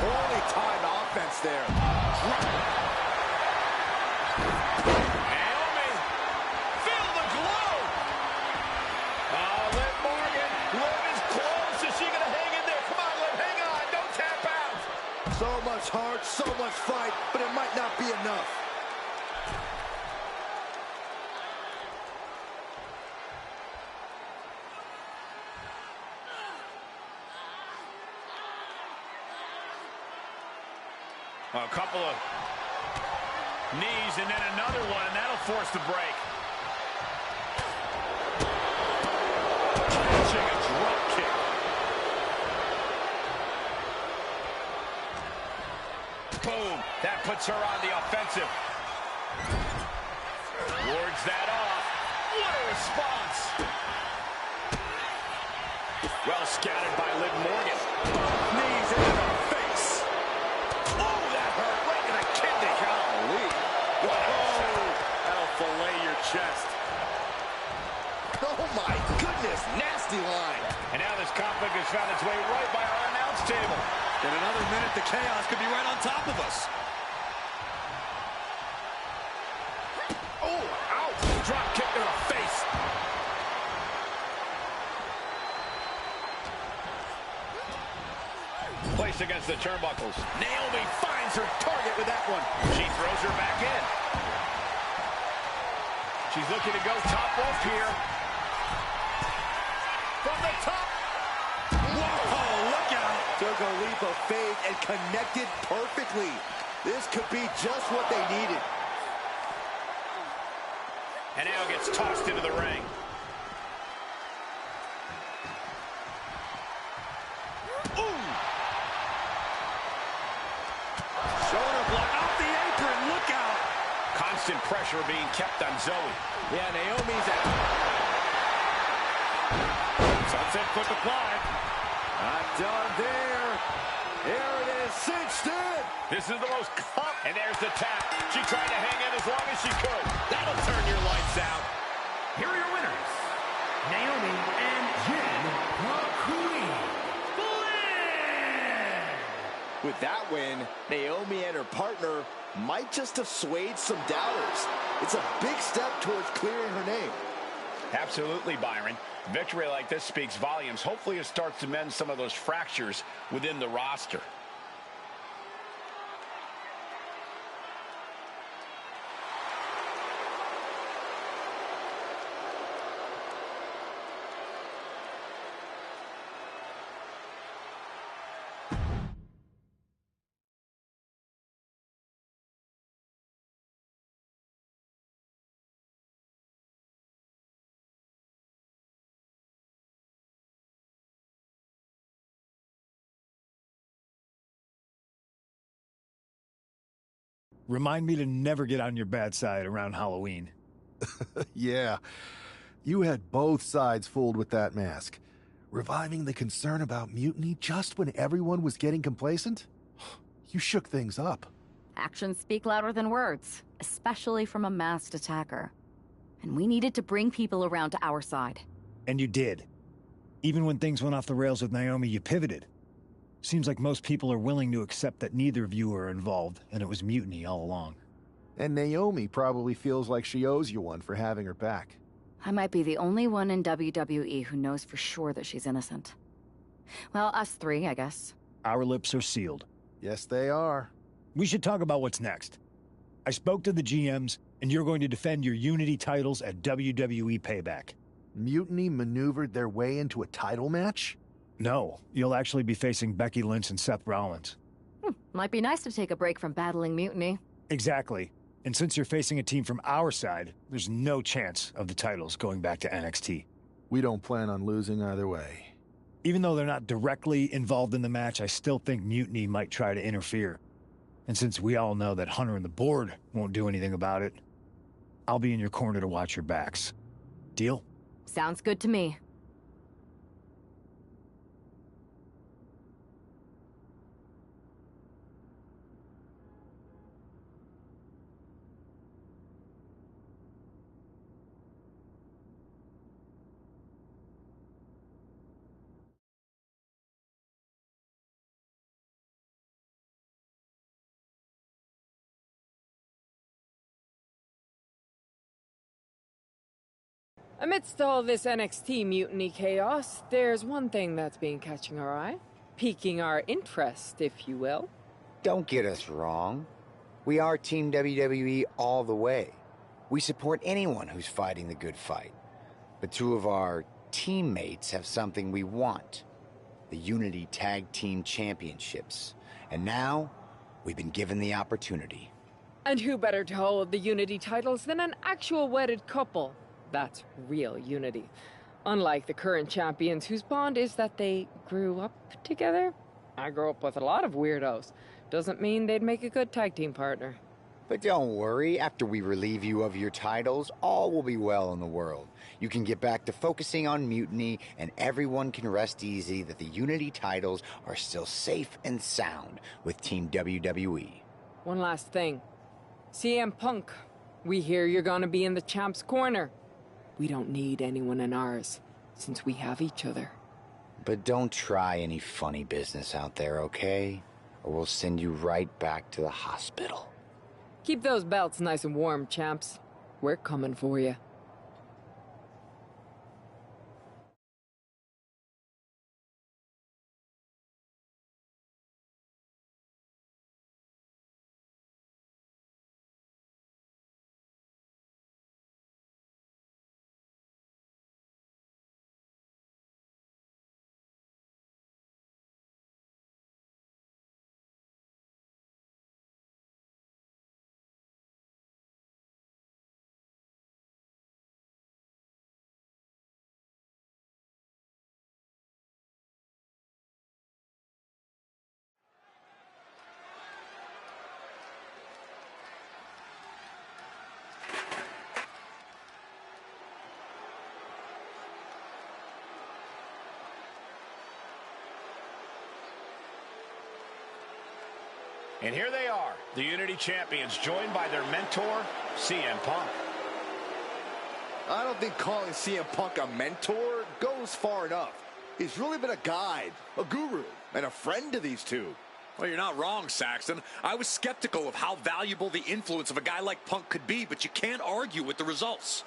S4: Only time offense there.
S5: Naomi, feel the glow. Liv Morgan, Liv is close. Is she going to hang in there? Come on, Liv, hang on. Don't tap out.
S4: So much heart, so much fight, but it might not be enough.
S5: A couple of knees and then another one, and that'll force the break. Catching a drop kick. Boom. That puts her on the offensive. Wards that off. What a response. Well scattered by Liv Morgan. Knees into the face. Oh, that hurt right in the kidney. Golly. Whoa. That'll fillet your chest.
S4: Oh, my goodness. Nasty line.
S5: And now this conflict has found its way right by our announce table.
S6: In another minute, the chaos could be right on top of us.
S5: Oh, ouch. Drop kick to the face. Placed against the turnbuckles. Naomi finds her target with that one. She throws her back in. She's looking to go top rope here. From the top.
S6: Whoa, look out.
S4: Took a leap of faith and connected perfectly. This could be just what they needed.
S5: And now gets tossed into the ring. Ooh.
S6: Shoulder block off the apron. Look out.
S5: Constant pressure being kept on Zoe.
S4: Yeah, Naomi's at...
S5: Sunset foot applied.
S4: Not done there. There it is, cinched in.
S5: This is the most and there's the tap. She tried to hang in as long as she could. That'll turn your lights out.
S10: Here are your winners, Naomi and Jenna Flynn.
S4: With that win, Naomi and her partner might just have swayed some doubters. It's a big step towards clearing her name.
S5: Absolutely, Byron. Victory like this speaks volumes. Hopefully it starts to mend some of those fractures within the roster.
S8: Remind me to never get on your bad side around Halloween.
S14: Yeah. You had both sides fooled with that mask. Reviving the concern about mutiny just when everyone was getting complacent? You shook things up.
S2: Actions speak louder than words, especially from a masked attacker. And we needed to bring people around to our side.
S8: And you did. Even when things went off the rails with Naomi, you pivoted. Seems like most people are willing to accept that neither of you were involved, and it was mutiny all along.
S14: And Naomi probably feels like she owes you one for having her back.
S2: I might be the only one in WWE who knows for sure that she's innocent. Well, us three, I guess.
S8: Our lips are sealed.
S14: Yes, they are.
S8: We should talk about what's next. I spoke to the GMs, and you're going to defend your Unity titles at WWE Payback.
S14: Mutiny maneuvered their way into a title match?
S8: No, you'll actually be facing Becky Lynch and Seth Rollins.
S2: Might be nice to take a break from battling mutiny.
S8: Exactly. And since you're facing a team from our side, there's no chance of the titles going back to NXT.
S14: We don't plan on losing either way.
S8: Even though they're not directly involved in the match, I still think Mutiny might try to interfere. And since we all know that Hunter and the board won't do anything about it, I'll be in your corner to watch your backs. Deal?
S2: Sounds good to me.
S16: Amidst all this NXT mutiny chaos, there's one thing that's been catching our eye. Piquing our interest, if you will.
S17: Don't get us wrong. We are Team WWE all the way. We support anyone who's fighting the good fight. But two of our teammates have something we want. The Unity Tag Team Championships. And now, we've been given the opportunity.
S16: And who better to hold the Unity titles than an actual wedded couple? That's real unity. Unlike the current champions whose bond is that they grew up together. I grew up with a lot of weirdos. Doesn't mean they'd make a good tag team partner.
S17: But don't worry, after we relieve you of your titles, all will be well in the world. You can get back to focusing on Mutiny, and everyone can rest easy that the Unity titles are still safe and sound with Team WWE.
S16: One last thing. CM Punk, we hear you're gonna be in the champ's corner. We don't need anyone in ours, since we have each other.
S17: But don't try any funny business out there, okay? Or we'll send you right back to the hospital.
S16: Keep those belts nice and warm, champs. We're coming for you.
S15: And here they are, the Unity Champions, joined by their mentor, CM Punk.
S4: I don't think calling CM Punk a mentor goes far enough. He's really been a guide, a guru, and a friend to these two.
S6: Well, you're not wrong, Saxton. I was skeptical of how valuable the influence of a guy like Punk could be, but you can't argue with the results.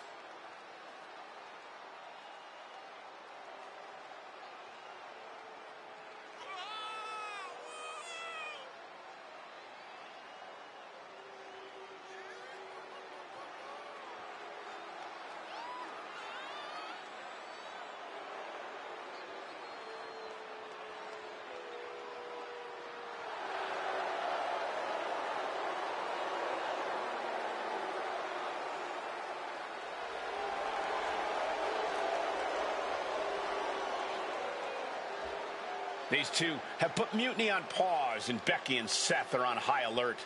S15: These two have put Mutiny on pause, and Becky and Seth are on high alert.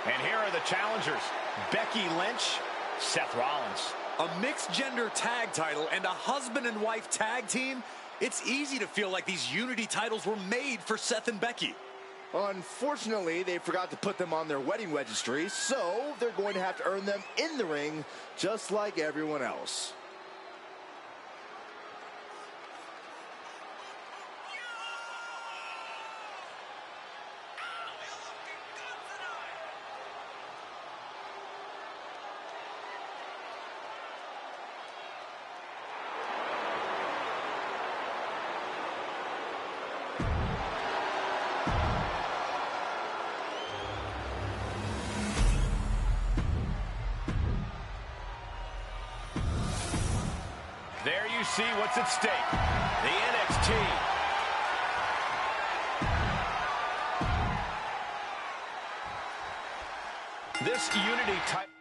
S15: And here are the challengers, Becky Lynch, Seth Rollins.
S6: A mixed-gender tag title and a husband and wife tag team? It's easy to feel like these Unity titles were made for Seth and Becky.
S4: Unfortunately, they forgot to put them on their wedding registry, so they're going to have to earn them in the ring, just like everyone else.
S15: There you see what's at stake. The NXT. This Unity title.